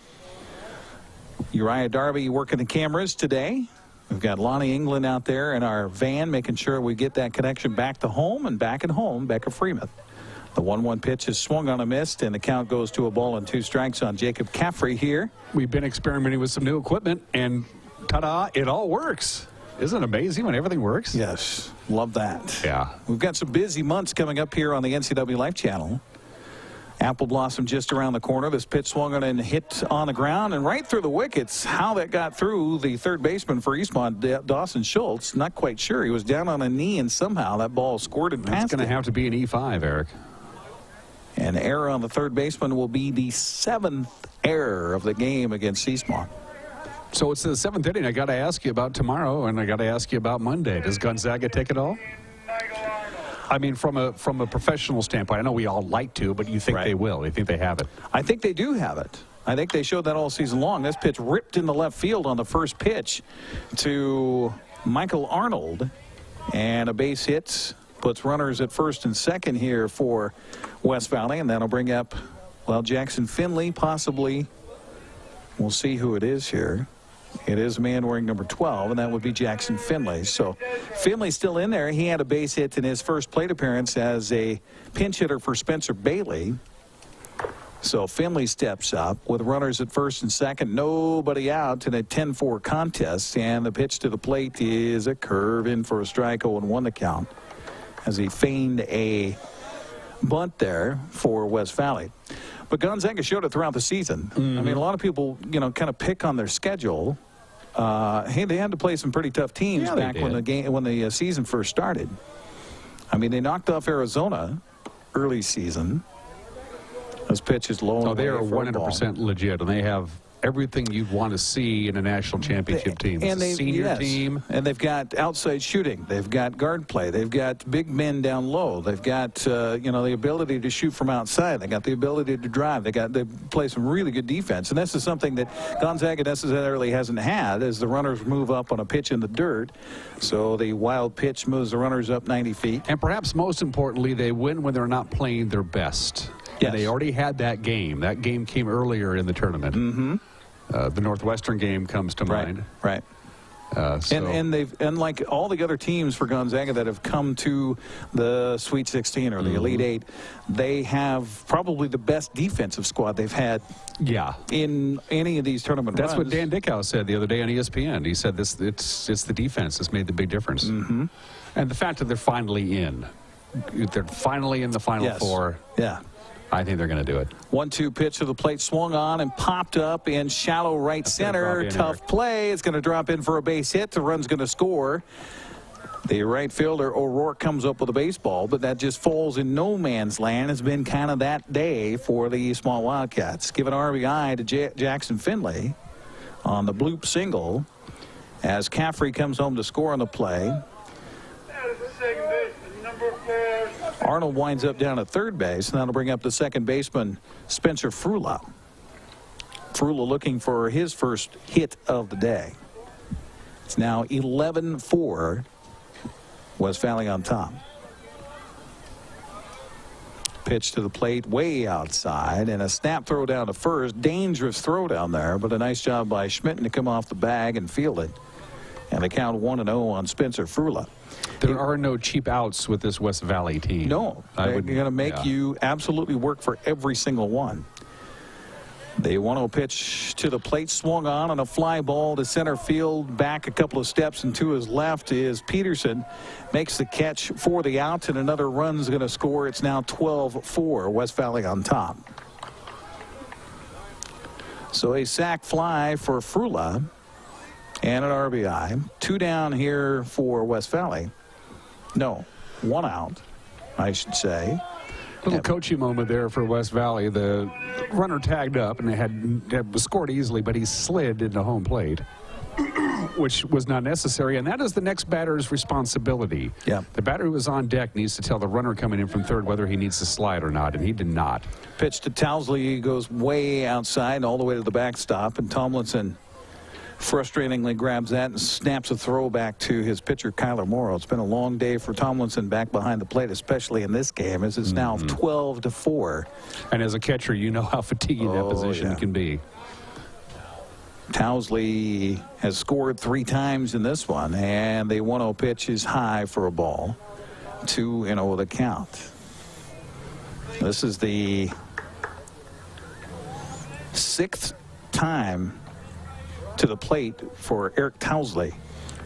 Uriah Darby working the cameras today. We've got Lonnie England out there in our van, making sure we get that connection back to home, and back at home, Becca Freeman. The 1-1 pitch is swung on a missed, and the count goes to a ball and 2 strikes on Jacob Caffrey here. We've been experimenting with some new equipment, and ta-da, it all works. Isn't it amazing when everything works? Yes, love that. Yeah. We've got some busy months coming up here on the NCW Life Channel. Apple Blossom just around the corner. This pitch swung on and hit on the ground and right through the wickets. How that got through the third baseman for Eastmont, Dawson Schultz, not quite sure. He was down on a knee, and somehow that ball squirted past him. It's going to have to be an E5, Eric. An error on the third baseman will be the 7th error of the game against Eastmont. So it's the 7th inning. I got to ask you about tomorrow, and I got to ask you about Monday. Does Gonzaga take it all? I mean, from a professional standpoint, I know we all like to, but you think they will? You think they have it? I think they do have it. I think they showed that all season long. This pitch ripped in the left field on the first pitch to Michael Arnold, and a base hit puts runners at first and second here for West Valley, and that'll bring up, well, Jackson Finley possibly. We'll see who it is here. It is a man wearing number 12, and that would be Jackson Finley. So Finley's still in there. He had a base hit in his first plate appearance as a pinch hitter for Spencer Bailey. So Finley steps up with runners at first and second, nobody out in a 10-4 contest, and the pitch to the plate is a curve in for a strike, 0-1 the count, as he feigned a bunt there for West Valley. But Gonzaga showed it throughout the season. I mean, a lot of people, kind of pick on their schedule. Hey, they had to play some pretty tough teams back when the season first started. I mean, they knocked off Arizona early season. Those pitches low. Oh, they are 100% legit, and they have everything you'd want to see in a national championship team. It's a senior team. And they've got outside shooting. They've got guard play. They've got big men down low. They've got, the ability to shoot from outside. They got the ability to drive. They play some really good defense. And this is something that Gonzaga necessarily hasn't had, as the runners move up on a pitch in the dirt. So the wild pitch moves the runners up 90 feet. And perhaps most importantly, they win when they're not playing their best. Yes. And they already had that game. That game came earlier in the tournament. Mm-hmm. The Northwestern game comes to mind. Right. And they've like all the other teams for Gonzaga that have come to the Sweet 16 or the Elite 8, they have probably the best defensive squad they've had. Yeah. In any of these tournament runs. That's what Dan Dickhouse said the other day on ESPN. He said it's the defense that's made the big difference. Mm-hmm. And the fact that they're finally in. They're finally in the Final Four. Yeah. I think they're going to do it. 1-2 pitch to the plate, swung on and popped up in shallow right center. Tough play. It's going to drop in for a base hit. The run's going to score. The right fielder O'Rourke comes up with a baseball, but that just falls in no man's land. It's been kind of that day for the Eastmont Wildcats. Give an RBI to Jackson Finley on the bloop single as Caffrey comes home to score on the play. Arnold winds up down at third base, and that'll bring up the second baseman, Spencer Frula. Frula looking for his first hit of the day. It's now 11-4, West Valley on top. Pitch to the plate, way outside, and a snap throw down to first. Dangerous throw down there, but a nice job by Schmitten to come off the bag and field it. And the count 1-0 on Spencer Frula. There are no cheap outs with this West Valley team. No, they're going to make you absolutely work for every single one. The 1-0 pitch to the plate, swung on a fly ball to center field. Back a couple of steps and to his left is Peterson. Makes the catch for the out, and another run's going to score. It's now 12-4, West Valley on top. So a sac fly for Frula and an RBI. 2 down here for West Valley. No, 1 out, I should say. Little coaching moment there for West Valley. The runner tagged up and had scored easily, but he slid into home plate, which was not necessary. And that is the next batter's responsibility. Yeah. The batter who is on deck needs to tell the runner coming in from third whether he needs to slide or not, and he did not. Pitch to Towsley goes way outside all the way to the backstop, and Tomlinson frustratingly grabs that and snaps a throw back to his pitcher, Kyler Morrow. It's been a long day for Tomlinson back behind the plate, especially in this game, as it's now 12-4. And as a catcher, you know how fatiguing that position can be. Towsley has scored 3 times in this one, and the 1-0 pitch is high for a ball. 2-0 the count. This is the 6th time to the plate for Eric Towsley.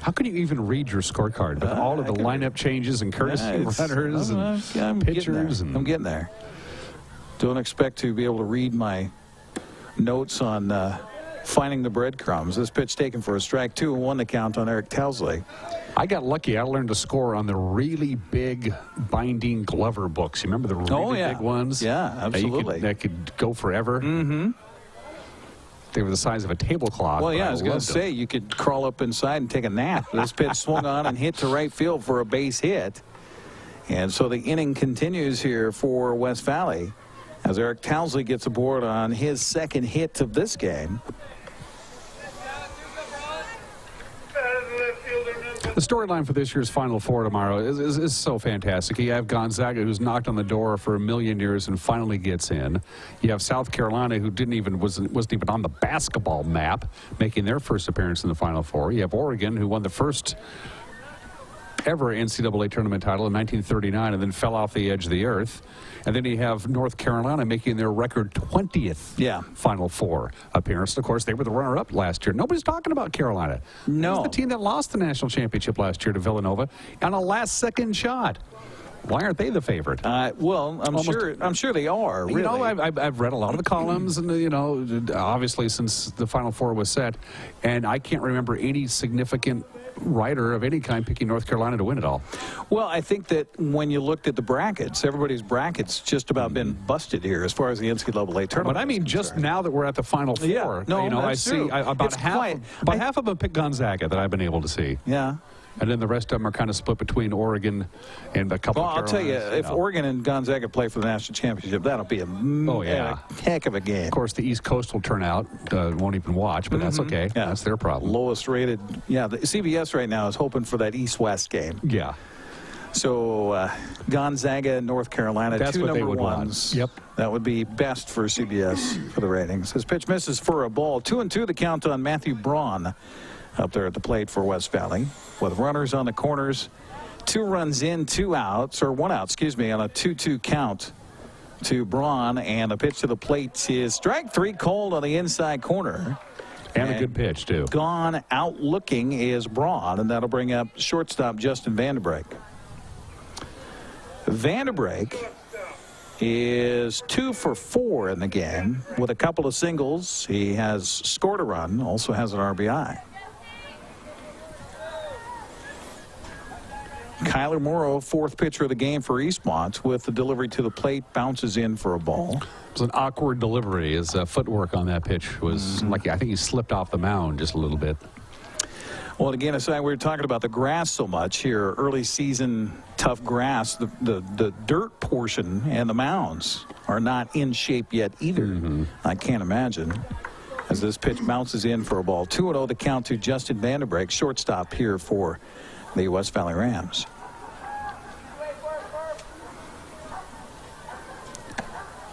How can you even read your scorecard with all of the lineup changes and courtesy runners and pitchers? I'm getting there. Don't expect to be able to read my notes on finding the breadcrumbs. This pitch taken for a strike. 2-1 the count on Eric Towsley. I got lucky. I learned to score on the really big binding Glover books. You remember the really big ones? Yeah, absolutely. That could go forever. Mm-hmm. They were the size of a tablecloth. Well, yeah, I was going to say, you could crawl up inside and take a nap. This pitch swung on and hit to right field for a base hit. And so the inning continues here for West Valley as Eric Towsley gets aboard on his 2nd hit of this game. The storyline for this year's Final Four tomorrow is so fantastic. You have Gonzaga, who's knocked on the door for a million years and finally gets in. You have South Carolina, who wasn't even on the basketball map, making their first appearance in the Final Four. You have Oregon, who won the first ever NCAA tournament title in 1939 and then fell off the edge of the earth. And then you have North Carolina making their record 20th Final Four appearance. Of course, they were the runner-up last year. Nobody's talking about Carolina. No. It was the team that lost the national championship last year to Villanova on a last-second shot. Why aren't they the favorite? Well, I'm sure they are. Really. You know, I've read a lot of the columns, and you know, obviously since the Final Four was set, and I can't remember any significant writer of any kind picking North Carolina to win it all. Well, I think that when you looked at the brackets, everybody's brackets just about been busted here as far as the NCAA tournament. But I mean, just now that we're at the Final Four, yeah, no, you know, I see about half of them pick Gonzaga that I've been able to see. Yeah. And then the rest of them are kind of split between Oregon and a couple of I'll tell you, if Oregon and Gonzaga play for the national championship, that'll be a heck of a game. Of course, the East Coast will turn out, won't even watch, but that's okay. Yeah. That's their problem. Lowest rated. Yeah, the CBS right now is hoping for that East-West game. Yeah. So Gonzaga and North Carolina, that's 2 what number they would ones. Want. Yep. That would be best for CBS for the ratings. His pitch misses for a ball. 2-2 the count on Matthew Braun up there at the plate for West Valley with runners on the corners. 2 runs in, 2 outs, or 1 out, excuse me, on a 2-2 count to Braun. And the pitch to the plate is strike 3 called on the inside corner. And a good pitch, too. Gone out looking is Braun, and that'll bring up shortstop Justin Vanderbrake. Vanderbrake is 2 for 4 in the game with a couple of singles. He has scored a run, also has an RBI. Kyler Morrow, 4th pitcher of the game for Eastmont, with the delivery to the plate, bounces in for a ball. It was an awkward delivery. His footwork on that pitch was like, I think he slipped off the mound just a little bit. Well, again, aside, we were talking about the grass so much here, early season tough grass, the dirt portion and the mounds are not in shape yet either. I can't imagine. As this pitch bounces in for a ball. 2-0 the count to Justin Vanderbrake, shortstop here for the West Valley Rams.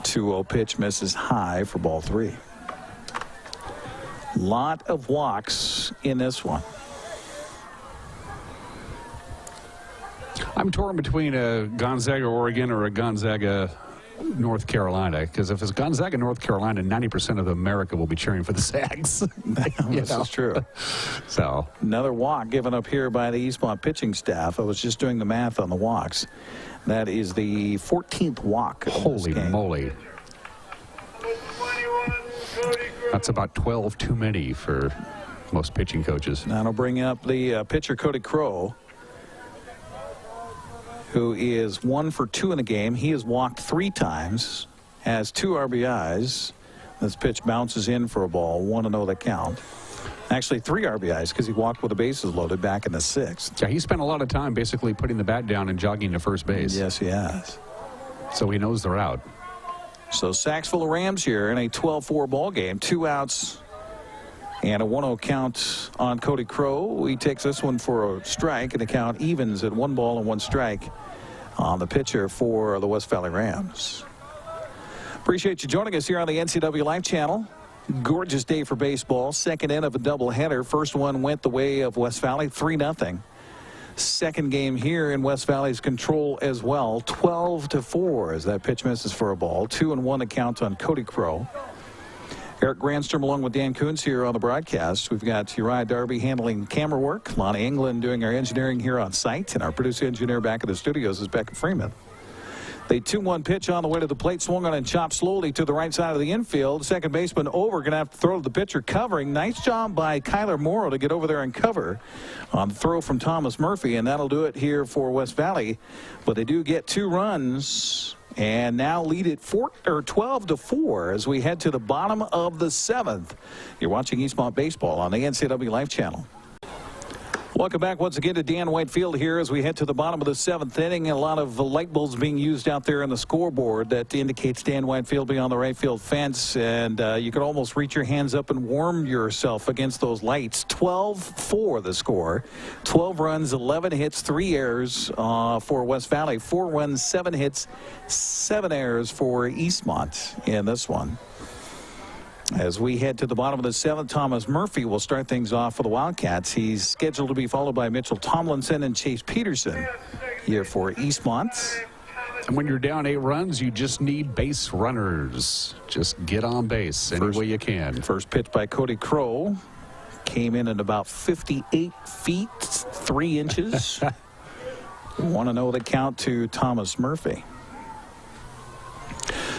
.20 pitch misses high for ball 3. Lot of walks in this one. I'm torn between a Gonzaga Oregon or a Gonzaga North Carolina, because if it's Gonzaga North Carolina, 90% of America will be cheering for the Zags. This is true. So another walk given up here by the Eastmont pitching staff. I was just doing the math on the walks. That is the 14th walk. Holy moly. That's about 12 too many for most pitching coaches. That'll bring up the pitcher Cody Crow, who is 1 for 2 in the game. He has walked 3 times, has 2 RBIs. This pitch bounces in for a ball, 1-0 the count. Actually 3 RBIs because he walked with the bases loaded back in the 6th. Yeah, he spent a lot of time basically putting the bat down and jogging to first base. Yes, he has. So he knows they're out. So sacks full of Rams here in a 12-4 ball game. 2 outs and a 1-0 count on Cody Crow. He takes this one for a strike, and the count evens at 1 ball and 1 strike on the pitcher for the West Valley Rams. Appreciate you joining us here on the NCW Live channel. Gorgeous day for baseball. Second inning of a doubleheader. First one went the way of West Valley, 3-0. Second game here in West Valley's control as well, 12-4 as that pitch misses for a ball. 2-1 the count on Cody Crow. Eric Grandstrom along with Dan Kuntz here on the broadcast. We've got Uriah Darby handling camera work, Lonnie England doing our engineering here on site, and our producer engineer back at the studios is Becca Freeman. The 2-1 pitch on the way to the plate, swung on and chopped slowly to the right side of the infield. Second baseman over, going to have to throw to the pitcher covering. Nice job by Kyler Morrow to get over there and cover on the throw from Thomas Murphy, and that'll do it here for West Valley. But they do get 2 runs and now lead it 12-4 as we head to the bottom of the 7th. You're watching Eastmont Baseball on the NCW Life Channel. Welcome back once again to Dan White Field here as we head to the bottom of the 7th inning. A lot of light bulbs being used out there on the scoreboard that indicates Dan White Field beyond the right field fence. And you could almost reach your hands up and warm yourself against those lights. 12-4 the score. 12 runs, 11 hits, 3 errors for West Valley. 4 runs, 7 hits, 7 errors for Eastmont in this one. As we head to the bottom of the 7th, Thomas Murphy will start things off for the Wildcats. He's scheduled to be followed by Mitchell Tomlinson and Chase Peterson here for Eastmont. And when you're down 8 runs, you just need base runners. Just get on base any way you can. First pitch by Cody Crow came in at about 58 feet, 3 inches. Want to know the count to Thomas Murphy.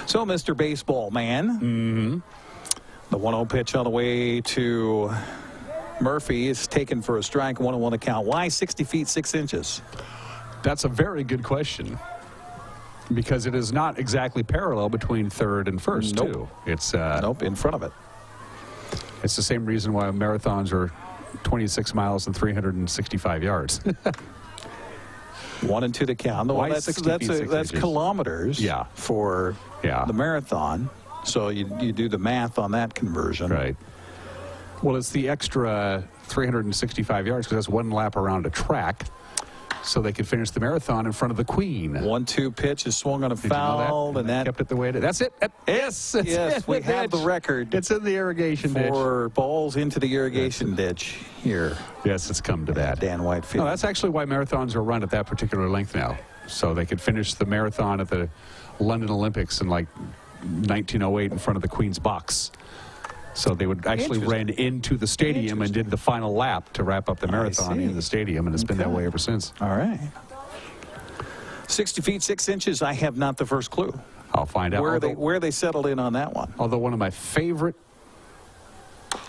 So, Mr. Baseball Man. The 1-0 pitch on the way to Murphy is taken for a strike. 1-1 the count. Why 60 feet 6 inches? That's a very good question, because it is not exactly parallel between third and first. Nope. Too. It's nope, in front of it. It's the same reason why marathons are 26 miles and 365 yards. 1-2 the count. Why Well, 60 feet 6 that's inches? Kilometers. Yeah. For the marathon. So you do the math on that conversion. Right. Well, it's the extra 365 yards because that's 1 lap around a track. So they could finish the marathon in front of the Queen. 1-2 pitch is swung on a Did you know foul, and that kept it the way it is. That's it. Yes, Yes, we have the record. It's in the irrigation ditch. For balls into the irrigation ditch here. Yes, it's come to that. Dan White Field. No, that's actually why marathons are run at that particular length now. So they could finish the marathon at the London Olympics in like 1908 in front of the Queen's box. So they would actually ran into the stadium and did the final lap to wrap up the marathon in the stadium, and it's been that way ever since. All right. 60 feet 6 inches. I have not the first clue. I'll find out. Where they settled in on that one. Although one of my favorite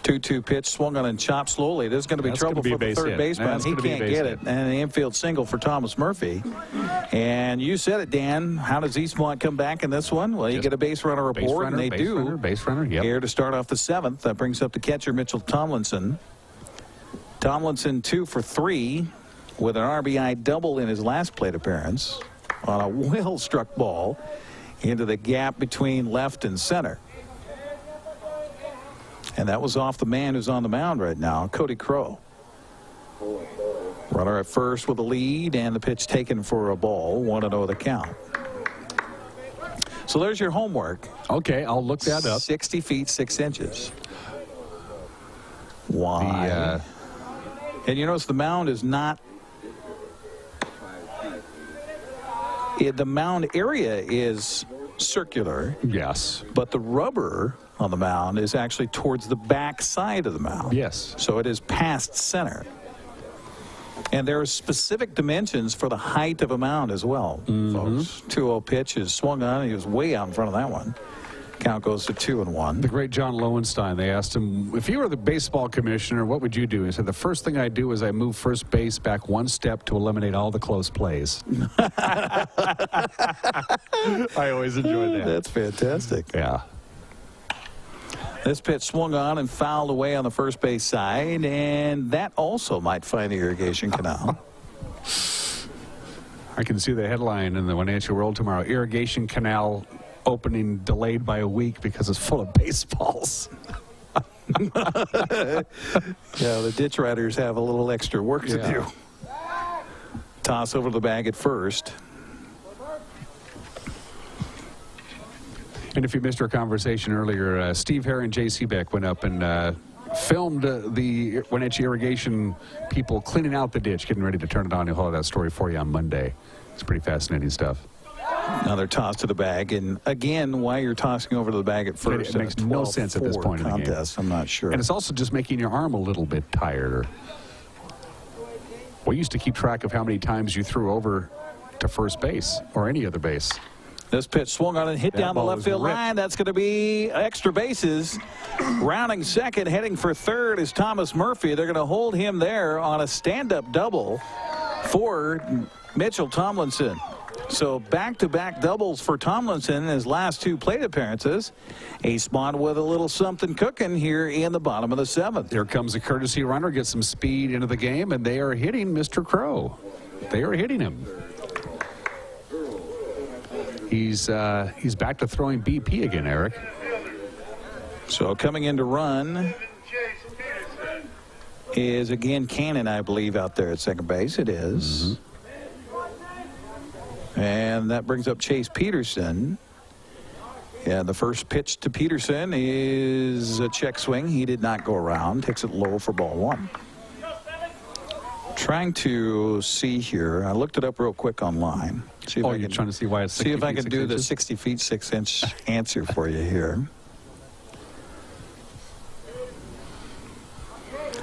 2-2 pitch swung on and chopped slowly. There's going to be trouble for the third baseman. He can't get it. And the infield single for Thomas Murphy. And you said it, Dan. How does Eastmont come back in this one? Well, you get a base runner aboard, and they do. Base runner, yep. Here to start off the 7th. That brings up the catcher, Mitchell Tomlinson. Tomlinson 2 for 3 with an RBI double in his last plate appearance on a well-struck ball into the gap between left and center. And that was off the man who's on the mound right now, Cody Crow. Runner at first with a lead, and the pitch taken for a ball. 1-0 the count. So there's your homework. Okay, I'll look that up. 60 feet 6 inches. Why? And you notice the mound is not. The mound area is circular. Yes. But the rubber on the mound is actually towards the back side of the mound. Yes. So it is past center. And there are specific dimensions for the height of a mound as well, folks. 2-0 pitch is swung on. He was way out in front of that one. Count goes to 2-1. The great John Lowenstein, they asked him, if you were the baseball commissioner, what would you do? He said, the first thing I do is I move first base back 1 step to eliminate all the close plays. I always enjoyed that. That's fantastic. Yeah. This pitch swung on and fouled away on the first base side, and that also might find the irrigation canal. I can see the headline in the Wenatchee World tomorrow, irrigation canal opening delayed by a week because it's full of baseballs. Yeah, the ditch riders have a little extra work to do. Toss over the bag at first. And if you missed our conversation earlier, Steve Hare and J.C. Beck went up and filmed the Wenatchee irrigation people cleaning out the ditch, getting ready to turn it on. He'll have that story for you on Monday. It's pretty fascinating stuff. Another toss to the bag, and again, why you're tossing over to the bag at first? It makes no sense at this point in the game. I'm not sure. And it's also just making your arm a little bit tired. We used to keep track of how many times you threw over to first base or any other base. This pitch swung on and hit down the left field line. That's going to be extra bases. Rounding second, heading for third is Thomas Murphy. They're going to hold him there on a stand-up double for Mitchell Tomlinson. So back-to-back doubles for Tomlinson in his last 2 plate appearances. Eastmont with a little something cooking here in the bottom of the 7th. Here comes a courtesy runner, gets some speed into the game, and they are hitting Mr. Crow. They are hitting him. He's back to throwing BP again, Eric. So coming in to run is again Cannon, I believe, out there at second base. It is. Mm-hmm. And that brings up Chase Peterson. Yeah, the first pitch to Peterson is a check swing. He did not go around. Takes it low for ball 1. Trying to see here. I looked it up real quick online. See if I you're can, trying to see why it's 60 see if I can do inches? the 60 feet 6 inch answer for you here.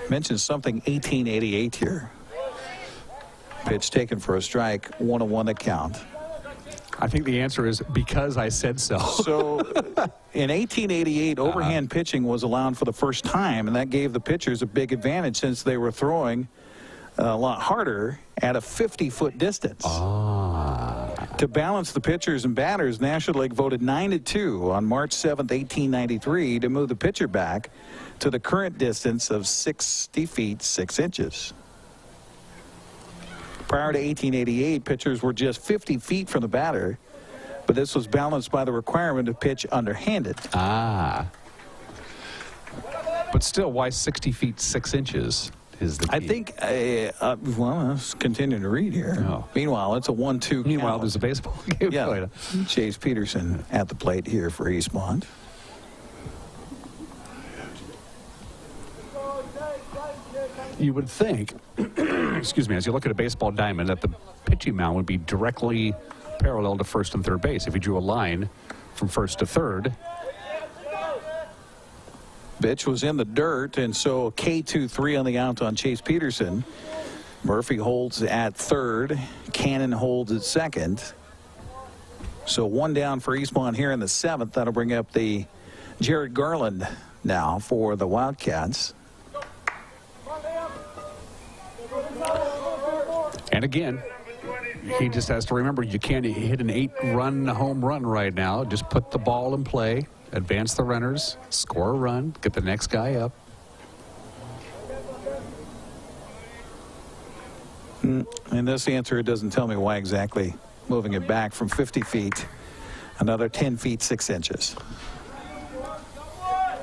Mentioned something 1888 here. Pitch taken for a strike, 1-1 the count. I think the answer is because I said so. So in 1888, overhand pitching was allowed for the first time, and that gave the pitchers a big advantage since they were throwing a lot harder at a 50-foot distance. To balance the pitchers and batters, National League voted 9-2 on March 7th, 1893 to move the pitcher back to the current distance of 60 feet 6 inches. Prior to 1888, pitchers were just 50 feet from the batter, but this was balanced by the requirement to pitch underhanded. But still, why 60 feet 6 inches is the key? I think, well, let's continue to read here. Oh. Meanwhile, it's a 1-2 Meanwhile, count. there's a baseball game. Yeah, Chase Peterson at the plate here for Eastmont. You would think, excuse me, as you look at a baseball diamond, that the pitching mound would be directly parallel to first and third base. If you drew a line from first to third. Pitch was in the dirt, and so K2-3 on the out on Chase Peterson. Murphy holds at third. Cannon holds at second. So 1 down for Eastmont here in the 7th. That'll bring up the Jared Garland now for the Wildcats. And again, he just has to remember you can't hit an 8-run home run right now. Just put the ball in play, advance the runners, score a run, get the next guy up. In this answer, it doesn't tell me why exactly moving it back from 50 feet, another 10 feet 6 inches. I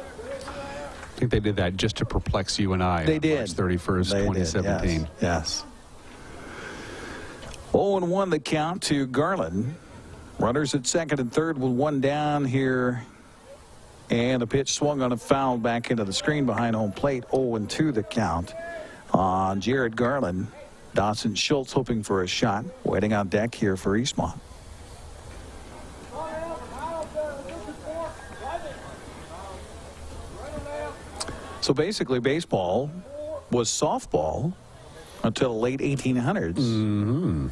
think they did that just to perplex you and I. They did. March 31st, They 2017. did, yes. 0-1 the count to Garland. Runners at second and third with 1 down here. And the pitch swung on a foul back into the screen behind home plate. 0-2 the count on Jared Garland. Dawson Schultz hoping for a shot. Waiting on deck here for Eastmont. So basically baseball was softball until the late 1800s. Mm-hmm.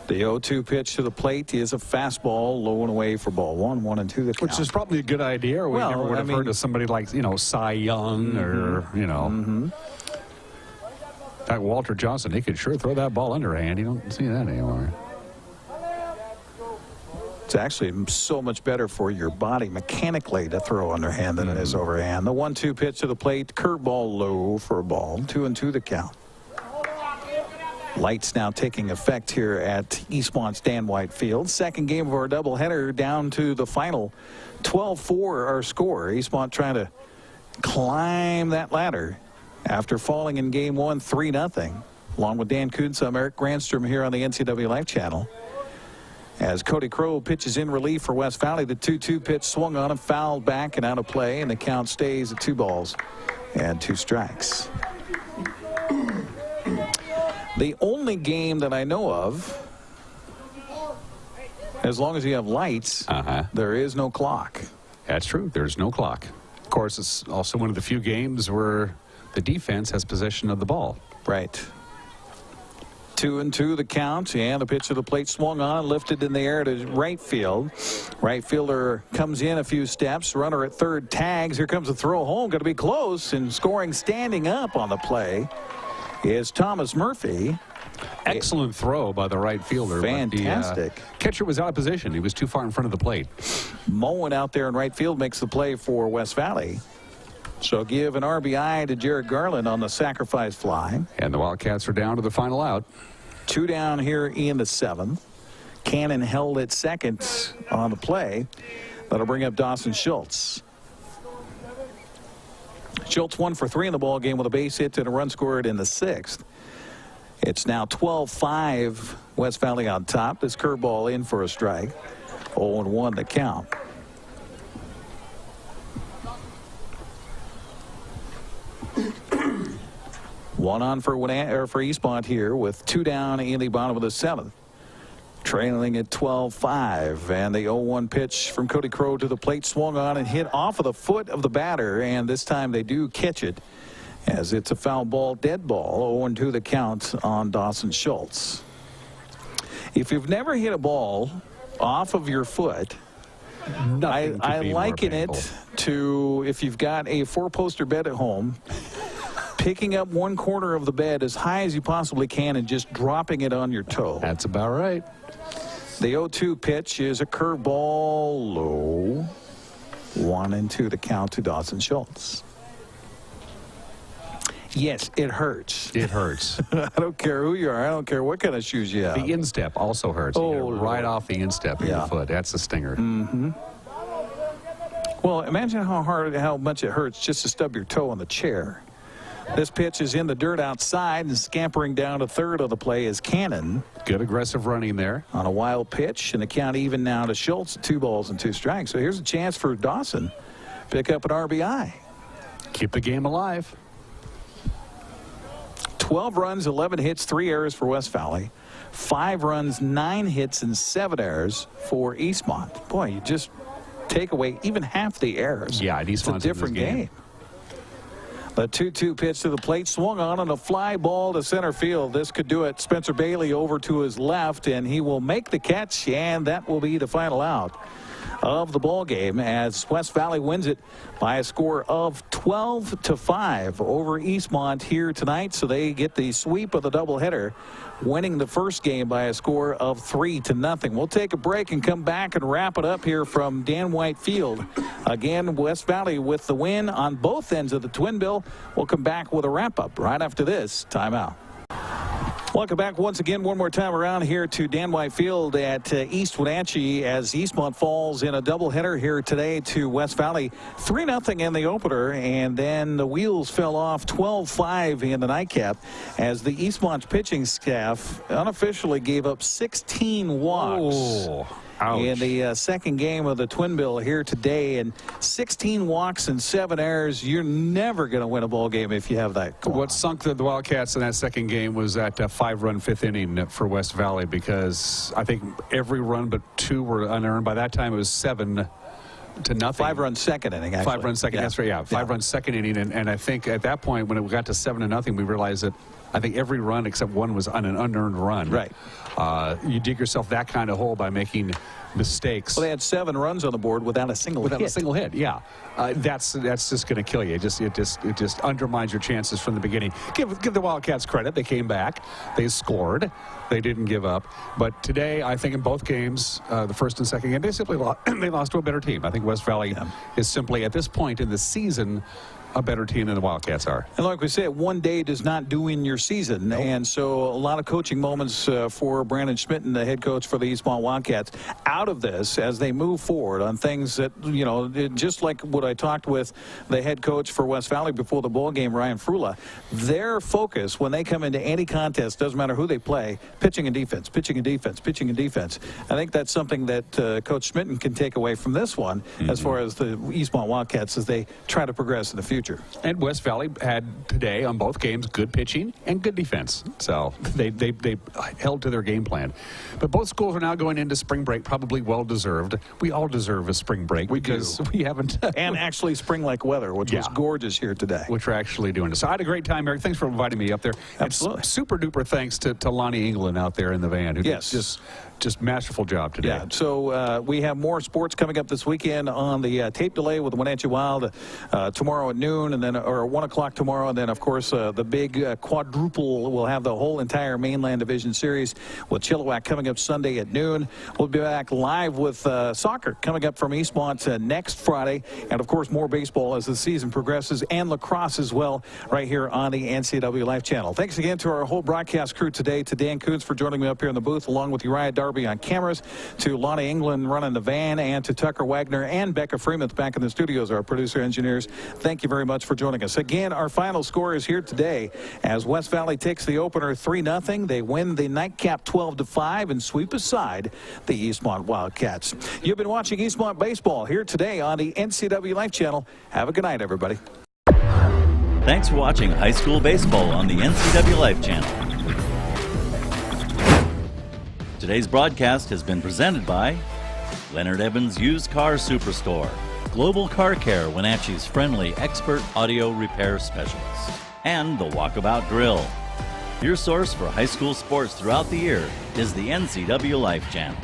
The 0-2 pitch to the plate is a fastball, low and away for ball 1, 1-2 the count. Which is probably a good idea. Or we never would have heard of somebody like, Cy Young or, that Walter Johnson. He could sure throw that ball underhand. You don't see that anymore. It's actually so much better for your body mechanically to throw underhand than it is overhand. The 1-2 pitch to the plate, curveball low for a ball, 2-2 the count. Lights now taking effect here at Eastmont's Dan White Field. Second game of our doubleheader down to the final 12-4 our score. Eastmont trying to climb that ladder after falling in game 1 3-0. Along with Dan Kuntz, I'm Eric Granstrom here on the NCW Life Channel. As Cody Crow pitches in relief for West Valley, the 2-2 pitch swung on him, fouled back and out of play, and the count stays at 2 balls and 2 strikes. The only game that I know of, as long as you have lights, there is no clock. That's true. There's no clock. Of course, it's also one of the few games where the defense has possession of the ball. Right. 2-2 the count, and the pitch to the plate swung on and lifted in the air to right field. Right fielder comes in a few steps. Runner at third tags. Here comes the throw home. Going to be close, and scoring standing up on the play is Thomas Murphy. Excellent throw by the right fielder. Fantastic. But the catcher was out of position. He was too far in front of the plate. Moen out there in right field makes the play for West Valley. So give an RBI to Jared Garland on the sacrifice fly. And the Wildcats are down to the final out. 2 down here in the 7th. Cannon held at second on the play. That'll bring up Dawson Schultz. Schultz 1 for 3 in the ball game with a base hit and a run scored in the 6th. It's now 12-5 West Valley on top. This curveball in for a strike. 0-1 the count. One on for Eastmont here with 2 down in the bottom of the 7th. Trailing at 12-5, and the 0-1 pitch from Cody Crow to the plate swung on and hit off of the foot of the batter, and this time they do catch it as it's a foul ball, dead ball. 0-2 the count on Dawson Schultz. If you've never hit a ball off of your foot, I liken it to if you've got a 4-poster bed at home, picking up one corner of the bed as high as you possibly can and just dropping it on your toe. That's about right. The 0-2 pitch is a curveball, low. 1-2 the count to Dawson Schultz. Yes, it hurts. It hurts. I don't care who you are. I don't care what kind of shoes you have. The instep also hurts. Oh, right off the instep of your foot. That's the stinger. Mm-hmm. Well, imagine how much it hurts just to stub your toe on the chair. This pitch is in the dirt outside, and scampering down to third of the play is Cannon. Good aggressive running there. On a wild pitch, and the count even now to Schultz, 2 balls and 2 strikes. So here's a chance for Dawson. Pick up an RBI. Keep the game alive. 12 runs, 11 hits, 3 errors for West Valley. 5 runs, 9 hits, and 7 errors for Eastmont. Boy, you just take away even half the errors. Yeah, it's a different game. The 2-2 pitch to the plate swung on a fly ball to center field. This could do it. Spencer Bailey over to his left, and he will make the catch, and that will be the final out of the ball game as West Valley wins it by a score of 12-5 over Eastmont here tonight. So they get the sweep of the doubleheader, winning the first game by a score of 3-0. We'll take a break and come back and wrap it up here from Dan White Field. Again, West Valley with the win on both ends of the twin bill. We'll come back with a wrap up right after this timeout. Welcome back once again, one more time around here to Dan White Field at East Wenatchee as Eastmont falls in a doubleheader here today to West Valley. 3-0 in the opener, and then the wheels fell off 12-5 in the nightcap as the Eastmont pitching staff unofficially gave up 16 walks. In the second game of the twin bill here today, and 16 walks and 7 errors. You're never going to win a ball game if you have that going What sunk the Wildcats in that second game was that 5-run 5th inning for West Valley, because I think every run but 2 were unearned. By that time, it was 7-0. 5-run second inning, actually. 5-run second, that's right, 5-run second inning. And I think at that point, when it got to 7-0, we realized that I think every run except one was on an unearned run. Right. You dig yourself that kind of hole by making mistakes. Well, they had 7 runs on the board without a single hit. Without a single hit, yeah. That's just going to kill you. It just undermines your chances from the beginning. Give the Wildcats credit. They came back. They scored. They didn't give up. But today, I think in both games, the first and second game, they simply lost to a better team. I think West Valley is simply, at this point in the season, a better team than the Wildcats are. And like we said, one day does not do in your season. Nope. And so a lot of coaching moments for Brandon Schmitten, the head coach for the Eastmont Wildcats, out of this as they move forward on things that, you know, just like what I talked with the head coach for West Valley before the bowl game, Ryan Frula, their focus when they come into any contest, doesn't matter who they play, pitching and defense, pitching and defense, pitching and defense. I think that's something that Coach Schmitten can take away from this one as far as the Eastmont Wildcats as they try to progress in the future. And West Valley had today on both games good pitching and good defense. So they held to their game plan. But both schools are now going into spring break, probably well-deserved. We all deserve a spring break because we haven't. And actually spring-like weather, which was gorgeous here today. Which we're actually doing. So I had a great time, Eric. Thanks for inviting me up there. Absolutely. Super-duper thanks to Lonnie England out there in the van. Who did just masterful job today. Yeah, so we have more sports coming up this weekend on the tape delay with the Wenatchee Wild tomorrow at noon, and then or 1 o'clock tomorrow, and then of course the big quadruple. We'll have the whole entire Mainland Division series with Chilliwack coming up Sunday at noon. We'll be back live with soccer coming up from Eastmont next Friday, and of course more baseball as the season progresses, and lacrosse as well right here on the NCW Life Channel. Thanks again to our whole broadcast crew today, to Dan Kuntz for joining me up here in the booth, along with Uriah Darby on cameras, to Lonnie England running the van, and to Tucker Wagner and Becca Freeman back in the studios, our producer engineers. Thank you very much for joining us. Again, our final score is here today as West Valley takes the opener 3-0. They win the nightcap 12-5 and sweep aside the Eastmont Wildcats. You've been watching Eastmont Baseball here today on the NCW Life Channel. Have a good night, everybody. Thanks for watching high school baseball on the NCW Life Channel. Today's broadcast has been presented by Leonard Evans Used Car Superstore, Global Car Care, Wenatchee's friendly expert audio repair specialist, and the Walkabout Grill. Your source for high school sports throughout the year is the NCW Life Channel.